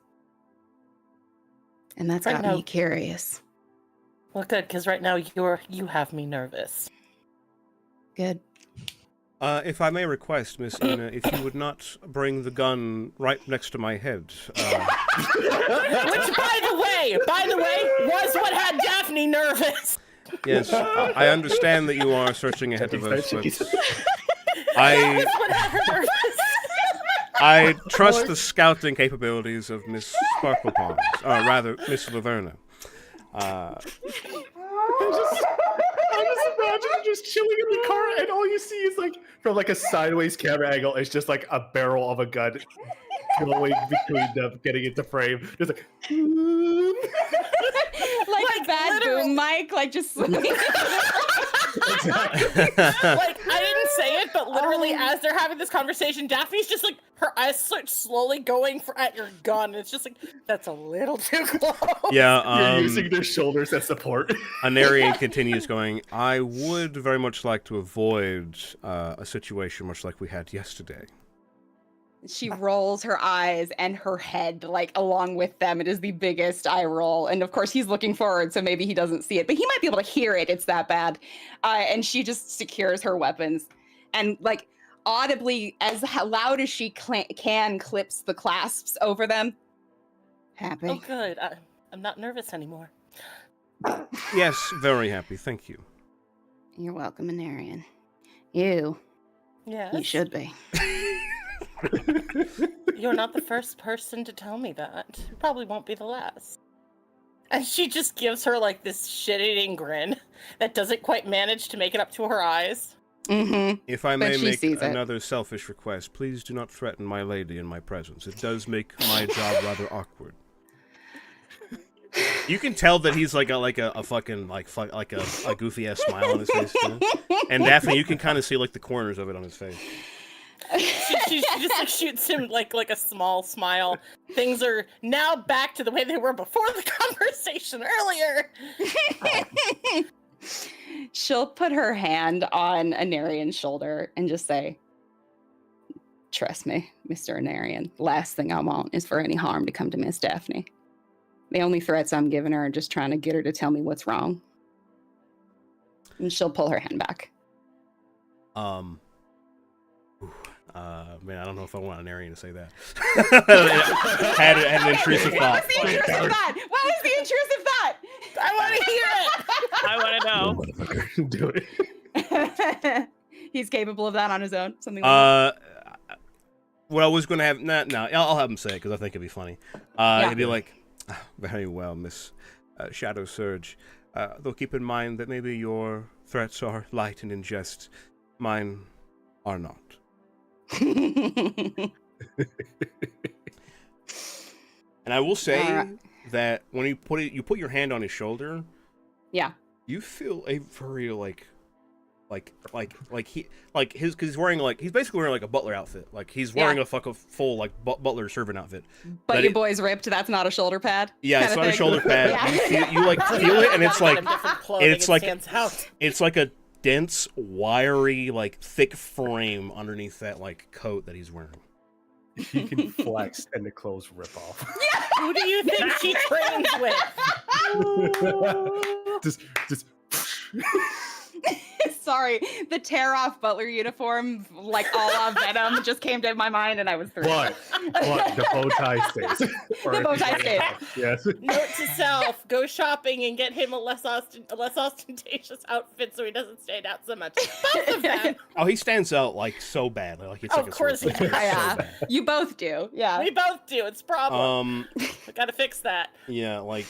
And that's Right got now- me curious. Well, good, because right now you have me nervous. Good. If I may request, Miss Ina, if you would not bring the gun right next to my head. Which, by the way, was what had Daphne nervous. Yes, I understand that you are searching ahead of us, but That's what had her nervous. I trust the scouting capabilities of Miss Sparklepond, or rather, Miss Laverna. I just imagine you just chilling in the car, and all you see is like from like a sideways camera angle, it's just like a barrel of a gun going between them, getting into frame. Just like, like a bad boom mic, like just. Like, I didn't say it, but literally as they're having this conversation, Daphne's just like, her eyes start slowly going at your gun. It's just like, that's a little too close. Yeah, you're using their shoulders as support. Anarian continues going, I would very much like to avoid a situation much like we had yesterday. She rolls her eyes and her head, like, along with them. It is the biggest eye roll. And of course, he's looking forward, so maybe he doesn't see it, but he might be able to hear it. It's that bad. And she just secures her weapons and, like, audibly, as loud as she can, clips the clasps over them. Happy. Oh, good. I'm not nervous anymore. Yes, very happy, thank you. You're welcome, Anarian. You Yes. should be. You're not the first person to tell me that. You probably won't be the last. And she just gives her like this shit-eating grin that doesn't quite manage to make it up to her eyes. Mm-hmm. If I But may she make sees it. another selfish request, please do not threaten my lady in my presence. It does make my job rather awkward. You can tell that he's like a fucking like a goofy ass smile on his face, you know? And Daphne, you can kind of see like the corners of it on his face. She just like shoots him like a small smile. Things are now back to the way they were before the conversation earlier. She'll put her hand on Anarian's shoulder and just say, trust me, Mr. Anarian, last thing I want is for any harm to come to Miss Daphne. The only threats I'm giving her are just trying to get her to tell me what's wrong. And she'll pull her hand back. Man, I don't know if I want an Aryan to say that. had an intrusive thought. What was the intrusive thought? What was the intrusive thought? I want to hear it. I want to know. Motherfucker, do it. He's capable of that on his own. Something like that. What I was going to have... No, I'll have him say it, because I think it'd be funny. He'd be like, very well, Miss Shadow Surge. Though keep in mind that maybe your threats are light and in jest. Mine are not. And I will say that when you put your hand on his shoulder, Yeah. you feel a very because he's wearing he's basically wearing like a butler outfit. Like he's wearing a full like butler servant outfit. But your boy's ripped. That's not a shoulder pad. Yeah, it's not a shoulder pad. Yeah. You feel it, and it's like it's like it's like a dense, wiry, like thick frame underneath that like coat that he's wearing. He can flex and the clothes rip off. Who do you think she trains with? just Sorry, the tear off butler uniform, like all of Venom, just came to my mind, and I was through. but the bow tie stays. The bow tie stays. Yes. Note to self: go shopping and get him a less ostentatious outfit so he doesn't stand out so much. Both of them. Oh, he stands out like so bad. Like it's Oh, like of course he does. Yeah, you both do. Yeah. We both do. It's a problem. I gotta fix that. Yeah, like,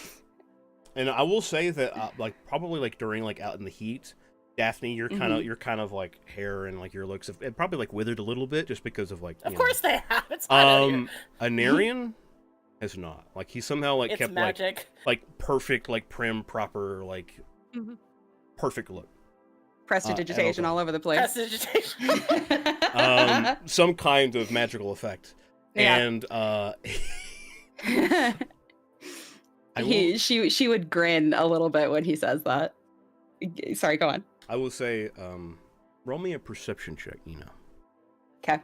and I will say that like probably like during like out in the heat, Daphne, your kind of like hair and like your looks have probably like withered a little bit just because of like. Of course they have. It's hot out here. Anarian has not. Like he somehow like It's kept magic. like perfect, like prim, proper, like perfect look. Prestidigitation all over the place. Prestidigitation. Some kind of magical effect. Yeah. And she would grin a little bit when he says that. Sorry, go on. I will say, roll me a perception check, Okay.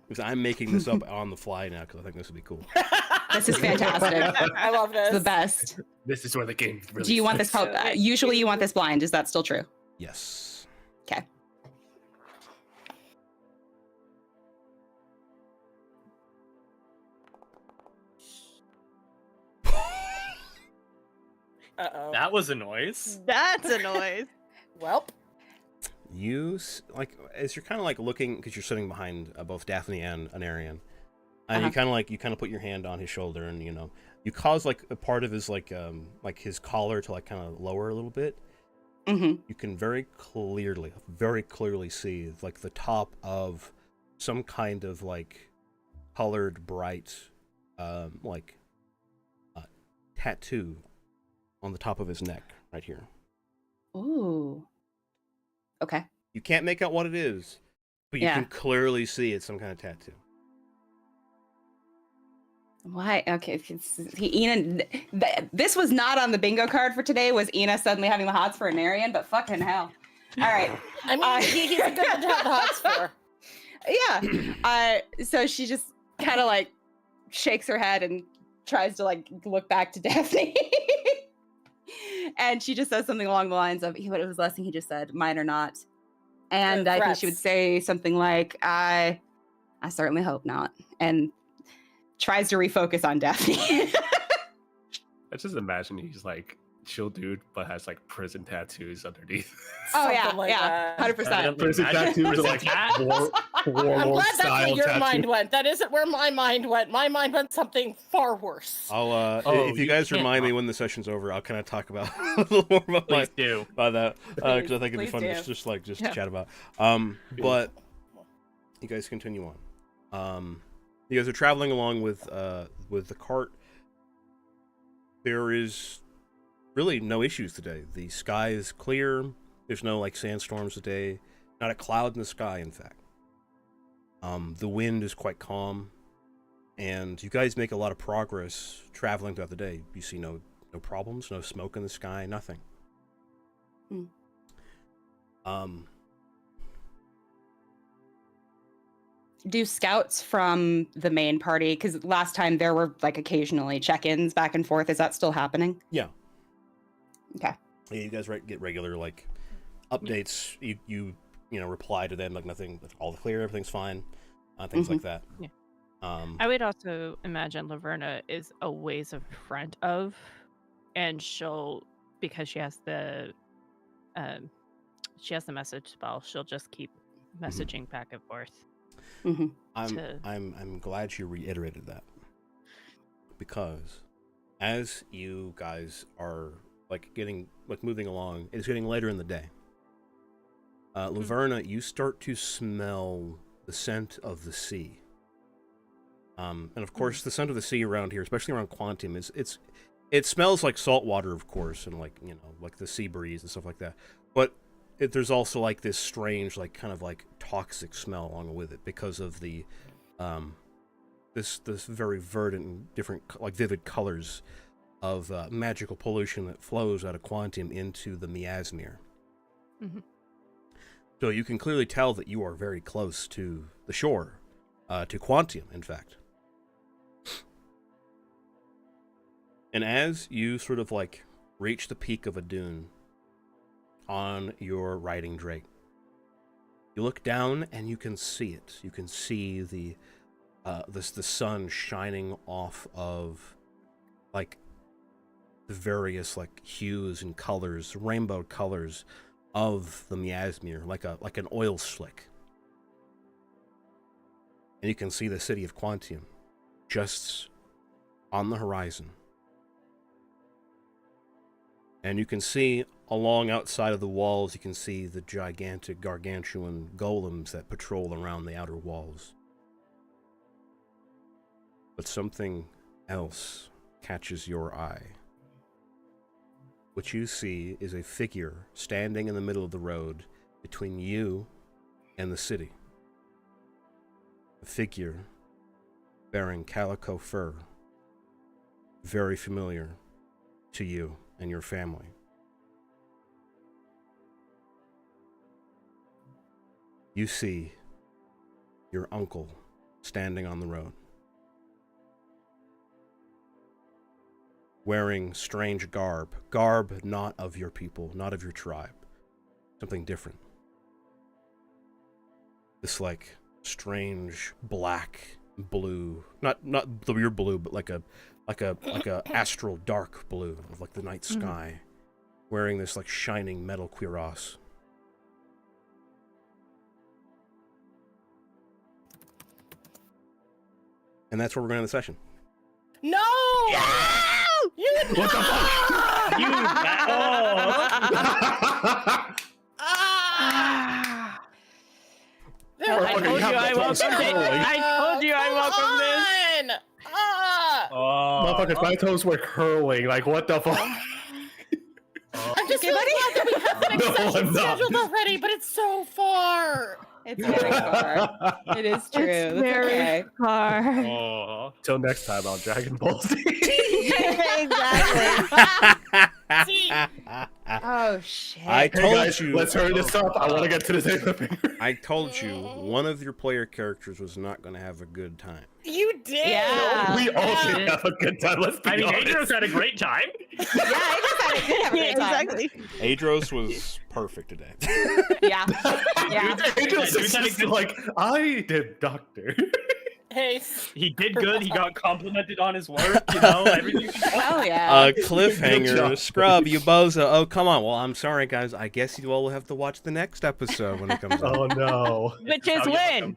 Because I'm making this up on the fly now because I think this would be cool. This is fantastic. I love this. It's the best. This is where the game really Do you want this usually you want this blind, is that still true? Yes. Okay. Uh-oh. That was a noise. That's a noise. Welp. You like as you're kind of like looking because you're sitting behind both Daphne and Anarian, and you kind of put your hand on his shoulder, and you cause like a part of his like his collar to like kind of lower a little bit. Mm-hmm. You can very clearly see like the top of some kind of like colored bright tattoo on the top of his neck right here. Ooh. Okay. You can't make out what it is, but you can clearly see it's some kind of tattoo. Why? Okay. Ina, this was not on the bingo card for today. Was Ina suddenly having the hots for Anarian? But fucking hell. All right. I mean, he's a good one to have the hots for. Yeah. So she just kind of like shakes her head and tries to like look back to Daphne. And she just says something along the lines of, "What was the last thing he just said? Mine or not?" And I think she would say something like, I certainly hope not. And tries to refocus on Daphne. I just imagine he's like chill dude, but has like prison tattoos underneath. Oh yeah, Something like that. 100%. Prison tattoos are like I'm warlord glad that's style where your tattoo. mind went. That isn't where my mind went. My mind went something far worse. I'll if you you guys can't remind me talk. when the session's over, I'll kind of talk about a little more about Please do. that because I think it'd be Please fun do. to chat about. But you guys continue on. You guys are traveling along with the cart. There is really no issues today. The sky is clear. There's no like sandstorms today. Not a cloud in the sky, in fact. The wind is quite calm, and you guys make a lot of progress traveling throughout the day. You see no problems, no smoke in the sky, nothing. Do scouts from the main party, because last time there were like occasionally check-ins back and forth, is that still happening? Yeah. Okay. Yeah, you guys get regular like updates. You reply to them like nothing, all clear, everything's fine, things like that. Yeah. I would also imagine Laverna is a ways in front of, and she'll, because she has the message spell, she'll just keep messaging back and forth. Mm-hmm. I'm glad you reiterated that, because as you guys are moving along, it's getting later in the day. Laverna, you start to smell the scent of the sea. And of course, the scent of the sea around here, especially around Quantum, it smells like salt water, of course, and like the sea breeze and stuff like that. But there's also like this strange, like kind of like toxic smell along with it because of the this very verdant and different, like vivid colors of magical pollution that flows out of Quantum into the Miasmir. Mm-hmm. So you can clearly tell that you are very close to the shore. to Quantium, in fact. And as you sort of like reach the peak of a dune on your riding drake, you look down and you can see it. You can see the sun shining off of like the various like hues and colors, rainbow colors of the Miasmir, like an oil slick. And you can see the city of Quantium just on the horizon. And you can see along outside of the walls, you can see the gigantic gargantuan golems that patrol around the outer walls. But something else catches your eye. What you see is a figure standing in the middle of the road between you and the city. A figure bearing calico fur, very familiar to you and your family. You see your uncle standing on the road, wearing strange garb not of your people, not of your tribe, something different. This like strange black blue, not your blue, but like a astral dark blue of like the night sky, wearing this like shining metal cuirass. And that's where we're going to end the session. No! You What the fuck? You There I we told go. you I welcomed it. I told you I welcomed this. Motherfuckers, my toes were curling. Like, what the fuck? I'm just really glad that we have the next No, session I'm not. scheduled already, but it's so far. It's very far. It is true. It's That's very okay. far. Oh. Till next time on Dragon Ball Z. Exactly. See, Oh shit. I Hey told guys, you. let's hurry this up. I want to get to this cliffhanger. I told you one of your player characters was not going to have a good time. you did. Yeah. We all Yeah. did have a good time. Let's be I mean, honest. Adrian's had a great time. Yeah, I just had a, did have a Yeah, great time. exactly. Adros was perfect today. Yeah. Yeah. Angel's Dude, that just is- like, I did doctor. Hey, He did good. He got complimented on his work. You know, everything. Hell yeah. Good Cliffhanger, job. scrub, you bozo. Oh, come on. Well, I'm sorry, guys. I guess you all will have to watch the next episode when it comes out. Oh no. Which is How you when?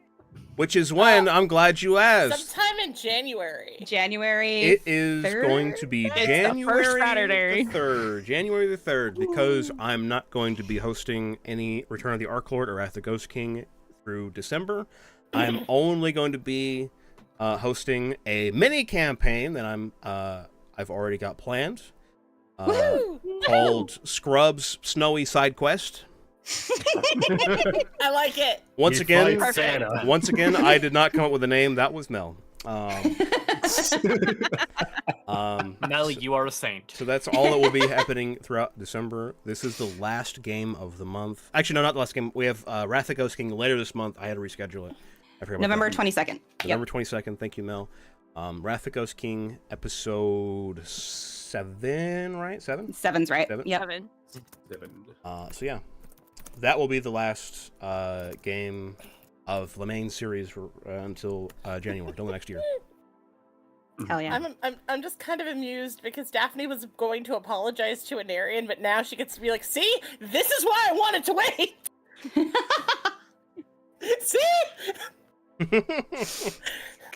Which is when, I'm glad you asked. sometime in January. January. It is 3rd? going to be It's the January first Saturday. the 3rd. January the 3rd, because I'm not going to be hosting any Return of the Arclord or Wrath of the Ghost King through December. I'm only going to be hosting a mini campaign that I've already got planned, Woo! called Scrub's Snowy Side Quest. I like it. Once He again, fights Santa. once again, I did not come up with a name. That was Mel. Nelly, you are a saint. So that's all that will be happening throughout December. This is the last game of the month. Actually, no, not the last game. We have Wrath of the Ghost King later this month. I had to reschedule it. I forgot about November that. 22nd. November 22nd. Thank you, Mel. Wrath of the Ghost King, episode 7, right? 7? 7's right. Seven? Yep. 7. So yeah, that will be the last game of the main series for, until January, until the next year. Hell yeah. I'm just kind of amused because Daphne was going to apologize to Anarian, but now she gets to be like, see, this is why I wanted to wait. See?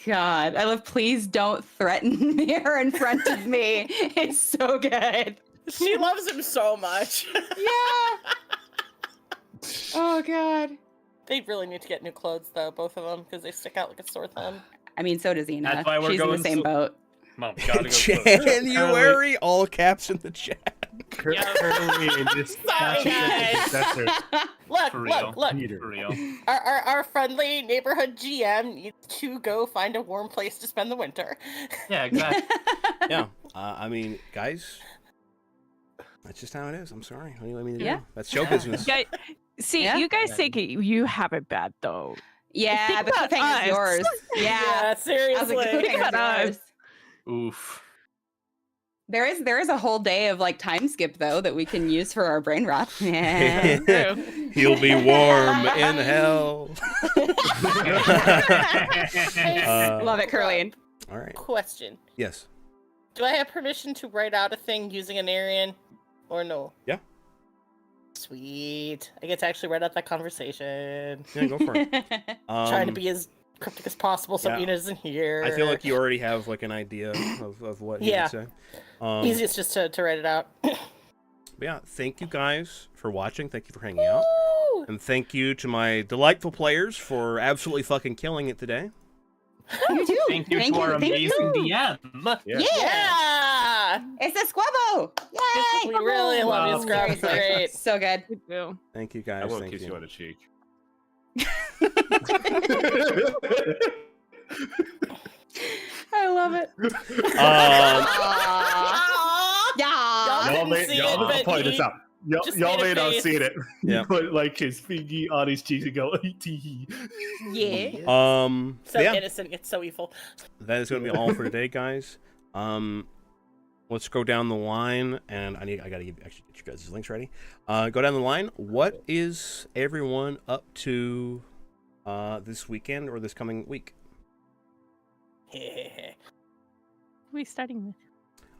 God, I love. Please don't threaten her in front of me. It's so good. She loves him so much. Yeah. Oh God. They really need to get new clothes, though, both of them, because they stick out like a sore thumb. I mean, so does Ina. That's why we're She's in the going same so- boat. Mom, gotta go. January, all caps in the chat. Currently in this Sorry, guys. successor, Look, For real. look. Peter. For real. Our friendly neighborhood GM needs to go find a warm place to spend the winter. Yeah, exactly. Yeah, I mean, guys, that's just how it is. I'm sorry. What do you want me to do? Yeah. That's show business. Yeah, see, Yeah. you guys think you have it bad though. Yeah, Think the about cliffhanger's us. yours. Yeah. Yeah, I was seriously. like, the Think cliffhanger's about us. yours. Oof. There is a whole day of like time skip though that we can use for our brain rot. Yeah. True. He'll be warm in hell. Love it, Curlian. All right. Question. Yes. Do I have permission to write out a thing using an Aryan or no? Yeah. Sweet. I get to actually write out that conversation. Yeah, go for it. Trying to be as cryptic as possible so yeah. Ina isn't here. I feel like you already have like an idea of what he Yeah. would say. Easiest just to write it out. But yeah, thank you guys for watching. Thank you for hanging out. Woo! And thank you to my delightful players for absolutely fucking killing it today. You too. Thank you to our amazing DM. Yeah! It's a squabble. Yay! We really love you, Wow. Scrub. It's great. So good. We do. Thank you guys. I won't Thank kiss you. you on the cheek. I love it. Yeah. Y'all didn't see it, Y'all but point this he out. just Y'all made a may not face. see it. Yeah. You put like his fingy on his cheeks and go, tee. Yeah. So yeah, innocent, it's so evil. that is going to be all for today, guys. Let's go down the line, and I gotta actually get you guys' links ready. Go down the line. What is everyone up to this weekend or this coming week? Who are we starting with?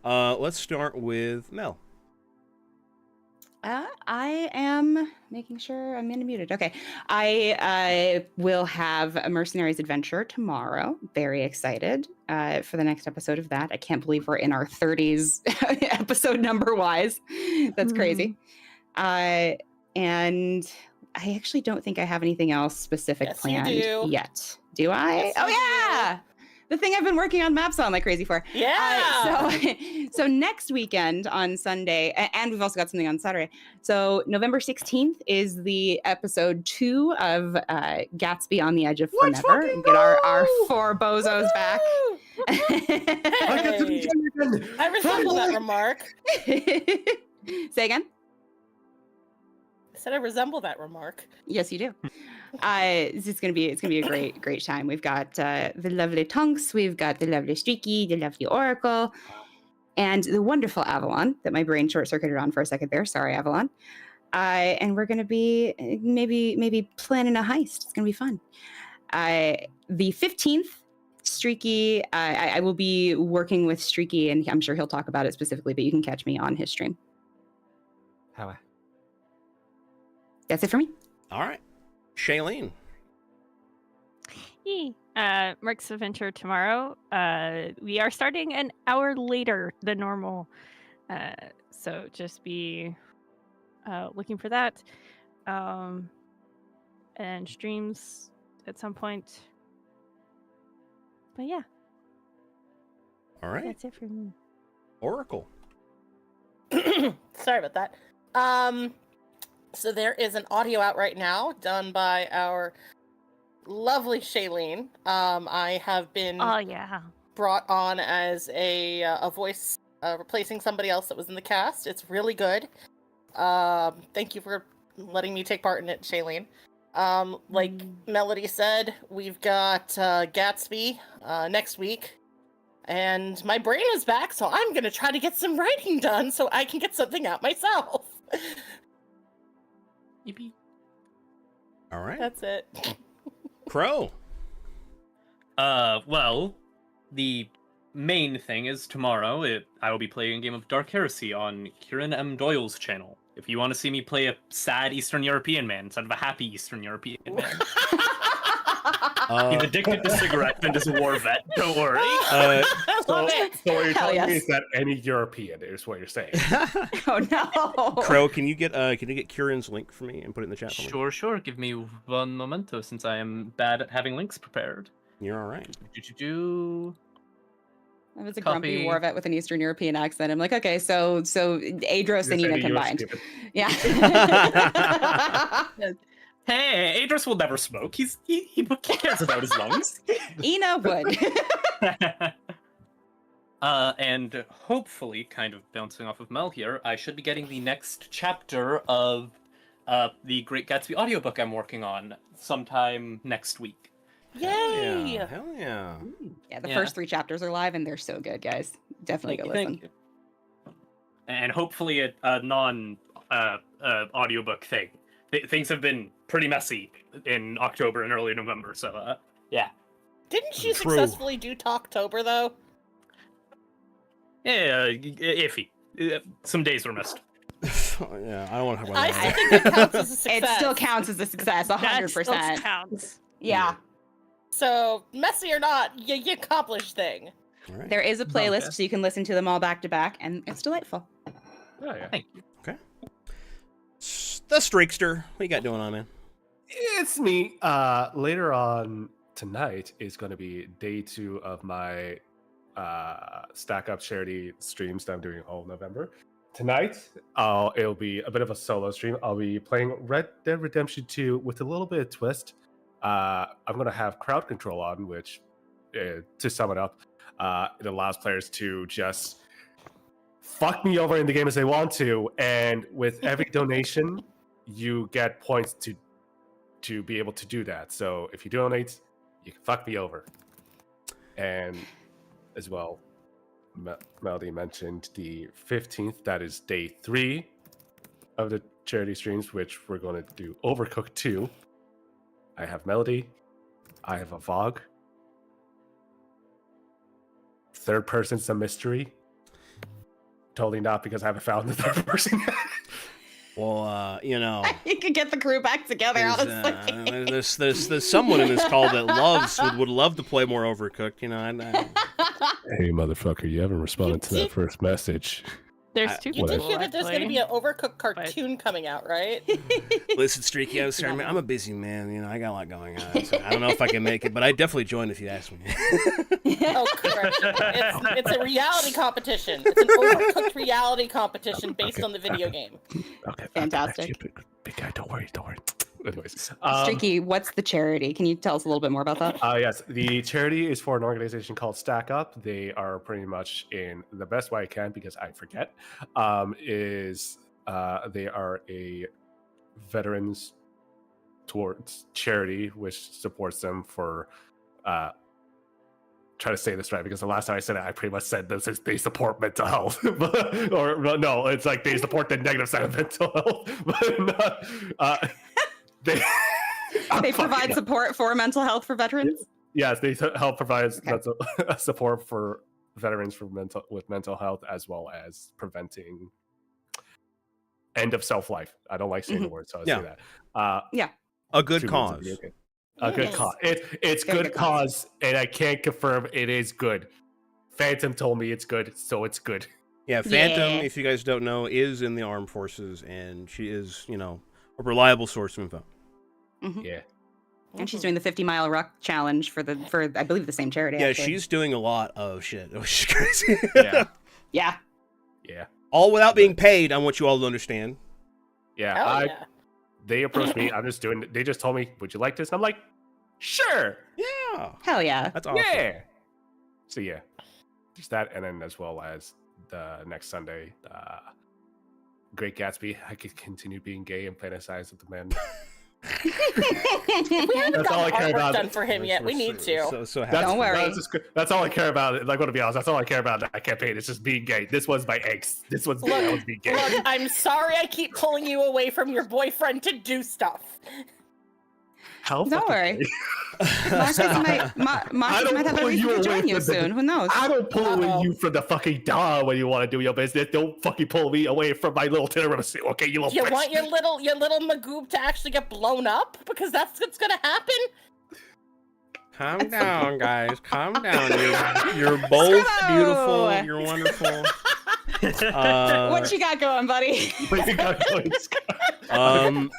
Let's start with Mel. I am making sure I'm muted. Okay. I will have a Mercenaries Adventure tomorrow. Very excited for the next episode of that. I can't believe we're in our 30s episode number wise. That's crazy. And I actually don't think I have anything else specific Yes, you planned do. yet. Do I? Yes, Oh you do. yeah. The thing I've been working on maps on like crazy for. Yeah! So next weekend on Sunday, and we've also got something on Saturday. So November 16th is the episode 2 of Gatsby on the Edge of Let's Forever. fucking Get our go! 4 bozos back. Hey, I resemble that remark. Say again? I said I resemble that remark. Yes, you do. It's gonna be a great time. We've got the lovely Tonks, we've got the lovely Streaky, the lovely Oracle, and the wonderful Avalon that my brain short circuited on for a second there. Sorry, Avalon. And we're gonna be maybe planning a heist. It's gonna be fun. The 15th, Streaky. I will be working with Streaky, and I'm sure he'll talk about it specifically. But you can catch me on his stream. How? That's it for me. All right, Shailene. Yee. Merc's Adventure tomorrow. We are starting an hour later than normal. So just be looking for that. And streams at some point. But yeah, All right, that's it for me. Oracle. Sorry about that. So there is an audio out right now done by our lovely Shailene. I have been Oh yeah. brought on as a voice replacing somebody else that was in the cast. It's really good. Thank you for letting me take part in it, Shailene. Like Melody said, we've got Gatsby next week. And my brain is back, so I'm going to try to get some writing done so I can get something out myself. Yippee. All right, That's it. Crow. Well, the main thing is tomorrow I will be playing a game of Dark Heresy on Kieran M. Doyle's channel. If you want to see me play a sad Eastern European man instead of a happy Eastern European man. He's addicted to cigarettes and is a war vet. Don't worry. I love it. So what you're Hell telling me yes. is that any European is what you're saying. Oh no. Crow, can you get Kieran's link for me and put it in the chat for me? Sure. Give me one momento since I am bad at having links prepared. You're all right. That was a grumpy Copy. war vet with an Eastern European accent. I'm like, okay, so Adros and You're Ina saying you're combined. stupid. Yeah. Hey, Adris will never smoke. He cares about his lungs. Ina would. And hopefully, kind of bouncing off of Mel here, I should be getting the next chapter of the Great Gatsby audiobook I'm working on sometime next week. Yay! Yeah, hell yeah. Yeah, the Yeah. first 3 chapters are live and they're so good, guys. Definitely go listen. Thank you. And hopefully a non audiobook thing. Things have been pretty messy in October and early November, so yeah. Didn't you True. successfully do Talktober though? Yeah, iffy. Some days were missed. Yeah, I don't want to talk about I that. still think that counts as a success. It still counts as a success, That 100%. still counts. Yeah. So, messy or not, you accomplished thing. All right. There is a playlist, Okay. so you can listen to them all back to back, and it's delightful. Oh, yeah. Thank you. The Streakster. What you got going on, man? It's me. Later on tonight is going to be day 2 of my Stack Up charity streams that I'm doing all November. Tonight, it'll be a bit of a solo stream. I'll be playing Red Dead Redemption 2 with a little bit of twist. I'm going to have crowd control on, which, to sum it up, it allows players to just fuck me over in the game as they want to, and with every donation, you get points to be able to do that. So if you donate, you can fuck me over. And as well, Melody mentioned the 15th. That is day 3 of the charity streams, which we're going to do Overcooked 2. I have Melody. I have a Vogue. Third person's a mystery. Totally not, because I haven't found the third person yet. Well, you know, You could get the crew back together, honestly. there's someone in this call that would love to play more Overcooked. You know, Hey, motherfucker, you haven't responded to that did- first message. There's 2 You people. did hear that there's going to be an Overcooked but- cartoon coming out, right? listen, Streaky, I'm sorry, man. I'm a busy man. You know, I got a lot going on. So I don't know if I can make it, but I'd definitely join if you asked me. Oh, correction. It's a reality competition. It's an Overcooked reality competition based on the video game. Okay, Fantastic. actually, big guy, don't worry. Anyways, Streaky, what's the charity? Can you tell us a little bit more about that? Yes, the charity is for an organization called Stack Up. They are pretty much, in the best way I can, because I forget, they are a veterans towards charity, which supports them for try to say this right, because the last time I said it, I pretty much said this is they support mental health, or no, it's like they support the negative side of mental health, but not, they Provide support for mental health for veterans? Yes, they help provide Okay. mental support for veterans with mental health, as well as preventing end of self-life. I don't like saying the word, so I'll Yeah. say that. A good 2 minutes cause. of video game. A good Yes. cause. It's Very good good cause. cause, and I can't confirm it is good. Phantom told me it's good, so it's good. Yeah, Phantom, Yeah. if you guys don't know, is in the armed forces, and she is, you know, a reliable source of info. Yeah. And she's doing the 50-mile ruck challenge for I believe the same charity. Yeah, actually. she's doing a lot of shit, which is crazy. Yeah. Yeah. Yeah. All without being paid, I want you all to understand. Yeah. Hell yeah. They approached me. They just told me, would you like this? I'm like, sure. Yeah. Hell yeah. That's awesome. Yeah. So yeah, there's that, and then as well as the next Sunday, Great Gatsby. I could continue being gay and fantasize with the men. We haven't That's all I got care artwork about. done for him yet. We need to. So happy. Don't worry. That's all I care about. I'm going to be honest. That's all I care about in that campaign. It's just being gay. This was my angst. This was I was being gay. Look, I'm sorry I keep pulling you away from your boyfriend to do stuff. How Don't fucking worry. gay. Marcus might have pull everything you to join away you from the- soon. Who knows? I don't pull Uh-oh. you from the fucking door when you want to do your business. Don't fucking pull me away from my little tiramisu, okay, you little You bitch. want your little magoob to actually get blown up? Because that's what's gonna happen? Calm down, guys. Calm down. You're both beautiful. You're wonderful. What you got going, buddy? What you got going, Um,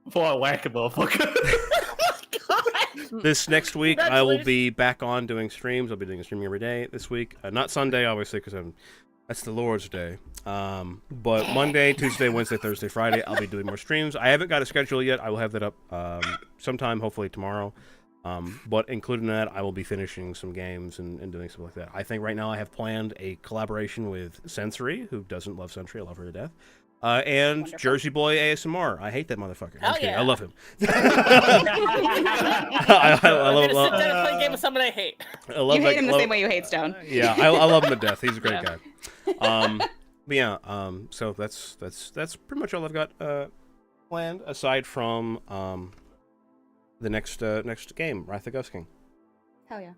Before I whack a motherfucker. this next week I will Congratulations. be back on doing streams. I'll be doing a stream every day this week. Not Sunday, obviously, because that's the Lord's Day. But Monday, Tuesday, Wednesday, Thursday, Friday, I'll be doing more streams. I haven't got a schedule yet. I will have that up sometime, hopefully tomorrow. But including that, I will be finishing some games and doing stuff like that. I think right now I have planned a collaboration with Sensory, who doesn't love Sensory. I love her to death. And Wonderful. Jersey Boy ASMR. I hate that motherfucker. I'm Hell just kidding. I yeah. love him. I'm I gonna sit down and play a game with someone I hate. love You that- hate him the love- same way you hate Stone. Yeah, I love him to death. He's a great Yeah. guy. But yeah, so that's pretty much all I've got planned aside from the next game, Wrath of Ghost King. Hell yeah.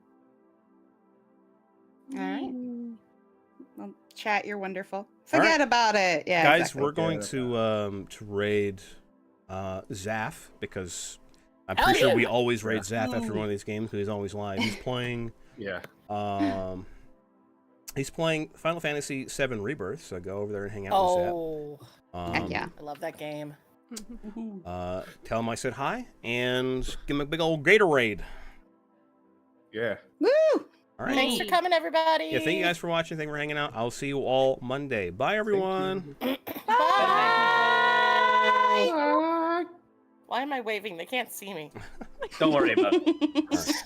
All right. Well, chat, you're wonderful. Forget about it. Yeah, Guys, exactly. we're going to raid Zaf because I'm Hell pretty sure yeah. we always raid Zaf after one of these games because he's always live. He's playing Yeah. he's playing Final Fantasy VII Rebirth, so go over there and hang out with Zaf. Oh, Heck yeah. I love that game. Tell him I said hi and give him a big old Gatorade. Yeah. Woo! All right. Thanks for coming, everybody. Yeah, thank you guys for watching. Thank you for hanging out. I'll see you all Monday. Bye, everyone. Bye. Why am I waving? They can't see me. Don't worry about it. All right.